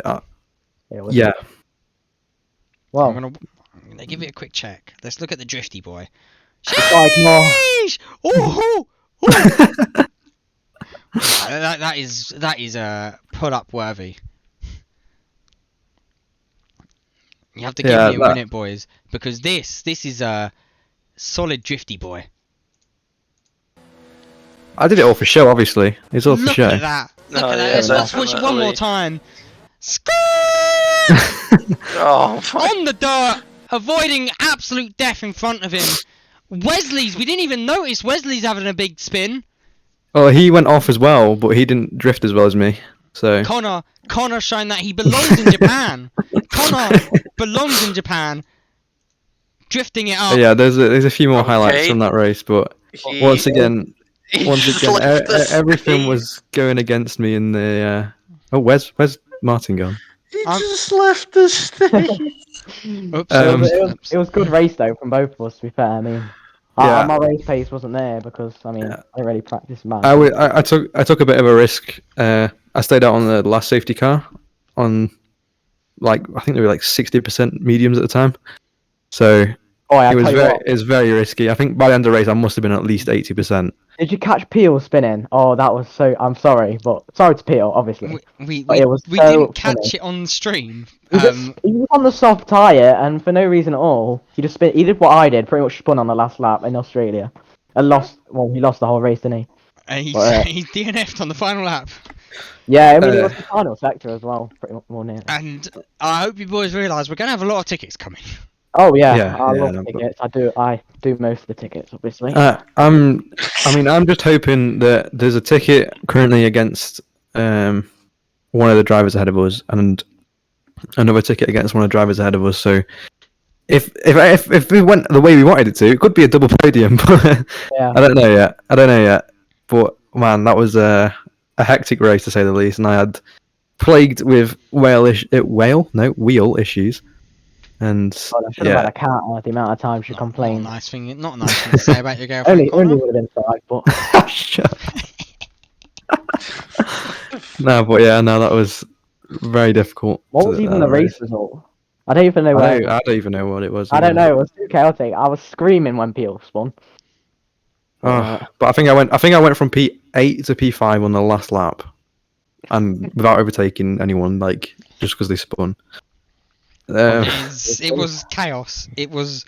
Speaker 6: yeah.
Speaker 7: Well,
Speaker 2: I'm gonna give it a quick check. Let's look at the drifty boy.
Speaker 7: it's like more.
Speaker 2: Sheesh! Ooh, ooh. that is pull up worthy. You have to give me a minute, boys, because this is a solid drifty boy.
Speaker 6: I did it all for show, obviously. It's all for
Speaker 2: Look
Speaker 6: show.
Speaker 2: at that! Look at that!
Speaker 3: yeah,
Speaker 2: Let's watch it one more
Speaker 3: definitely.
Speaker 2: time.
Speaker 3: Oh my.
Speaker 2: On the dirt, avoiding absolute death in front of him. Wesley's. We didn't even notice Wesley's having a big spin.
Speaker 6: Well, he went off as well, but he didn't drift as well as me. So
Speaker 2: Connor showing that he belongs in Japan. Connor belongs in Japan. Drifting it up.
Speaker 6: yeah, there's a few more highlights
Speaker 3: Okay.
Speaker 6: from that race, but
Speaker 3: He-
Speaker 6: once again,
Speaker 3: he just
Speaker 6: e-
Speaker 3: left the
Speaker 6: everything
Speaker 3: stage.
Speaker 6: was going against me in the. Oh, where's Martin gone?
Speaker 3: He
Speaker 2: I'm-
Speaker 3: just left the stage.
Speaker 2: Oops,
Speaker 7: It was good race though from both of us. To be fair, I mean,
Speaker 6: Yeah.
Speaker 7: my race pace wasn't there because I mean
Speaker 6: Yeah.
Speaker 7: I didn't really practice much.
Speaker 6: I took a bit of a risk. I stayed out on the last safety car, on I think there were 60% mediums at the time. So
Speaker 7: Oh, I
Speaker 6: it was
Speaker 7: tell you what,
Speaker 6: very risky. I think by the end of the race I must have been at least 80%.
Speaker 7: did you catch Peel spinning? Oh, that was so. I'm sorry, but sorry to Peel, obviously.
Speaker 2: we
Speaker 7: But it was so
Speaker 2: didn't catch
Speaker 7: funny.
Speaker 2: it on stream.
Speaker 7: He was on the soft tyre, and for no reason at all, he just spin. He did what I did, pretty much spun on the last lap in Australia, and lost. Well, he lost the whole race, didn't he?
Speaker 2: He
Speaker 7: But,
Speaker 2: he DNF'd on the final lap.
Speaker 7: Yeah, I mean it was the final sector as well, pretty much more near.
Speaker 2: And I hope you boys realise we're going to have a lot of tickets coming.
Speaker 7: Oh yeah,
Speaker 6: Yeah,
Speaker 7: I
Speaker 6: yeah,
Speaker 7: love
Speaker 6: no, but-
Speaker 7: tickets. I do most of the tickets, obviously.
Speaker 6: I'm just hoping that there's a ticket currently against one of the drivers ahead of us, and another ticket against one of the drivers ahead of us. So if we went the way we wanted it to, it could be a double podium. But
Speaker 7: Yeah.
Speaker 6: I don't know yet. But man, that was a hectic race to say the least, and I had plagued with wheel issues. And
Speaker 7: God, I should have had a cat the amount of times she
Speaker 2: Not a
Speaker 7: complained.
Speaker 2: nice thing. Not a nice thing to say about your girlfriend.
Speaker 7: Only
Speaker 2: Connor.
Speaker 7: would have been five, but
Speaker 6: Shut up. No, but yeah, no, that was very difficult.
Speaker 7: what was even the race result? I don't even know
Speaker 6: I
Speaker 7: where.
Speaker 6: don't even know what it was.
Speaker 7: I don't know. It was too chaotic. I was screaming when Peel spun.
Speaker 6: But I think I went from P8 to P5 on the last lap, and without overtaking anyone, like just because they spun.
Speaker 2: It was chaos. It was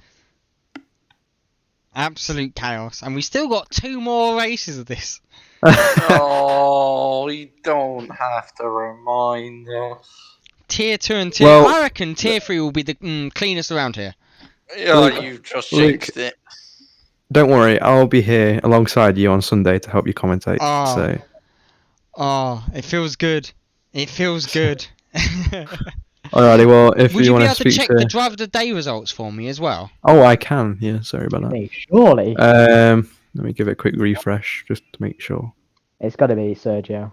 Speaker 2: absolute chaos, and we still got 2 more races of this.
Speaker 3: Oh, you don't have to remind us.
Speaker 2: Tier 2 and tier.
Speaker 6: Well-
Speaker 2: I reckon tier 3 will be the cleanest around here.
Speaker 3: Yeah,
Speaker 6: Luke-
Speaker 3: you just
Speaker 6: Luke-
Speaker 3: jinxed it.
Speaker 6: Don't worry, I'll be here alongside you on Sunday to help you commentate.
Speaker 2: Oh.
Speaker 6: So
Speaker 2: Oh, it feels good. It feels good.
Speaker 6: alrighty, well, if
Speaker 2: Would
Speaker 6: you
Speaker 2: you be
Speaker 6: want
Speaker 2: able
Speaker 6: to
Speaker 2: to
Speaker 6: speak
Speaker 2: check
Speaker 6: to,
Speaker 2: the driver of the day results for me as well?
Speaker 6: oh, I can. Yeah, sorry about that.
Speaker 7: Me, surely.
Speaker 6: Let me give it a quick refresh just to make sure.
Speaker 7: It's got to be Sergio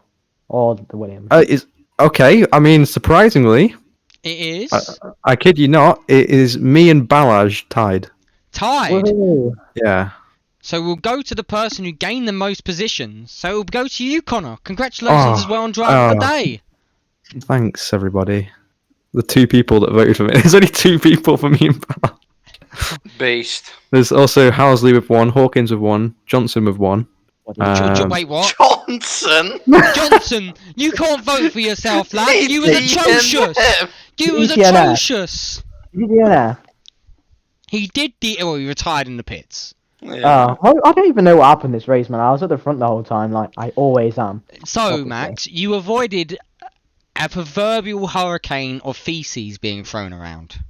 Speaker 7: or the Williams.
Speaker 6: Is okay. I mean, surprisingly,
Speaker 2: It is
Speaker 6: I kid you not, it is me and Balaj tied.
Speaker 2: tied.
Speaker 7: Woohoo.
Speaker 6: Yeah.
Speaker 2: So we'll go to the person who gained the most positions. So we'll go to you, Connor. Congratulations as well on driver of the day.
Speaker 6: Thanks, everybody. The 2 people that voted for me. There's only 2 people for me and Balaj.
Speaker 3: Based.
Speaker 6: There's also Housley with 1, Hawkins with 1, Johnson with 1.
Speaker 2: Wait, what?
Speaker 3: Johnson!
Speaker 2: Johnson, you can't vote for yourself, lad. You was atrocious. You was
Speaker 7: ETNF.
Speaker 2: atrocious.
Speaker 7: Yeah.
Speaker 2: He did well, he retired in the pits.
Speaker 3: Yeah.
Speaker 7: I don't even know what happened this race, man. I was at the front the whole time, like I always am.
Speaker 2: So,
Speaker 7: Obviously.
Speaker 2: Max, you avoided a proverbial hurricane of feces being thrown around.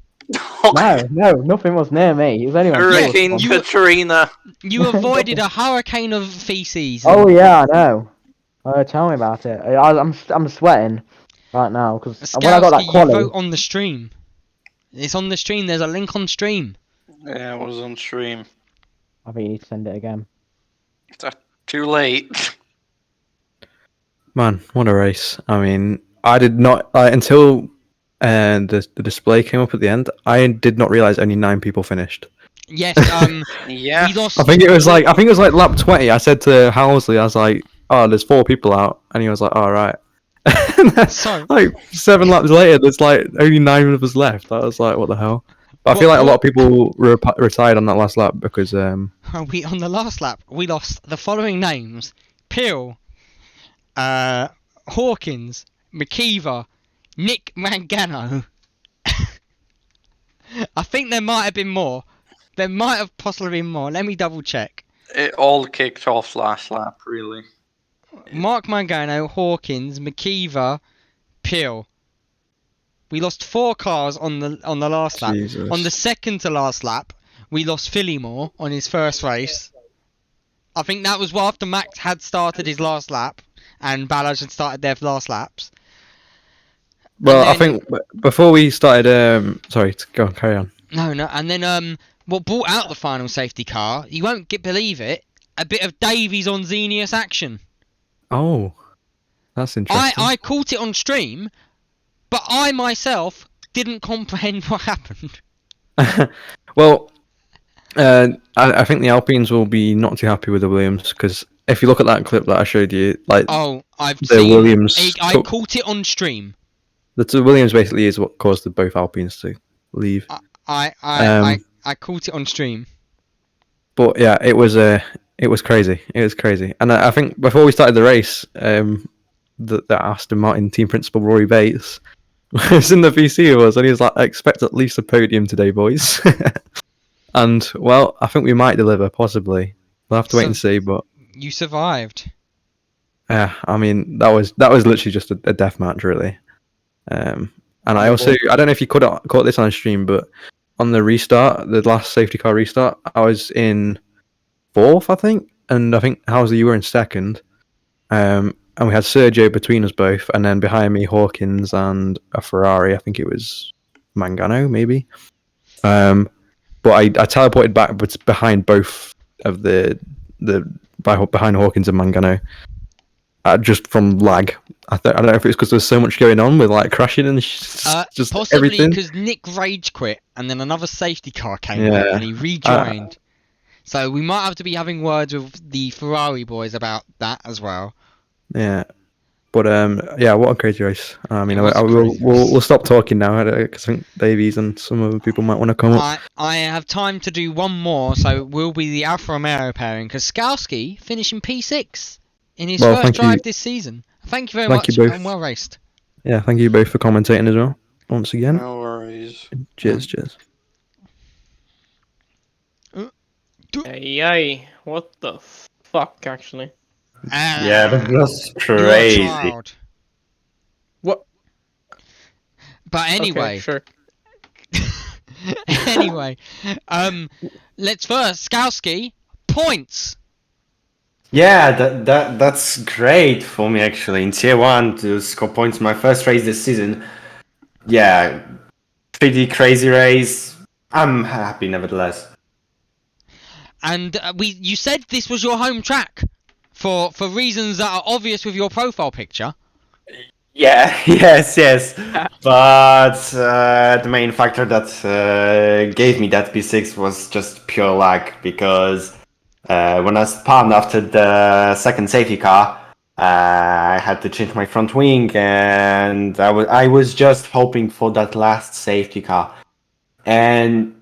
Speaker 7: No, nothing was near me. It was only on
Speaker 3: Hurricane
Speaker 2: you-
Speaker 3: Katrina.
Speaker 2: You avoided a hurricane of feces.
Speaker 7: Oh yeah, I know. Tell me about it. I'm sweating right now because when I got that
Speaker 2: Skowski, you
Speaker 7: quality,
Speaker 2: vote on the stream. It's on the stream. There's a link on stream.
Speaker 3: Yeah, it was on stream.
Speaker 7: I think you need to send it again.
Speaker 3: Too late.
Speaker 6: Man, what a race. I mean, I did not until the display came up at the end. I did not realize only 9 people finished.
Speaker 2: Yes.
Speaker 3: Yeah.
Speaker 2: We lost.
Speaker 6: I think it was like lap 20. I said to Housley, I was like, "Oh, there's 4 people out," and he was like, "All right."
Speaker 2: So-
Speaker 6: like 7 laps later, there's like only 9 of us left. I was like, "What the hell?" But I feel
Speaker 2: What-
Speaker 6: like a lot of people retired on that last lap because
Speaker 2: We on the last lap we lost the following names: Peel, Hawkins, McKeever, Nick Mangano. I think there might have been more. There might have possibly been more. Let me double check.
Speaker 3: It all kicked off last lap, really.
Speaker 2: Mark Mangano, Hawkins, McKeever, Peel. We lost 4 cars on the last lap.
Speaker 6: Jesus.
Speaker 2: On the second to last lap, we lost Phillymore on his first race. I think that was after Max had started his last lap and Balaj had started their last laps.
Speaker 6: well, I
Speaker 2: And then-
Speaker 6: think before we started, sorry, go on, carry on.
Speaker 2: No, and then what brought out the final safety car? You won't believe it. A bit of Davies on Xenius action.
Speaker 6: Oh, that's interesting.
Speaker 2: I caught it on stream, but I myself didn't comprehend what happened.
Speaker 6: Well, I think the Alpines will be not too happy with the Williams because if you look at that clip that I showed you, like
Speaker 2: Oh, I've
Speaker 6: the
Speaker 2: seen.
Speaker 6: Williams,
Speaker 2: I caught it on stream.
Speaker 6: the Williams basically is what caused the both Alpines to leave.
Speaker 2: I caught it on stream.
Speaker 6: But yeah, it was crazy. It was crazy, and I think before we started the race, the Aston Martin team principal Rory Bates was in the VC with us, and he was like, "I expect at least a podium today, boys." And well, I think we might deliver, possibly. We'll have to wait and see, but.
Speaker 2: You survived.
Speaker 6: Yeah, I mean that was literally just a death match, really. And I also I don't know if you caught this on stream, but on the restart, the last safety car restart, I was in 4th, I think, and I think Housley, you were in 2nd. And we had Sergio between us both, and then behind me Hawkins and a Ferrari. I think it was Mangano, maybe. But I teleported back behind both of behind Hawkins and Mangano. Just from lag. I don't know if it's because there's so much going on with like crashing and just
Speaker 2: Possibly
Speaker 6: everything.
Speaker 2: because Nick rage quit and then another safety car came
Speaker 6: Yeah.
Speaker 2: on and he rejoined. So we might have to be having words with the Ferrari boys about that as well.
Speaker 6: Yeah, But yeah, what a crazy race. I mean,
Speaker 2: It was a
Speaker 6: we'll,
Speaker 2: crazy race.
Speaker 6: we'll stop talking now because I think Davies and some other people might want to come up.
Speaker 2: I have time to do one more, so we'll be the Alfa Romeo pairing because Skalski finishing P6 in his
Speaker 6: Well,
Speaker 2: first
Speaker 6: thank
Speaker 2: drive
Speaker 6: you.
Speaker 2: this season. Thank you very
Speaker 6: Thank you
Speaker 2: much
Speaker 6: both.
Speaker 2: and well raced.
Speaker 6: Yeah, thank you both for commentating as well. Once again.
Speaker 3: No worries.
Speaker 6: Cheers, cheers.
Speaker 8: Hey, what the fuck, actually?
Speaker 9: Yeah, that was
Speaker 2: You're a
Speaker 9: crazy.
Speaker 2: child.
Speaker 8: What?
Speaker 2: But
Speaker 8: Okay,
Speaker 2: anyway,
Speaker 8: sure.
Speaker 2: anyway, let's first Skalski points.
Speaker 9: Yeah, that's great for me actually. In tier 1 to score points my first race this season. Yeah, pretty crazy race. I'm happy nevertheless.
Speaker 2: And you said this was your home track for reasons that are obvious with your profile picture.
Speaker 9: Yeah, yes. But the main factor that gave me that P6 was just pure luck because when I spun after the second safety car, I had to change my front wing and I was just hoping for that last safety car. And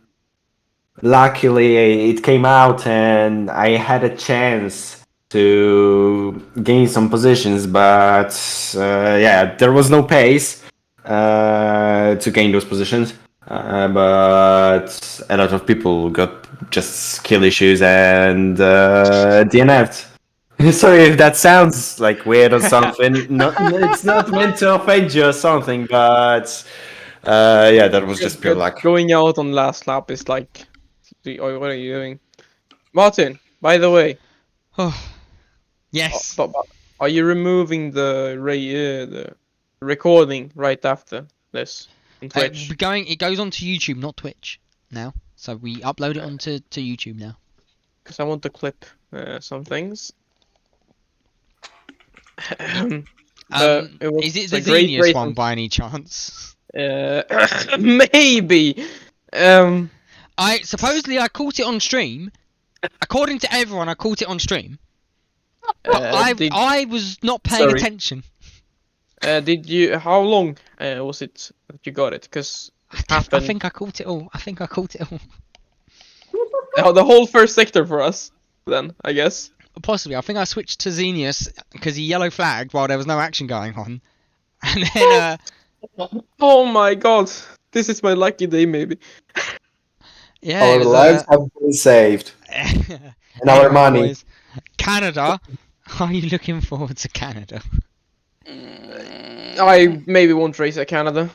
Speaker 9: luckily it came out and I had a chance to gain some positions, but yeah, there was no pace to gain those positions. But a lot of people got just skill issues and DNF'd. Sorry if that sounds like weird or something. It's not meant to offend you or something, but yeah, that was just pure luck.
Speaker 8: Going out on last lap is like, what are you doing, Martin? By the way,
Speaker 2: Oh, yes.
Speaker 8: but are you removing the recording right after this on Twitch?
Speaker 2: It goes onto YouTube, not Twitch now. So we upload it onto YouTube now.
Speaker 8: Because I want to clip some things. But
Speaker 2: Is it
Speaker 8: it's
Speaker 2: the
Speaker 8: a great
Speaker 2: Xenius
Speaker 8: race
Speaker 2: one
Speaker 8: on-
Speaker 2: by any chance?
Speaker 8: Maybe.
Speaker 2: I supposedly I caught it on stream. According to everyone, I caught it on stream. But I was not paying
Speaker 8: Sorry.
Speaker 2: attention.
Speaker 8: Did you? How long was it that you got it? Because
Speaker 2: I think I caught it all.
Speaker 8: the whole first sector for us. Then I guess.
Speaker 2: Possibly. I think I switched to Xenius because he yellow flagged while there was no action going on. And then
Speaker 8: Oh my god! This is my lucky day, maybe.
Speaker 2: yeah,
Speaker 9: Our
Speaker 2: it was,
Speaker 9: lives have been saved.
Speaker 2: and
Speaker 9: our money.
Speaker 2: Boys, Canada. Are you looking forward to Canada?
Speaker 8: I maybe won't race at Canada.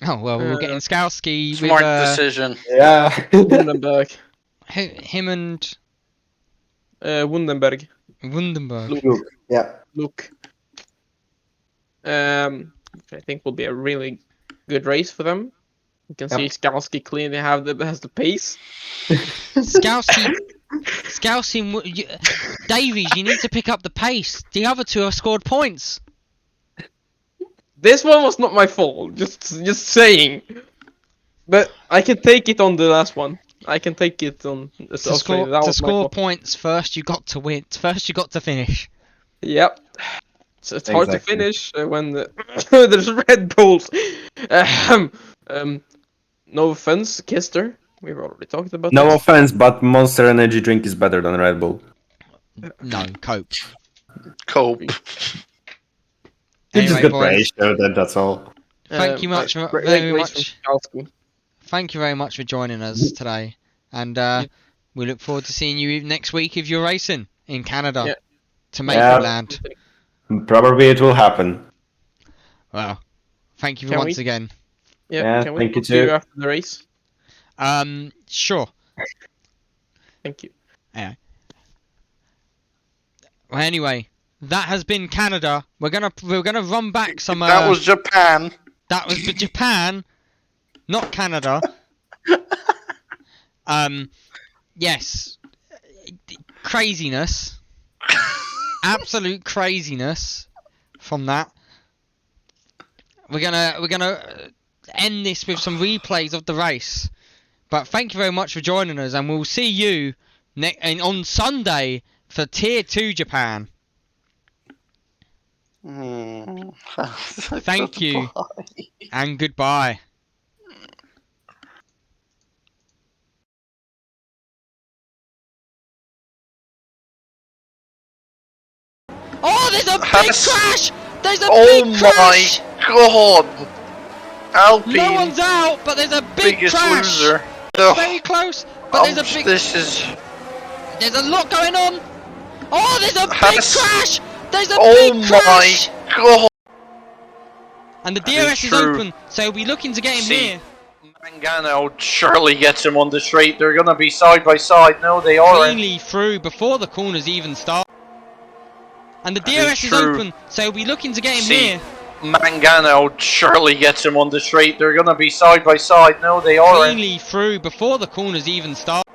Speaker 2: Oh well, we're getting Skalski with
Speaker 3: Smart decision.
Speaker 9: Yeah.
Speaker 8: Wundenberg.
Speaker 2: him and
Speaker 8: Wundenberg.
Speaker 2: Wundenberg.
Speaker 9: Look, yeah.
Speaker 8: Look. Which I think will be a really good race for them. You can see Skalski clearly has the pace.
Speaker 2: Skalski, Davies, you need to pick up the pace. The other two have scored points.
Speaker 8: This one was not my fault. Just saying. But I can take it on the last one. I can take it on Australia. That
Speaker 2: To
Speaker 8: was my
Speaker 2: score
Speaker 8: fault.
Speaker 2: points, first you got to win. First you got to finish.
Speaker 8: Yep. So it's hard to
Speaker 9: Exactly.
Speaker 8: finish when there's Red Bulls. No offense, Kister. We've already talked about
Speaker 9: No
Speaker 8: this.
Speaker 9: offense, but Monster Energy drink is better than Red Bull.
Speaker 2: No, cope.
Speaker 3: Cope.
Speaker 9: It's
Speaker 2: Anyway,
Speaker 9: just good
Speaker 2: boys,
Speaker 9: ratio, that's all.
Speaker 2: thank you much
Speaker 8: Great
Speaker 2: very
Speaker 8: race
Speaker 2: much.
Speaker 8: from Skalski.
Speaker 2: Thank you very much for joining us today, and we look forward to seeing you next week if you're racing in Canada
Speaker 8: Yeah.
Speaker 2: to
Speaker 9: Yeah.
Speaker 2: Makeland.
Speaker 9: Probably it will happen.
Speaker 2: Well, thank you
Speaker 8: Can
Speaker 2: once
Speaker 8: we?
Speaker 2: again.
Speaker 9: Yeah,
Speaker 8: Can we
Speaker 9: thank you
Speaker 8: talk to you
Speaker 9: too.
Speaker 8: after the race?
Speaker 2: Sure.
Speaker 8: Thank you.
Speaker 2: Well, anyway, that has been Canada. We're gonna run back some.
Speaker 3: That was Japan.
Speaker 2: That was for Japan, not Canada. Yes, craziness, absolute craziness from that. We're gonna end this with some replays of the race. But thank you very much for joining us, and we'll see you on Sunday for Tier 2 Japan. Thank you. And goodbye. Oh, there's a big crash! There's a big crash!
Speaker 3: Oh my god! Alpine,
Speaker 2: No one's out, but there's a big
Speaker 3: biggest
Speaker 2: crash!
Speaker 3: loser.
Speaker 2: Very close, but there's a big...
Speaker 3: This is...
Speaker 2: There's a lot going on! Oh, there's a big crash! There's a
Speaker 3: Oh
Speaker 2: big crash!
Speaker 3: my god!
Speaker 2: And the
Speaker 3: That is
Speaker 2: DRS is
Speaker 3: true.
Speaker 2: open, so we'll be looking to get him
Speaker 3: See,
Speaker 2: here.
Speaker 3: Mangano surely gets him on the straight. They're gonna be side by side. No, they aren't.
Speaker 2: Cleanly through before the corners even start. And the
Speaker 3: That is
Speaker 2: DRS is
Speaker 3: true.
Speaker 2: open, so we'll be looking to get him
Speaker 3: See,
Speaker 2: here.
Speaker 3: Mangano surely gets him on the straight. They're gonna be side by side. No, they aren't.
Speaker 2: Cleanly through before the corners even start.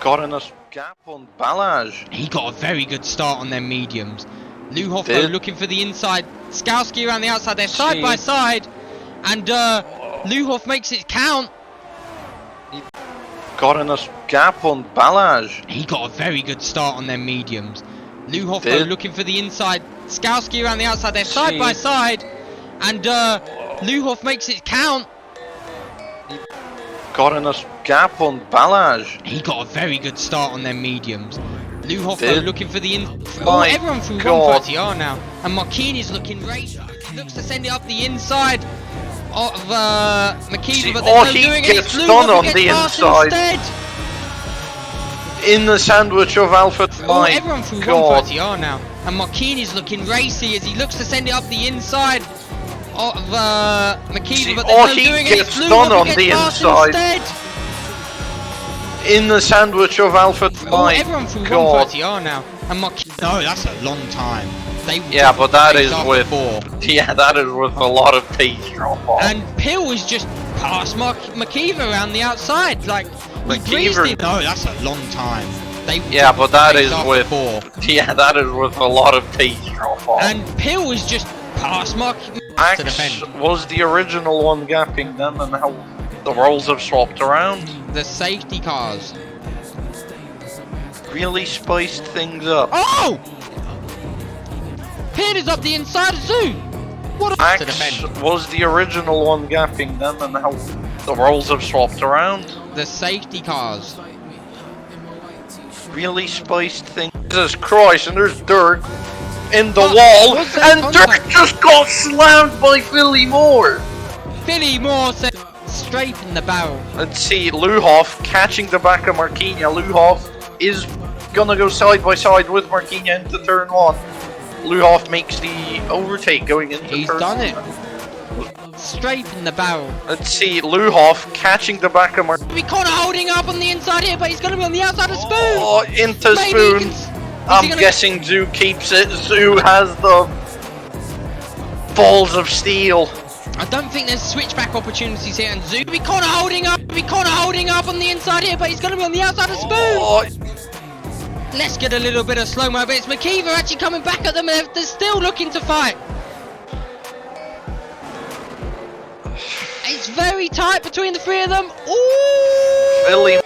Speaker 3: Got in a gap on Balaj.
Speaker 2: He got a very good start on them mediums. Luhoff though
Speaker 3: Did.
Speaker 2: looking for the inside. Skowski around the outside. They're side
Speaker 3: See.
Speaker 2: by side. And Luhoff makes it count.
Speaker 3: Got in a gap on Balaj.
Speaker 2: He got a very good start on them mediums. Luhoff though
Speaker 3: Did.
Speaker 2: looking for the inside. Skowski around the outside. They're side
Speaker 3: See.
Speaker 2: by side. And Luhoff makes it count.
Speaker 3: Got in a gap on Balaj.
Speaker 2: He got a very good start on them mediums. Luhoff
Speaker 3: Did.
Speaker 2: though looking for the oh,
Speaker 3: My
Speaker 2: everyone through
Speaker 3: God.
Speaker 2: 130R now. And Marquini's looking great. Looks to send it up the inside of McKeever,
Speaker 3: See,
Speaker 2: but
Speaker 3: oh,
Speaker 2: there's
Speaker 3: he
Speaker 2: no doing it.
Speaker 3: gets
Speaker 2: It's Luhoff
Speaker 3: done
Speaker 2: who
Speaker 3: on
Speaker 2: gets
Speaker 3: the
Speaker 2: past
Speaker 3: inside.
Speaker 2: Instead.
Speaker 3: In the sandwich of Alpha.
Speaker 2: Oh,
Speaker 3: My
Speaker 2: everyone through
Speaker 3: God.
Speaker 2: 130R now. And Marquini's looking racy as he looks to send it up the inside of McKeever,
Speaker 3: See,
Speaker 2: but
Speaker 3: oh,
Speaker 2: there's no
Speaker 3: he
Speaker 2: doing it.
Speaker 3: gets
Speaker 2: It's Luhoff
Speaker 3: done
Speaker 2: who
Speaker 3: on
Speaker 2: gets
Speaker 3: the
Speaker 2: past
Speaker 3: inside.
Speaker 2: instead.
Speaker 3: In the sandwich of Alpha.
Speaker 2: Oh,
Speaker 3: My
Speaker 2: everyone through
Speaker 3: God.
Speaker 2: 130R now. And no, that's a long time. They
Speaker 3: Yeah, but that is
Speaker 2: after
Speaker 3: with
Speaker 2: 4.
Speaker 3: yeah, that is with a lot of pace drop off.
Speaker 2: And Pill is just past McKeever around the outside. Like, he breezed
Speaker 3: McKeever-
Speaker 2: him. No, that's a long time. They
Speaker 3: Yeah, but that is
Speaker 2: after
Speaker 3: with
Speaker 2: 4.
Speaker 3: yeah, that is with a lot of pace drop off.
Speaker 2: And Pill is just past to
Speaker 3: Axe
Speaker 2: defend.
Speaker 3: was the original one gapping them, and how the roles have swapped around.
Speaker 2: The safety cars.
Speaker 3: Really spiced things up.
Speaker 2: Oh! Pill is up the inside of Zoo. What a to
Speaker 3: Axe
Speaker 2: defend.
Speaker 3: was the original one gapping them, and how the roles have swapped around.
Speaker 2: The safety cars.
Speaker 3: Really spiced things. Jesus Christ, and there's Dirk in the
Speaker 2: Oh,
Speaker 3: wall,
Speaker 2: what's that
Speaker 3: and
Speaker 2: contact?
Speaker 3: Dirk just got slammed by Philly Moore.
Speaker 2: Philly Moore said straight in the barrel.
Speaker 3: Let's see, Luhoff catching the back of Marquinhos. Luhoff is gonna go side by side with Marquinhos into turn 1. Luhoff makes the overtake going into
Speaker 2: He's
Speaker 3: turn
Speaker 2: done
Speaker 3: 1.
Speaker 2: it. Straight in the barrel.
Speaker 3: Let's see, Luhoff catching the back of Marquinhos.
Speaker 2: We caught holding up on the inside here, but he's going to be on the outside of Spoon.
Speaker 3: Oh, into
Speaker 2: Maybe he
Speaker 3: Spoon.
Speaker 2: can is
Speaker 3: I'm
Speaker 2: he gonna-
Speaker 3: guessing Zoo keeps it. Zoo has the balls of steel.
Speaker 2: I don't think there's switchback opportunities here, and Zoo. We caught holding up. We caught holding up on the inside here, but he's going to be on the outside of Spoon.
Speaker 3: Oh,
Speaker 2: Let's get a little bit of slow-mo, but it's McKeever actually coming back at them, and they're still looking to fight. It's very tight between the three of them. Ooh!
Speaker 3: Philly.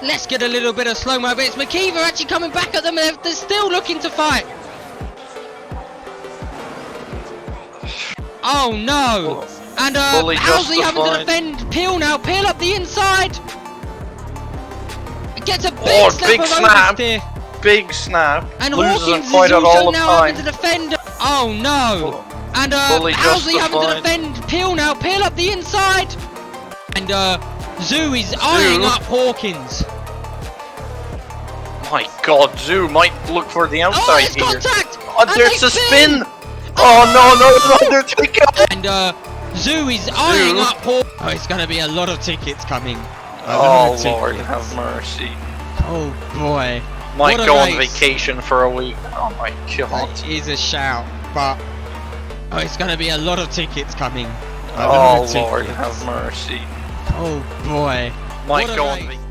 Speaker 2: Let's get a little bit of slow-mo, but it's McKeever actually coming back at them, and they're still looking to fight. Oh no! And
Speaker 3: Fully
Speaker 2: Housley having to
Speaker 3: justified.
Speaker 2: defend Peel now. Peel up the inside. Gets a big
Speaker 3: Oh,
Speaker 2: snap
Speaker 3: big
Speaker 2: of
Speaker 3: snap.
Speaker 2: oversteer.
Speaker 3: Big snap.
Speaker 2: And
Speaker 3: Loses
Speaker 2: Hawkins is
Speaker 3: quite a lot
Speaker 2: also
Speaker 3: of
Speaker 2: now
Speaker 3: time.
Speaker 2: having to defend. Oh no! And
Speaker 3: Fully
Speaker 2: Housley having to
Speaker 3: justified.
Speaker 2: defend Peel now. Peel up the inside. And Zoo is eyeing up Hawkins.
Speaker 3: My God, Zoo might look for the
Speaker 2: Oh,
Speaker 3: outside
Speaker 2: it's
Speaker 3: here.
Speaker 2: contact!
Speaker 3: Oh,
Speaker 2: And
Speaker 3: there's
Speaker 2: they
Speaker 3: a spin. Oh no, they're taking up.
Speaker 2: And Zoo is eyeing up Hawkins. Oh, it's going to be a lot of tickets coming. A lot
Speaker 3: Oh
Speaker 2: of
Speaker 3: Lord,
Speaker 2: tickets.
Speaker 3: have mercy.
Speaker 2: Oh boy.
Speaker 3: Might
Speaker 2: What a
Speaker 3: go on
Speaker 2: race.
Speaker 3: vacation for a week. Oh my God.
Speaker 2: That is a shout, but it's going to be a lot of tickets coming. A
Speaker 3: Oh
Speaker 2: lot of
Speaker 3: Lord,
Speaker 2: tickets.
Speaker 3: have mercy.
Speaker 2: Oh boy.
Speaker 3: Might
Speaker 2: What a
Speaker 3: go on
Speaker 2: race.
Speaker 3: vacation.